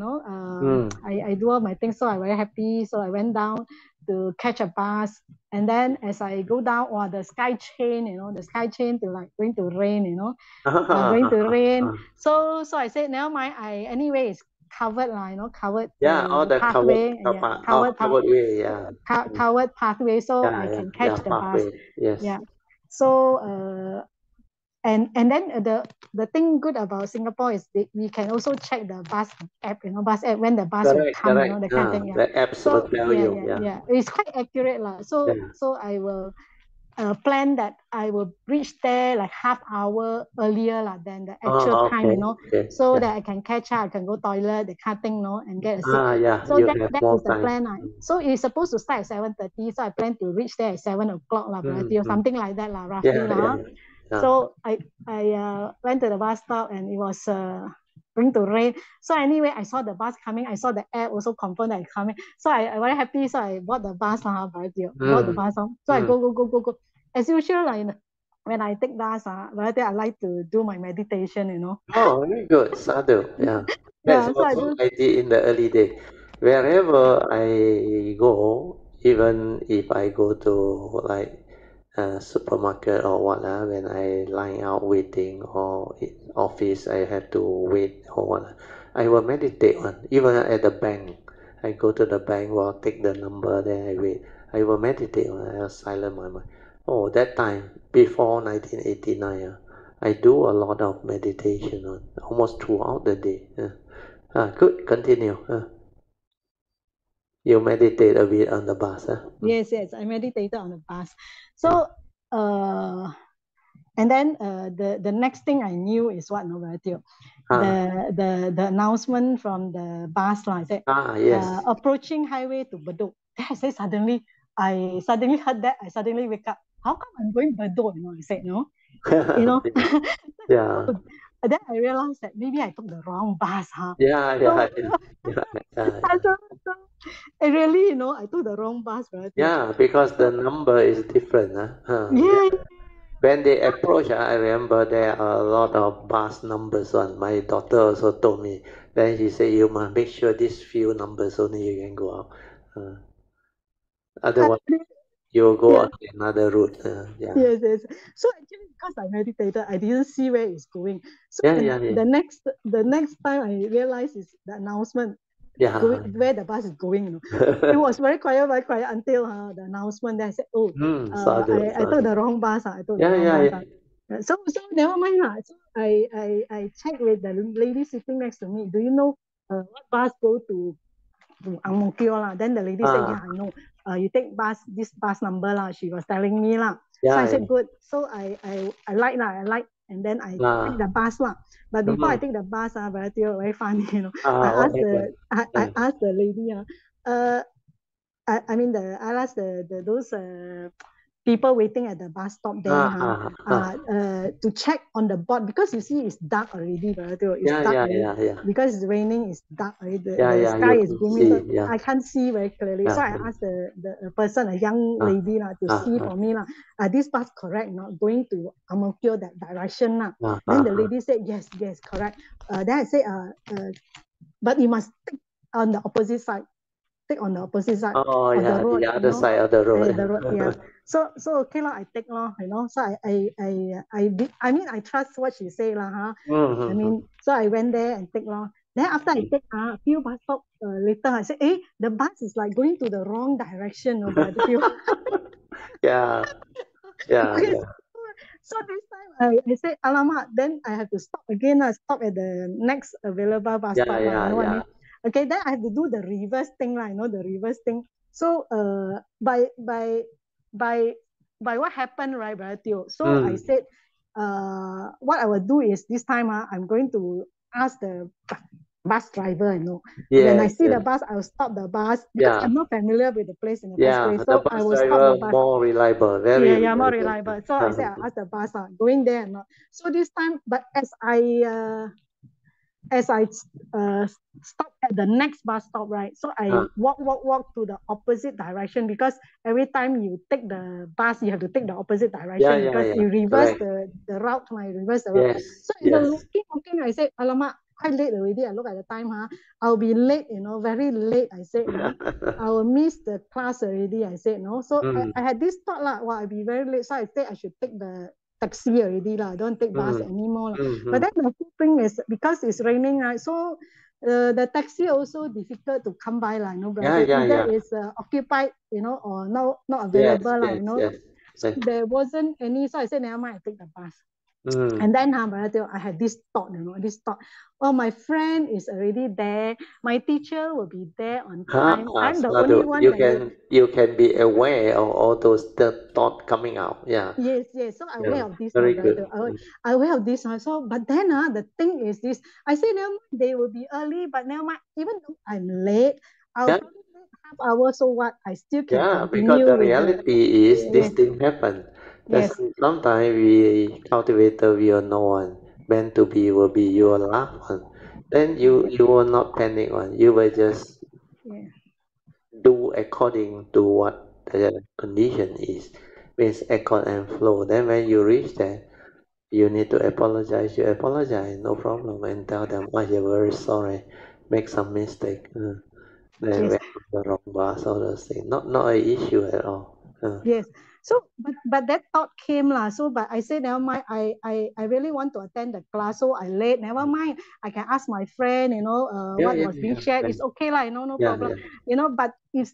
B: do all my things, so I very happy. So I went down to catch a bus, and then as I go down, the sky chain, to like going to rain, going to rain. So I said, never mind. Anyway it's covered, covered.
A: All the
B: pathway,
A: covered way,
B: covered pathway, so I can catch the bus.
A: Yes.
B: So and then the thing good about Singapore is we can also check the bus app, bus app when the bus will come, the kind of thing.
A: The apps will tell you.
B: It's quite accurate, So I will plan that I will reach there like half hour earlier than the actual time, so that I can catch up, I can go toilet, the kind of thing, and get a seat. So that is the plan. So it's supposed to start at 7:30, so I plan to reach there at 7 o'clock, or something like that, roughly. So I went to the bus stop, and it was going to rain. So anyway, I saw the bus coming. I saw the app also confirmed that it's coming. So I very happy. So I bought the bus. Bought the bus. So I go. As usual, when I take bus, I like to do my meditation.
A: Oh, very good. Sadhu. Yeah. That's also I did in the early day. Wherever I go, even if I go to like a supermarket or what, when I line out waiting or in office, I have to wait or what, I will meditate on. Even at the bank, I go to the bank, will take the number, then I wait. I will meditate on. I will silent my mind. Oh, that time before 1989. I do a lot of meditation on almost throughout the day. Good, continue. You meditate a bit on the bus.
B: Yes, I meditated on the bus. So, and then the next thing I knew is what, the announcement from the bus line said,
A: yes.
B: Approaching highway to Bedok. Then I said I suddenly heard that. I suddenly wake up. How come I'm going Bedok? I said, no.
A: Yeah.
B: Then I realized that maybe I took the wrong bus.
A: Yeah.
B: So I really, I took the wrong bus, right?
A: Yeah, because the number is different.
B: Yeah.
A: When they approach, I remember there are a lot of bus numbers on. My daughter also told me. Then she said, you must make sure these few numbers only you can go out. Otherwise, you'll go on another route.
B: Yes. So actually, because I meditated, I didn't see where it's going. So the next time I realized is the announcement. Where the bus is going. It was very quiet until the announcement. Then I said, I took the wrong bus. I took the wrong bus. So never mind. So I checked with the lady sitting next to me. Do you know what bus go to Ang Mo Kio? Then the lady said, yeah, I know. You take this bus number. She was telling me. So I said, good. So I like, and then I take the bus. But before I take the bus, very funny, I asked the lady, I asked those people waiting at the bus stop there to check on the board, because you see it's dark already, because it's raining, it's dark already, the sky is gloomy, so I can't see very clearly. So I asked the person, a young lady to see for me, this bus correct, not going to Ang Mo Kio, that direction. Then the lady said, yes, correct. Then I said, but you must take on the opposite side. On the opposite side of the road,
A: the other side of the road.
B: So okay, I take So I trust what she say so I went there and take Then after I take a few bus stop later, I said, the bus is like going to the wrong direction. So this time I said, alamak, then I have to stop again. I stop at the next available bus stop. You know what I mean? Okay, then I have to do the reverse thing, the reverse thing. So by what happened, right, Tio? So I said, what I will do is this time I'm going to ask the bus driver, when I see the bus, I will stop the bus, because I'm not familiar with the place in the first place. So I will stop the bus.
A: More reliable,
B: more reliable. So I said, I ask the bus going there. So this time, but as I stop at the next bus stop, right? So I walk to the opposite direction, because every time you take the bus, you have to take the opposite direction, because you reverse the route, reverse the route. So in the walking, I said, alamak, quite late already. I look at the time, I'll be late, very late. I said, I will miss the class already. I said, So I had this thought, I'll be very late. So I said I should take the taxi already, don't take bus anymore. But then the thing is, because it's raining, right? So the taxi also difficult to come by, either it's occupied, or not available, So there wasn't any. So I said, never mind, I take the bus. And then I had this thought, oh, my friend is already there. My teacher will be there on time. I'm the only one.
A: You can be aware of all those thoughts coming out. Yeah.
B: Yes. So I aware of this.
A: Very good.
B: I aware of this. So, but then the thing is this. I say, never mind, they will be early, but never mind. Even though I'm late, I'll probably wait half hour. So what? I still can continue.
A: Because the reality is this thing happen.
B: Yes.
A: Sometimes we cultivator, we are no one meant to be will be your last one. Then you will not panic one. You will just do according to what the condition is. Means accord and flow. Then when you reach there, you need to apologize. You apologize, no problem, and tell them, "Oh, you're very sorry, make some mistake." Then went on the wrong bus, all those things. Not an issue at all.
B: Yes. So, but that thought came lah. So, but I said, never mind. I really want to attend the class, so I late. Never mind. I can ask my friend. What was being shared. It's okay lah. No problem. But if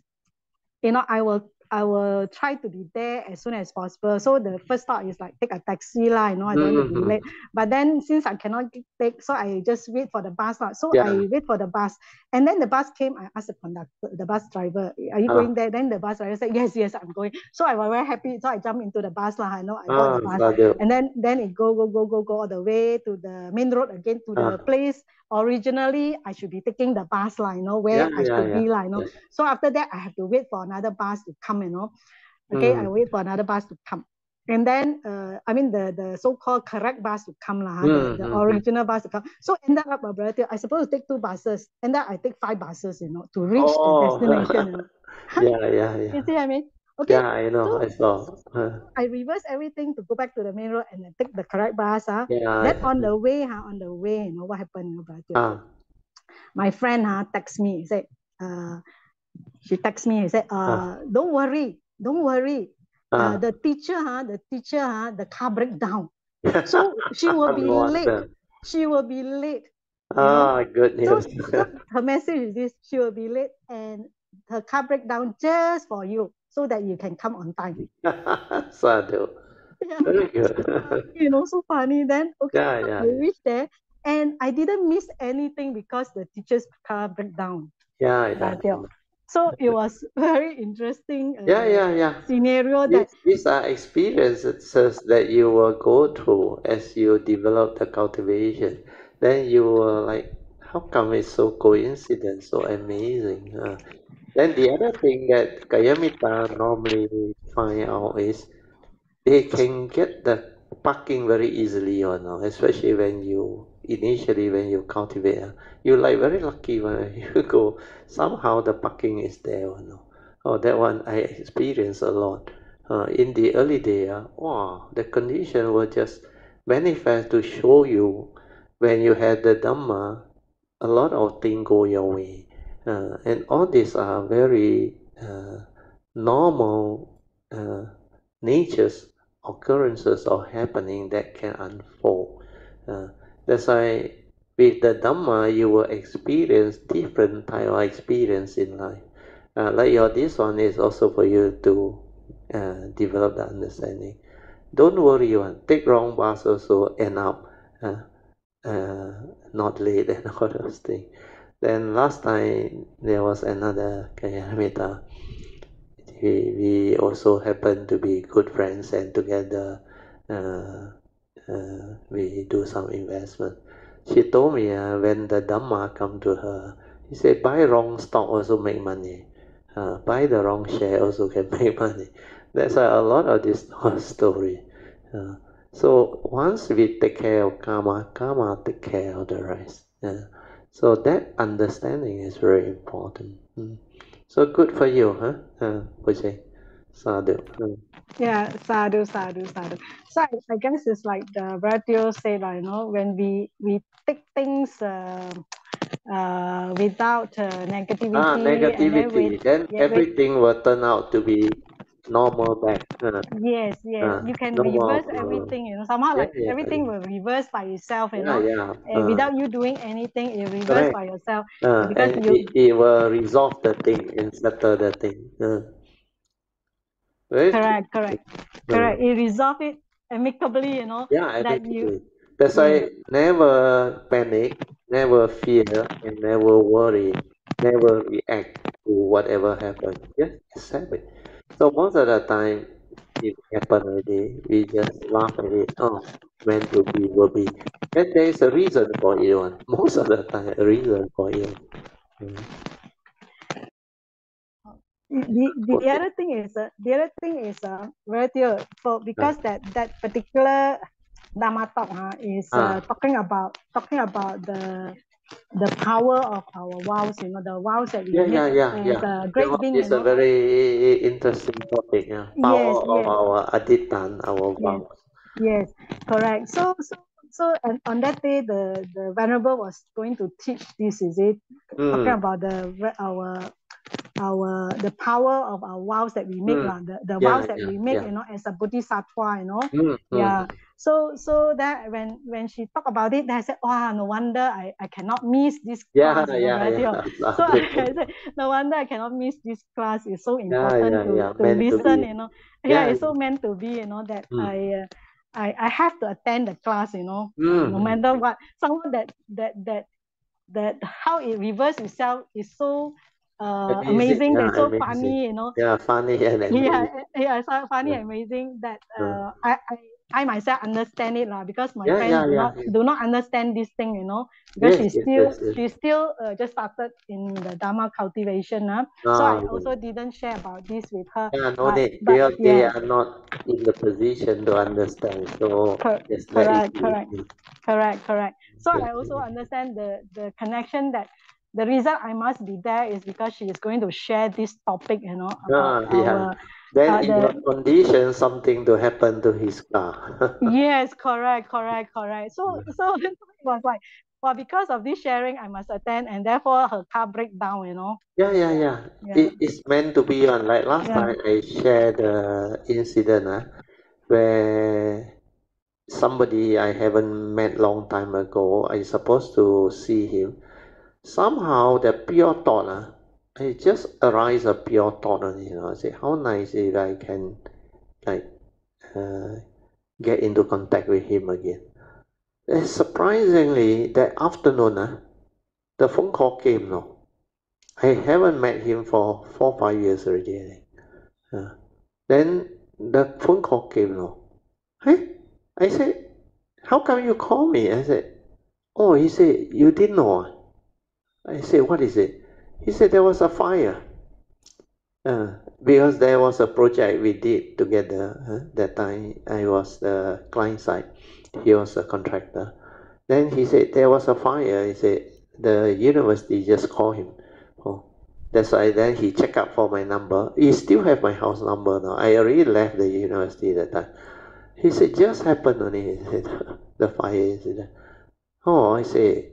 B: I will try to be there as soon as possible. So the first thought is like take a taxi lah. I don't want to be late. But then since I cannot take, so I just wait for the bus lah. So I wait for the bus, and then the bus came. I asked the conductor, the bus driver, "Are you going there?" Then the bus driver said, "Yes, I'm going." So I was very happy. So I jumped into the bus lah. I got the bus, and then it go all the way to the main road again to the place. Originally, I should be taking the bus lah. Where I should be lah. So after that, I have to wait for another bus to come. Okay, I wait for another bus to come, and then the so-called correct bus to come lah, the original bus to come. So ended up, I supposed to take 2 buses, and then I take 5 buses, to reach the destination.
A: Yeah.
B: You see what I mean? Okay.
A: Yeah, I know. I saw.
B: So I reverse everything to go back to the main road and take the correct bus. Then on the way, what happened, my friend text me, said, she texted me and said, don't worry. The teacher, the car break down. So she will be late.
A: Good news.
B: So her message is this: she will be late and her car break down just for you, so that you can come on time.
A: Sadhu. Very good.
B: So funny. Then I reached there and I didn't miss anything because the teacher's car break down. So it was very interesting scenario.
A: These are experiences that you will go through as you develop the cultivation. Then you will like, how come it's so coincident, so amazing? Then the other thing that Kayamita normally find out is they can get the parking very easily, especially when you cultivate. You like very lucky when you go. Somehow the parking is there. That one I experienced a lot. In the early day, the condition will just manifest to show you when you had the Dhamma, a lot of things go your way. And all these are very normal natures, occurrences or happening that can unfold. That's why with the Dhamma you will experience different type of experience in life. Like this one is also for you to develop the understanding. Don't worry, take wrong bus also end up not late and all those things. Then last time there was another Kayamita. We also happen to be good friends, and together we do some investment. She told me when the Dhamma come to her, he said, buy wrong stock also make money. Buy the wrong share also can make money. That's a lot of this story. So once we take care of karma take care of the rest. So that understanding is very important. So good for you, Poh Cheng. Sadhu.
B: Yeah, sadhu. So I guess it's like the Bratio said, when we take things without negativity,
A: then everything will turn out to be normal back.
B: Yes, you can reverse everything. Somehow like everything will reverse by itself. And without you doing anything, it reverse by yourself. Because
A: and it will resolve the thing and settle the thing.
B: Correct. It resolve it amicably, you know.
A: Yeah,
B: that
A: amicably.
B: you.
A: That's why never panic, never fear, and never worry, never react to whatever happens. Just accept it. So most of the time, it happen already. We just laugh at it. Oh, meant to be, will be. And there is a reason for it one. Most of the time, a reason for it. Mm.
B: The other thing is very clear for because that particular Dhamma talk is talking about the power of our vows, you know, the vows that we make as a great being,
A: It's
B: you
A: a
B: know.
A: very interesting topic. Yeah,
B: Yes,
A: power of
B: yes,
A: our aditan, our
B: yes,
A: vows.
B: yes, correct. So and on that day, the venerable was going to teach this, is it, talking about the power of our vows that we make, the
A: Yeah,
B: vows that
A: yeah,
B: we make,
A: yeah.
B: you know, as a bodhisattva, you know.
A: Mm,
B: Yeah. So that when she talked about it, I said, wow, no wonder I cannot miss this class, you know, very dear. So I said, no wonder I cannot miss this class. It's so important to
A: Meant to
B: listen,
A: be.
B: you know. Yeah,
A: Yeah.
B: it's so meant to be, you know, that I have to attend the class, you know, no
A: Mm.
B: matter what. Someone that how it reverses itself is so
A: Amazing.
B: amazing.
A: Yeah,
B: That's so
A: amazing.
B: funny, you know.
A: Yeah, funny and amazing.
B: Yeah, so funny,
A: Yeah.
B: amazing that
A: Uh,
B: I myself understand it lah, because my
A: yeah,
B: friends
A: yeah, yeah, yeah.
B: do not understand this thing, you know, because
A: Yes, yes, yes, yes.
B: she's still just started in the Dharma cultivation, so I
A: Um,
B: also didn't share about this with her,
A: yeah, no need.
B: but
A: They
B: yes,
A: are not in the position to understand. So just let it
B: correct,
A: be.
B: correct. So
A: Yeah.
B: I also understand the connection, that the reason I must be there is because she is going to share this topic, you know, about
A: Yeah.
B: our
A: Then in
B: the
A: your condition, something to happen to his car.
B: yes, correct. So it was like, well, because of this sharing, I must attend, and therefore her car break down, you know.
A: Yeah.
B: Yeah,
A: It's meant to be on. Like last
B: yeah,
A: time, I shared the incident where somebody I haven't met long time ago, I supposed to see him. Somehow the pure thought, it just arise a pure thought on it. You know, I say how nice if I can like uh, get into contact with him again. And surprisingly, that afternoon, the phone call came. No, I haven't met him for 4 5 years already. I think. Then the phone call came. No, hey, I said, how come you call me? I said, oh, he said, you didn't know. I said, what is it? He said, there was a fire. Because there was a project we did together. That time I was the client side. He was a contractor. Then he said, there was a fire. He said, the university just called him. Oh, that's why then he checked up for my number. He still have my house number now. I already left the university that time. He said, just happened only. He said, the fire incident. Oh, I say,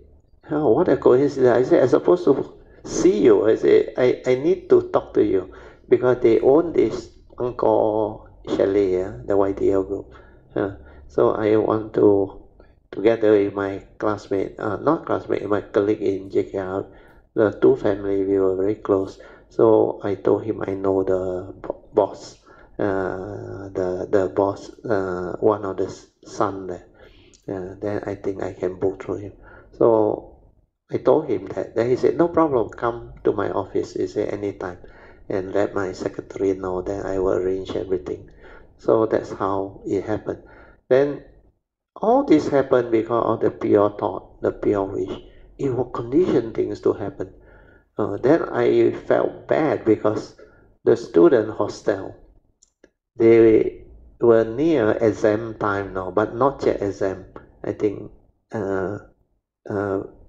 A: oh, what a coincidence. I say, I'm supposed to see you. I say, I need to talk to you because they own this Angkor chalet, the YTL group. So I want to, together with my classmate, not classmate, my colleague in JKR, the two family, we were very close. So I told him I know the boss, the boss, one of the son there. Then I think I can book through him. So I told him that. Then he said, no problem, come to my office. He said, anytime. And let my secretary know, then I will arrange everything. So that's how it happened. Then all this happened because of the pure thought, the pure wish. It will condition things to happen. Then I felt bad because the student hostel, they were near exam time now, but not yet exam. I think uh,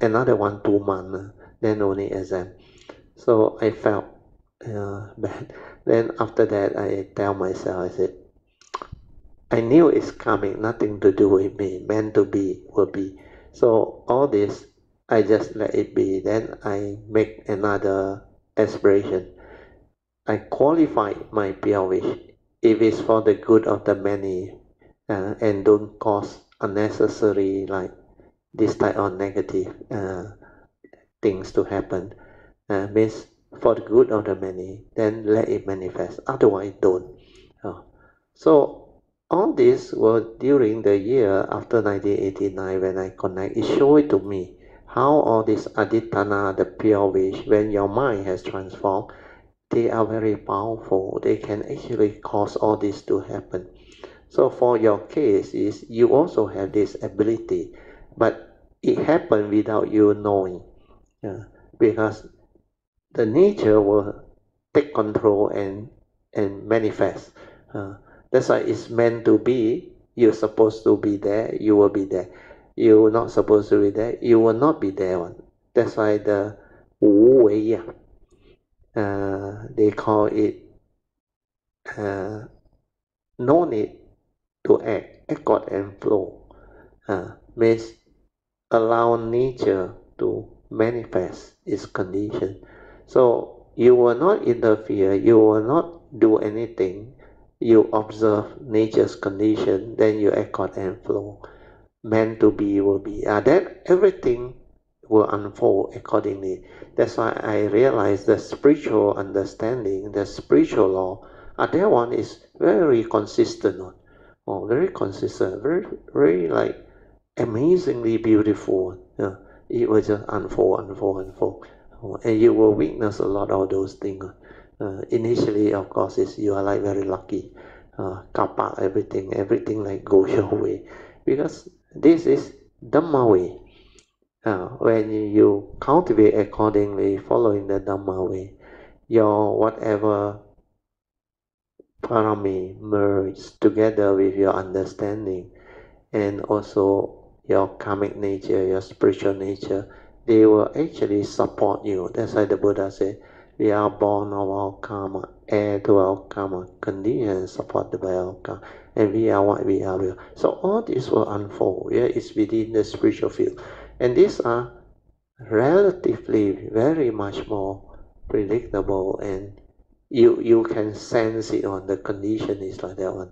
A: another 1 2 months, then only exam. So I felt bad. Then after that, I tell myself, I said, I knew it's coming, nothing to do with me, meant to be, will be. So all this, I just let it be. Then I make another aspiration. I qualify my pure wish if it's for the good of the many and don't cause unnecessary like this type of negative things to happen. Means for the good of the many, then let it manifest. Otherwise, don't. So all this was during the year after 1989 when I connect. It showed it to me how all this aditana, the pure wish, when your mind has transformed, they are very powerful. They can actually cause all this to happen. So for your case is you also have this ability, but it happened without you knowing. Because the nature will take control and manifest. That's why it's meant to be. You're supposed to be there, you will be there. You're not supposed to be there, you will not be there. One. That's why the Wu Wei, they call it no need to act, accord and flow. Means allow nature to manifest its condition. So you will not interfere, you will not do anything. You observe nature's condition, then you accord and flow. Meant to be will be. Then everything will unfold accordingly. That's why I realize the spiritual understanding, the spiritual law, that one is very consistent. Very consistent, very like amazingly beautiful. It will just unfold. And you will witness a lot of those things. Initially, of course, you are like very lucky. Kappa, everything like goes your way. Because this is Dhamma way. When you cultivate accordingly, following the Dhamma way, your whatever parami merge together with your understanding and also your karmic nature, your spiritual nature, they will actually support you. That's why the Buddha said, we are born of our karma, heir to our karma, conditioned supported by our karma, and we are what we are. So all this will unfold. It's within the spiritual field. And these are relatively very much more predictable, and you can sense it on the condition is like that one.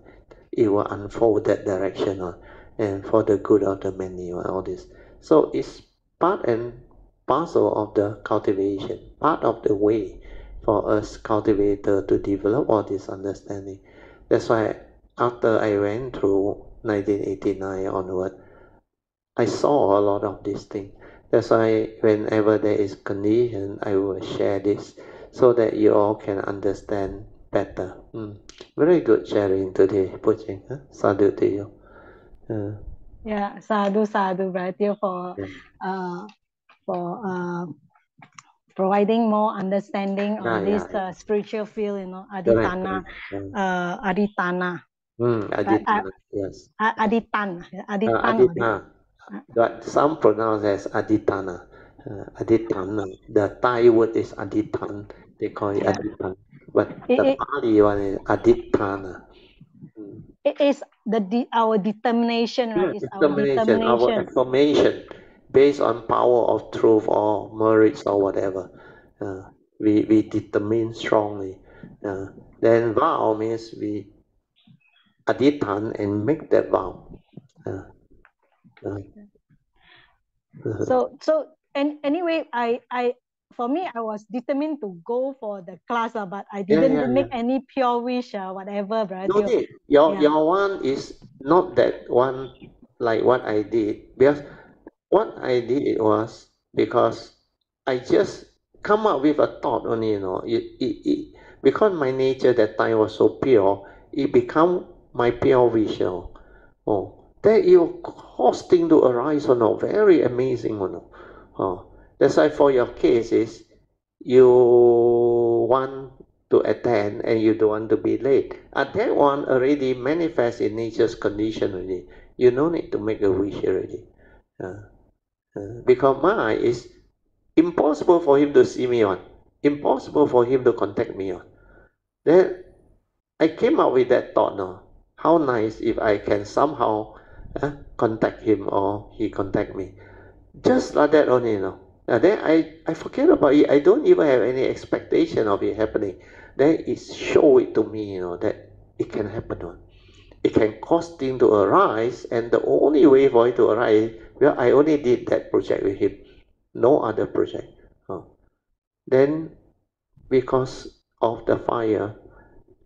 A: It will unfold that direction on, and for the good of the many, all this. So it's part and parcel of the cultivation, part of the way for us cultivator to develop all this understanding. That's why after I went through 1989 onward, I saw a lot of these things. That's why whenever there is condition, I will share this so that you all can understand better. Very good sharing today, Poh Cheng. Sadhu to you.
B: Yeah, sadhu, Bharatiya, for providing more understanding on this spiritual field, aditana, aditana.
A: Aditana, yes.
B: Aditana.
A: But some pronounce as aditana. Aditana. The Thai word is aditan. They call it aditan. But the Pali one is aditana.
B: It is our determination, right? It's our determination.
A: Our affirmation based on power of truth or merits or whatever. We determine strongly. Then vow means we adithan and make that vow.
B: And anyway, for me, I was determined to go for the class, but I didn't make any pure wish, whatever.
A: No need. Your one is not that one like what I did. Because what I did was because I just come up with a thought only, because my nature that time was so pure, it become my pure wish. That you cause thing to arise, very amazing, That's why for your case is you want to attend and you don't want to be late. That one already manifests in nature's condition already. You no need to make a wish already. Because mine is impossible for him to see me on, impossible for him to contact me on. Then I came up with that thought, how nice if I can somehow contact him or he contact me. Just like that only, Then I forget about it. I don't even have any expectation of it happening. Then it show it to me, that it can happen. It can cause things to arise, and the only way for it to arise, well, I only did that project with him, no other project. Then, because of the fire,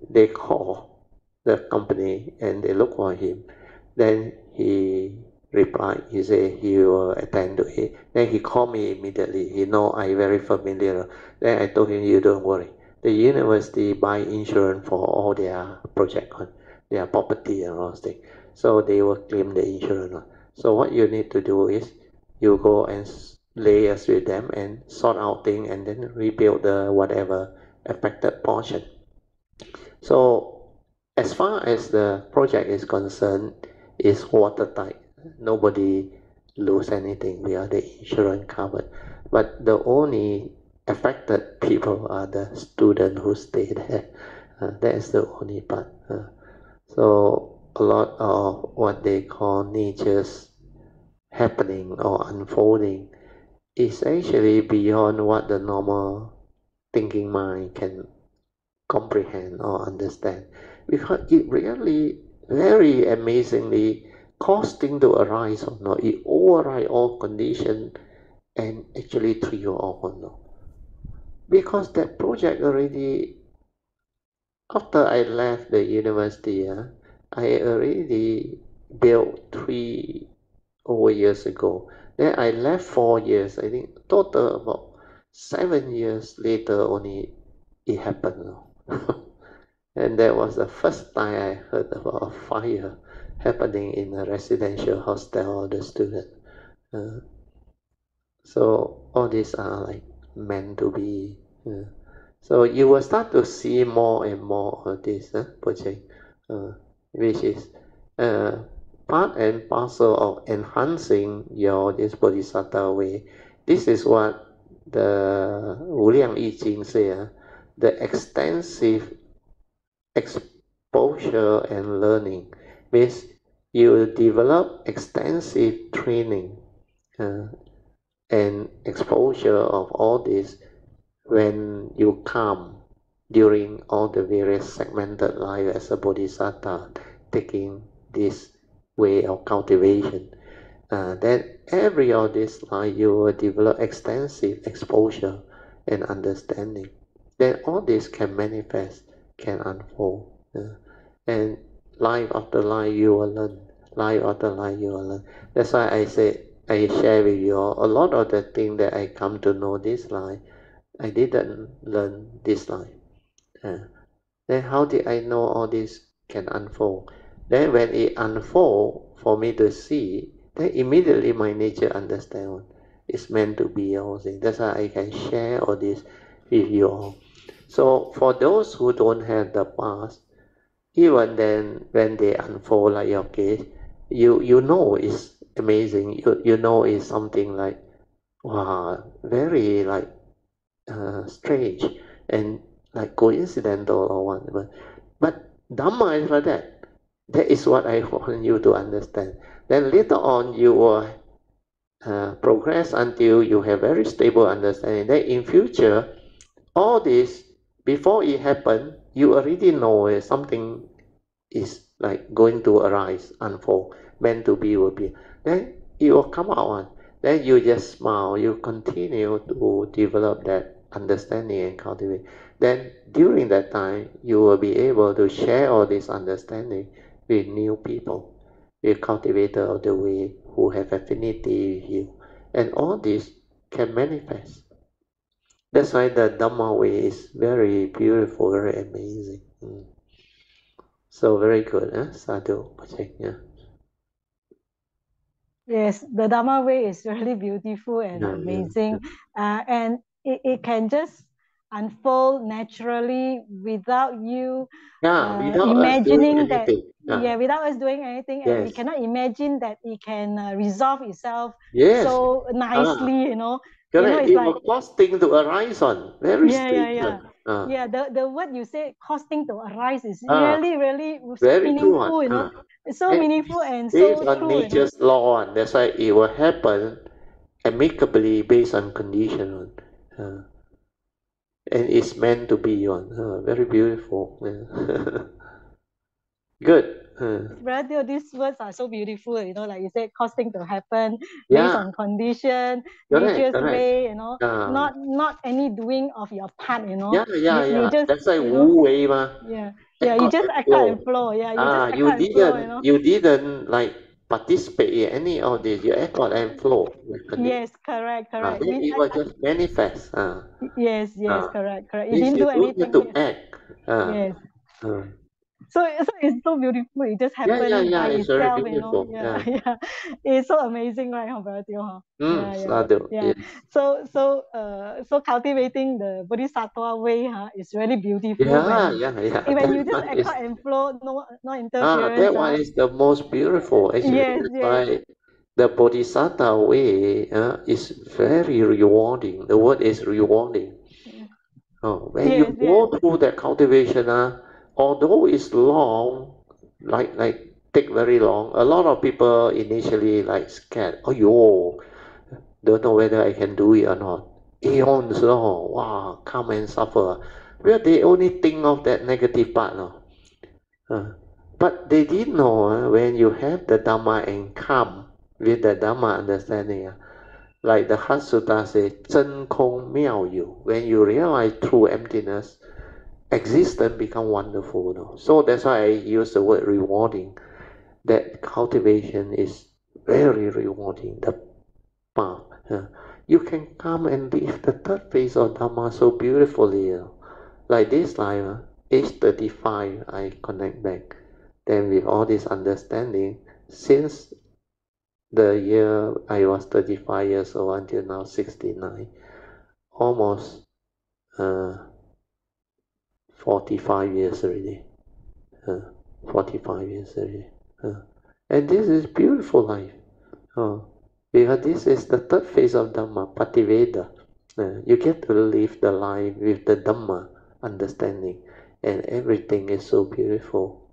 A: they call the company and they look for him. Then he replied, he said he will attend to it. Then he called me immediately. He know I very familiar. Then I told him, you don't worry. The university buy insurance for all their project, their property and all things. So they will claim the insurance. So what you need to do is you go and liaise with them and sort out things and then rebuild the whatever affected portion. So as far as the project is concerned, it's watertight. Nobody lose anything. We are the insurance covered. But the only affected people are the students who stay there. That is the only part. So a lot of what they call nature's happening or unfolding is actually beyond what the normal thinking mind can comprehend or understand, because it really very amazingly cause things to arise or not. It override all condition and actually trigger all or not. Because that project already, after I left the university, I already built 3 over years ago. Then I left 4 years. I think total about 7 years later only it happened. And that was the first time I heard about a fire happening in a residential hostel of the student. So all these are like meant to be. So you will start to see more and more of this project, which is part and parcel of enhancing your this bodhisattva way. This is what the Wu Liang Yi Jing say, the extensive exposure and learning means you develop extensive training and exposure of all this when you come during all the various segmented life as a bodhisattva, taking this way of cultivation. Then every of this life you will develop extensive exposure and understanding. Then all this can manifest, can unfold. And life after life you will learn. Life after life you will learn. That's why I say, I share with you all, a lot of the things that I come to know this life, I didn't learn this life. Then how did I know all this can unfold? Then when it unfold for me to see, then immediately my nature understand it's meant to be all things. That's why I can share all this with you all. So for those who don't have the past, even then when they unfold like your case, you know it's amazing. You know it's something like, wow, very like strange and like coincidental or whatever. But Dhamma is like that. That is what I want you to understand. Then later on you will progress until you have very stable understanding. Then in future, all this, before it happen, you already know something is like going to arise, unfold, meant to be will be. Then it will come out. Then you just smile, you continue to develop that understanding and cultivate. Then during that time, you will be able to share all this understanding with new people, with cultivator of the way who have affinity with you. And all this can manifest. That's why the Dhamma way is very beautiful, very amazing. So very good, Sadhu, yeah.
B: Yes, the Dhamma way is really beautiful and amazing. And it can just unfold naturally without you
A: without
B: imagining that,
A: anything.
B: without us doing anything. And we cannot imagine that it can resolve itself so nicely,
A: Correct. It's like cause things to arise on. Very strange.
B: Yeah, the what you say, causing to arise is really, really
A: very
B: meaningful,
A: true.
B: It's so meaningful and
A: based
B: so
A: on
B: true,
A: nature's law, and that's why it will happen amicably based on condition. And it's meant to be on. Very beautiful. Good.
B: Brother, these words are so beautiful, like you said, causing to happen based on condition, nature's way, not any doing of your part,
A: Yeah.
B: You just,
A: That's like Wu Wei,
B: yeah. Yeah, you just act out and flow. Yeah, you just act out and flow, you know.
A: You didn't like participate in any of this. You act out and flow.
B: Yes, correct.
A: Then it will just manifest.
B: Yes, correct. You
A: Means
B: didn't
A: you
B: do
A: don't have
B: anything.
A: to act.
B: Yes.
A: Uh,
B: So it's so beautiful. It just happened by
A: it's very
B: itself, you know.
A: beautiful.
B: Yeah, yeah. It's so amazing, right, huh? Yeah.
A: Yes.
B: So cultivating the Bodhisattva way, is really beautiful when you just
A: That one
B: act
A: is
B: out and flow, no interference.
A: that one is the most beautiful. Actually,
B: Yes,
A: that's
B: yes.
A: why the Bodhisattva way is very rewarding. The word is rewarding. When you go through that cultivation, although it's long, like take very long, a lot of people initially like scared. Oh, yo, don't know whether I can do it or not. Eons, wow, come and suffer. Well, they only think of that negative part, no. But they didn't know when you have the Dhamma and come with the Dhamma understanding, like the Heart Sutta says, 真空妙有. When you realize true emptiness, existence become wonderful. No? So that's why I use the word rewarding. That cultivation is very rewarding. The path. You can come and live the third phase of Dhamma so beautifully. Like this life, age 35, I connect back. Then with all this understanding, since the year I was 35 years old until now 69, almost 45 years already. 45 years already. And this is beautiful life. Because this is the third phase of Dhamma, Pativeda. You get to live the life with the Dhamma understanding, and everything is so beautiful.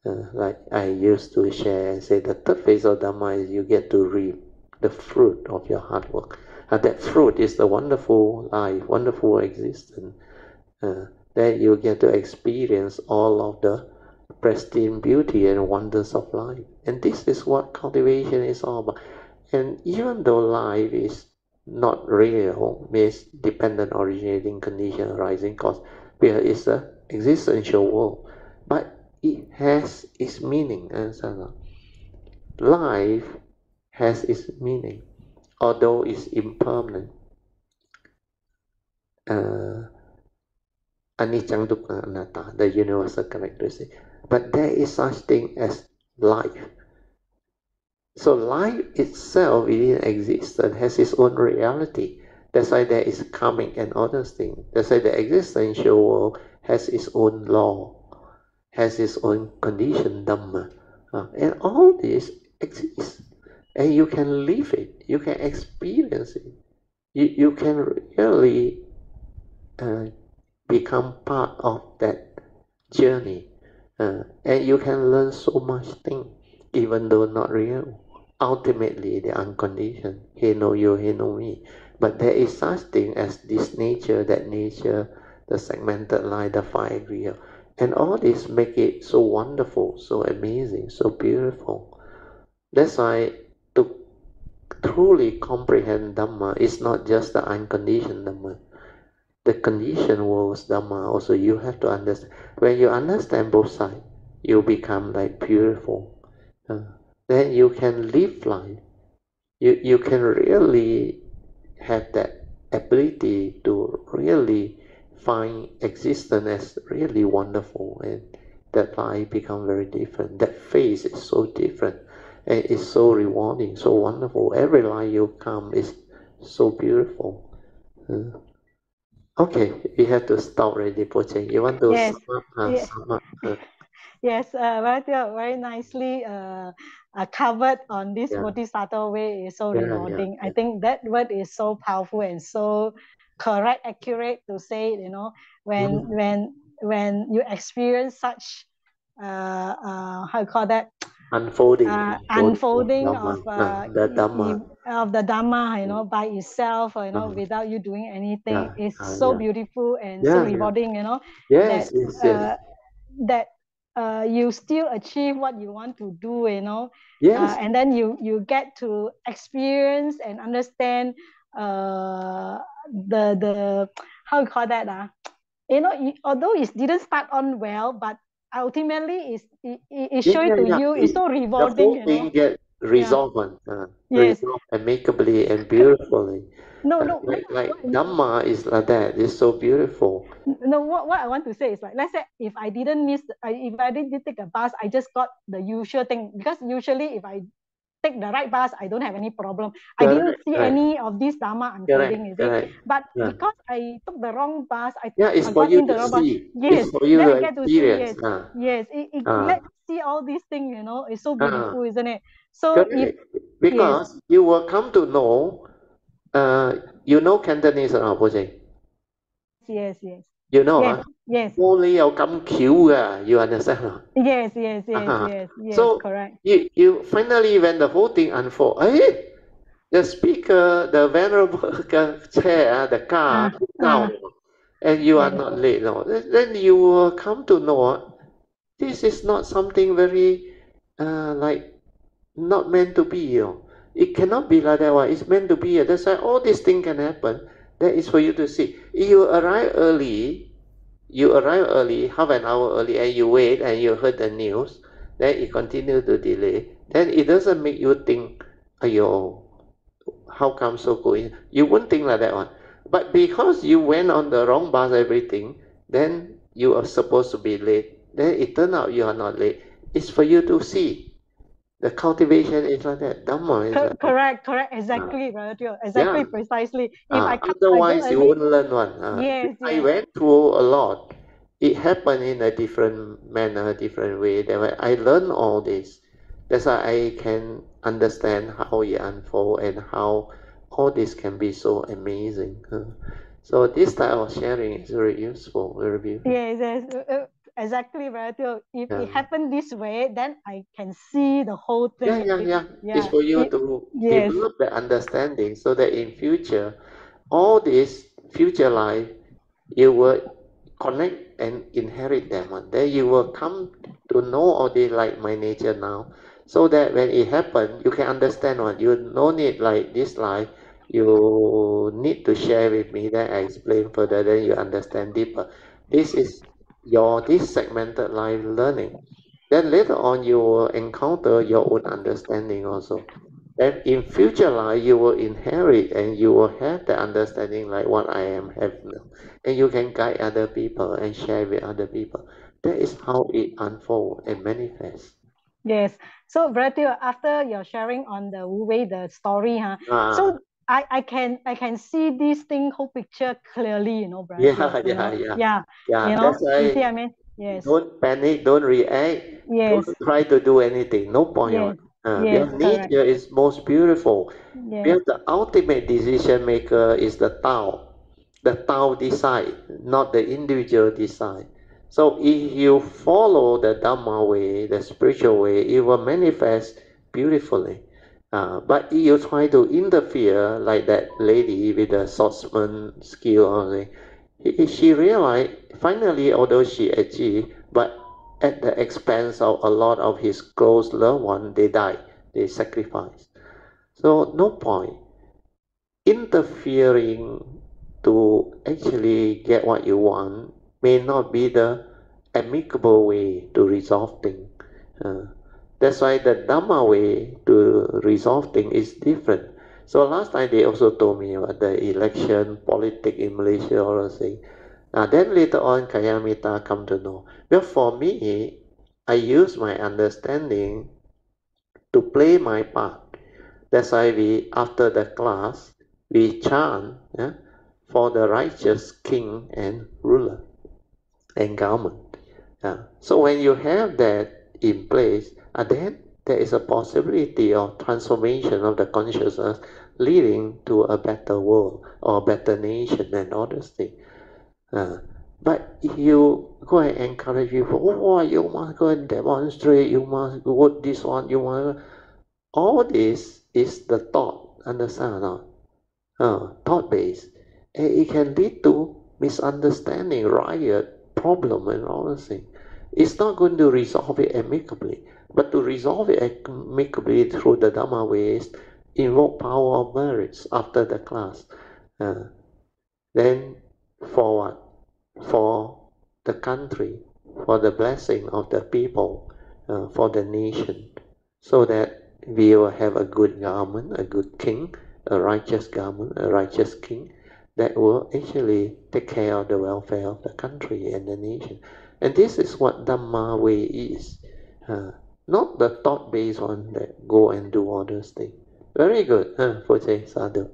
A: Like I used to share and say, the third phase of Dhamma is you get to reap the fruit of your hard work. And that fruit is the wonderful life, wonderful existence. Then you get to experience all of the pristine beauty and wonders of life. And this is what cultivation is all about. And even though life is not real, means dependent originating condition arising cause, where it's an existential world, but it has its meaning. Life has its meaning, although it's impermanent. Anicca dukkha anatta, the universal characteristic. But there is such thing as life. So life itself within existence has its own reality. That's why there is karmic and other things. That's why the existential world has its own law, has its own condition, Dhamma. And all this exists. And you can live it, you can experience it. You can really become part of that journey. And you can learn so much things, even though not real. Ultimately, the unconditioned. He know you, he know me. But there is such thing as this nature, that nature, the segmented line, the five real. And all this make it so wonderful, so amazing, so beautiful. That's why to truly comprehend Dhamma is not just the unconditioned Dhamma. The conditioned world's Dhamma also you have to understand. When you understand both sides, you become like beautiful. Then you can live life. You can really have that ability to really find existence as really wonderful, and that life become very different. That phase is so different, and it's so rewarding, so wonderful. Every life you come is so beautiful. Okay, we have to stop already, Poh Cheng. You want to
B: Yes.
A: sum up?
B: Yes, very nicely covered on this Bodhisattva way is so rewarding. I think that word is so powerful and so correct, accurate to say, when you experience such how you call that, unfolding of the Dhamma, by itself, without you doing anything, is so beautiful and so rewarding, that you still achieve what you want to do, and then you get to experience and understand the how you call that, although it didn't start on well, but ultimately is showing to you is so rewarding.
A: The whole thing get resolved, resolved amicably and beautifully. Like Dhamma is like that. It's so beautiful.
B: No, what I want to say is like, let's say if I didn't if I didn't take a bus, I just got the usual thing, because usually if I take the right bus, I don't have any problem. I didn't see any of this Dhamma unfolding, you see. But because I took the wrong bus, I got in the wrong bus. Yes, then I get to see. Yes, yes. It let see all these things. It's so beautiful, isn't it? So
A: because you will come to know, you know Cantonese or Poh Cheng?
B: Yes.
A: You know,
B: yes.
A: Only you come queue, you understand?
B: Yes.
A: So
B: correct.
A: You finally, when the whole thing unfold, the speaker, the venerable chair, the car, down, and you are not late. No, then you will come to know this is not something very like not meant to be. It cannot be like that one. It's meant to be. That's why all these things can happen. That is for you to see. If you arrive early, half an hour early, and you wait and you heard the news, then it continue to delay, then it doesn't make you think, ayo, how come so going? You won't think like that one. But because you went on the wrong bus, everything, then you are supposed to be late. Then it turned out you are not late. It's for you to see. The cultivation is like that. Dhamma is like
B: correct. Exactly, Brother Teo. Exactly, precisely. If
A: otherwise, you won't learn one.
B: Yes.
A: I went through a lot. It happened in a different manner, different way. That I learned all this. That's why I can understand how it unfolds and how all this can be so amazing. So this type of sharing is very useful, very beautiful.
B: Yes. Exactly, right. If it happened this way, then I can see the whole thing.
A: It's for you to develop the understanding so that in future, all this future life, you will connect and inherit them. Then you will come to know all this like my nature now. So that when it happens, you can understand what you no need like this life. You need to share with me, then I explain further, then you understand deeper. This is this segmented life learning. Then later on you will encounter your own understanding also. Then in future life you will inherit and you will have the understanding like what I am having now. And you can guide other people and share with other people. That is how it unfolds and manifests.
B: Yes. So, Brother, after your sharing on the Wu Wei, the story, so I can see this thing, whole picture clearly, Brother.
A: That's why
B: you see what I mean? Yes.
A: Don't panic, don't react, don't try to do anything. No point. Because nature is most beautiful. Because the ultimate decision maker is the Tao. The Tao decide, not the individual decide. So if you follow the Dhamma way, the spiritual way, it will manifest beautifully. But if you try to interfere, like that lady with the swordsman skill, she realized finally, although she achieved, but at the expense of a lot of his close loved ones, they died, they sacrificed. So no point interfering to actually get what you want may not be the amicable way to resolve things. That's why the Dhamma way to resolve things is different. So last time they also told me about the election, politics in Malaysia, all those things. Then later on, Kayamita come to know. Well, for me, I use my understanding to play my part. That's why after the class, we chant for the righteous king and ruler and government. So when you have that in place, then there is a possibility of transformation of the consciousness leading to a better world or a better nation and all those things. But if you go and encourage people, oh, you must go and demonstrate, you must vote this one, you must. All this is the thought, understand or not? Thought based. And it can lead to misunderstanding, riot, problem, and all those things. It's not going to resolve it amicably, but to resolve it amicably through the Dhamma ways, invoke power of merits after the class. Then for what? For the country, for the blessing of the people, for the nation, so that we will have a good government, a good king, a righteous government, a righteous king that will actually take care of the welfare of the country and the nation. And this is what Dhamma way is. Not the thought-based one that go and do all those things. Very good, Poh Cheng, sadhu.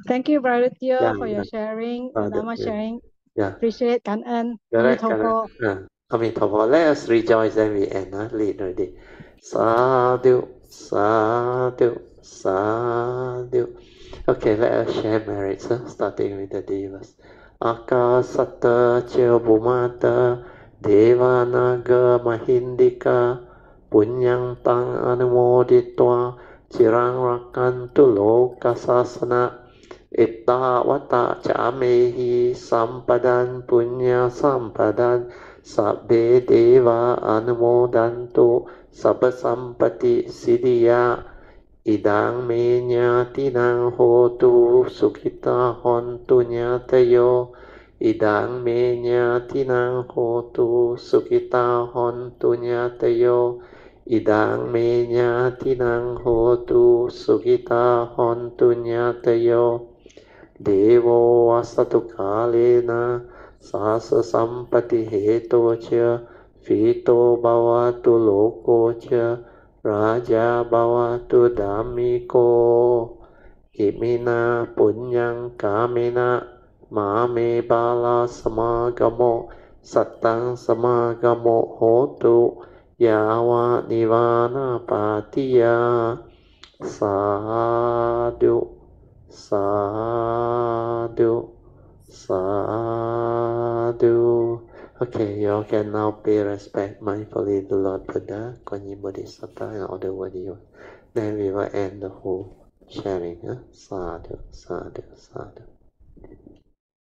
B: Thank you, Brother Teo,
A: Yeah,
B: for your sharing, Dhamma sharing. Appreciate, 感恩,
A: correct,
B: Amitofo.
A: correct. Amitofo. Let us rejoice and we end. Lead already. Sadhu, sadhu, sadhu. Okay, let us share merits, starting with the Devas. Akasata cha bhumata devanaga mahindika punyang tang anumoditva cirang rakantu lokasasana itta vata camehi sampadan punya sampadan sabbe deva anumodantu sabba sampati siddhya idang me nyatinang hotu sukita hontu nyatayo idang me nyatinang hotu sukita hontu nyatayo idang me nyatinang hotu sukita hontu nyatayo devo vasatu kalena sasa sampati heto cha fito bhavatu loko cha Raja bhavatu dhammiko imina punyang kamena mame bala samagamo sattang samagamo hotu yawa nivana patiya sadhu sadhu sadhu. Okay, you all can now pay respect mindfully to Lord Buddha, Kuan Yin Bodhisattva, and all the worthy ones. Then we will end the whole sharing. Sadhu, sadhu, sadhu.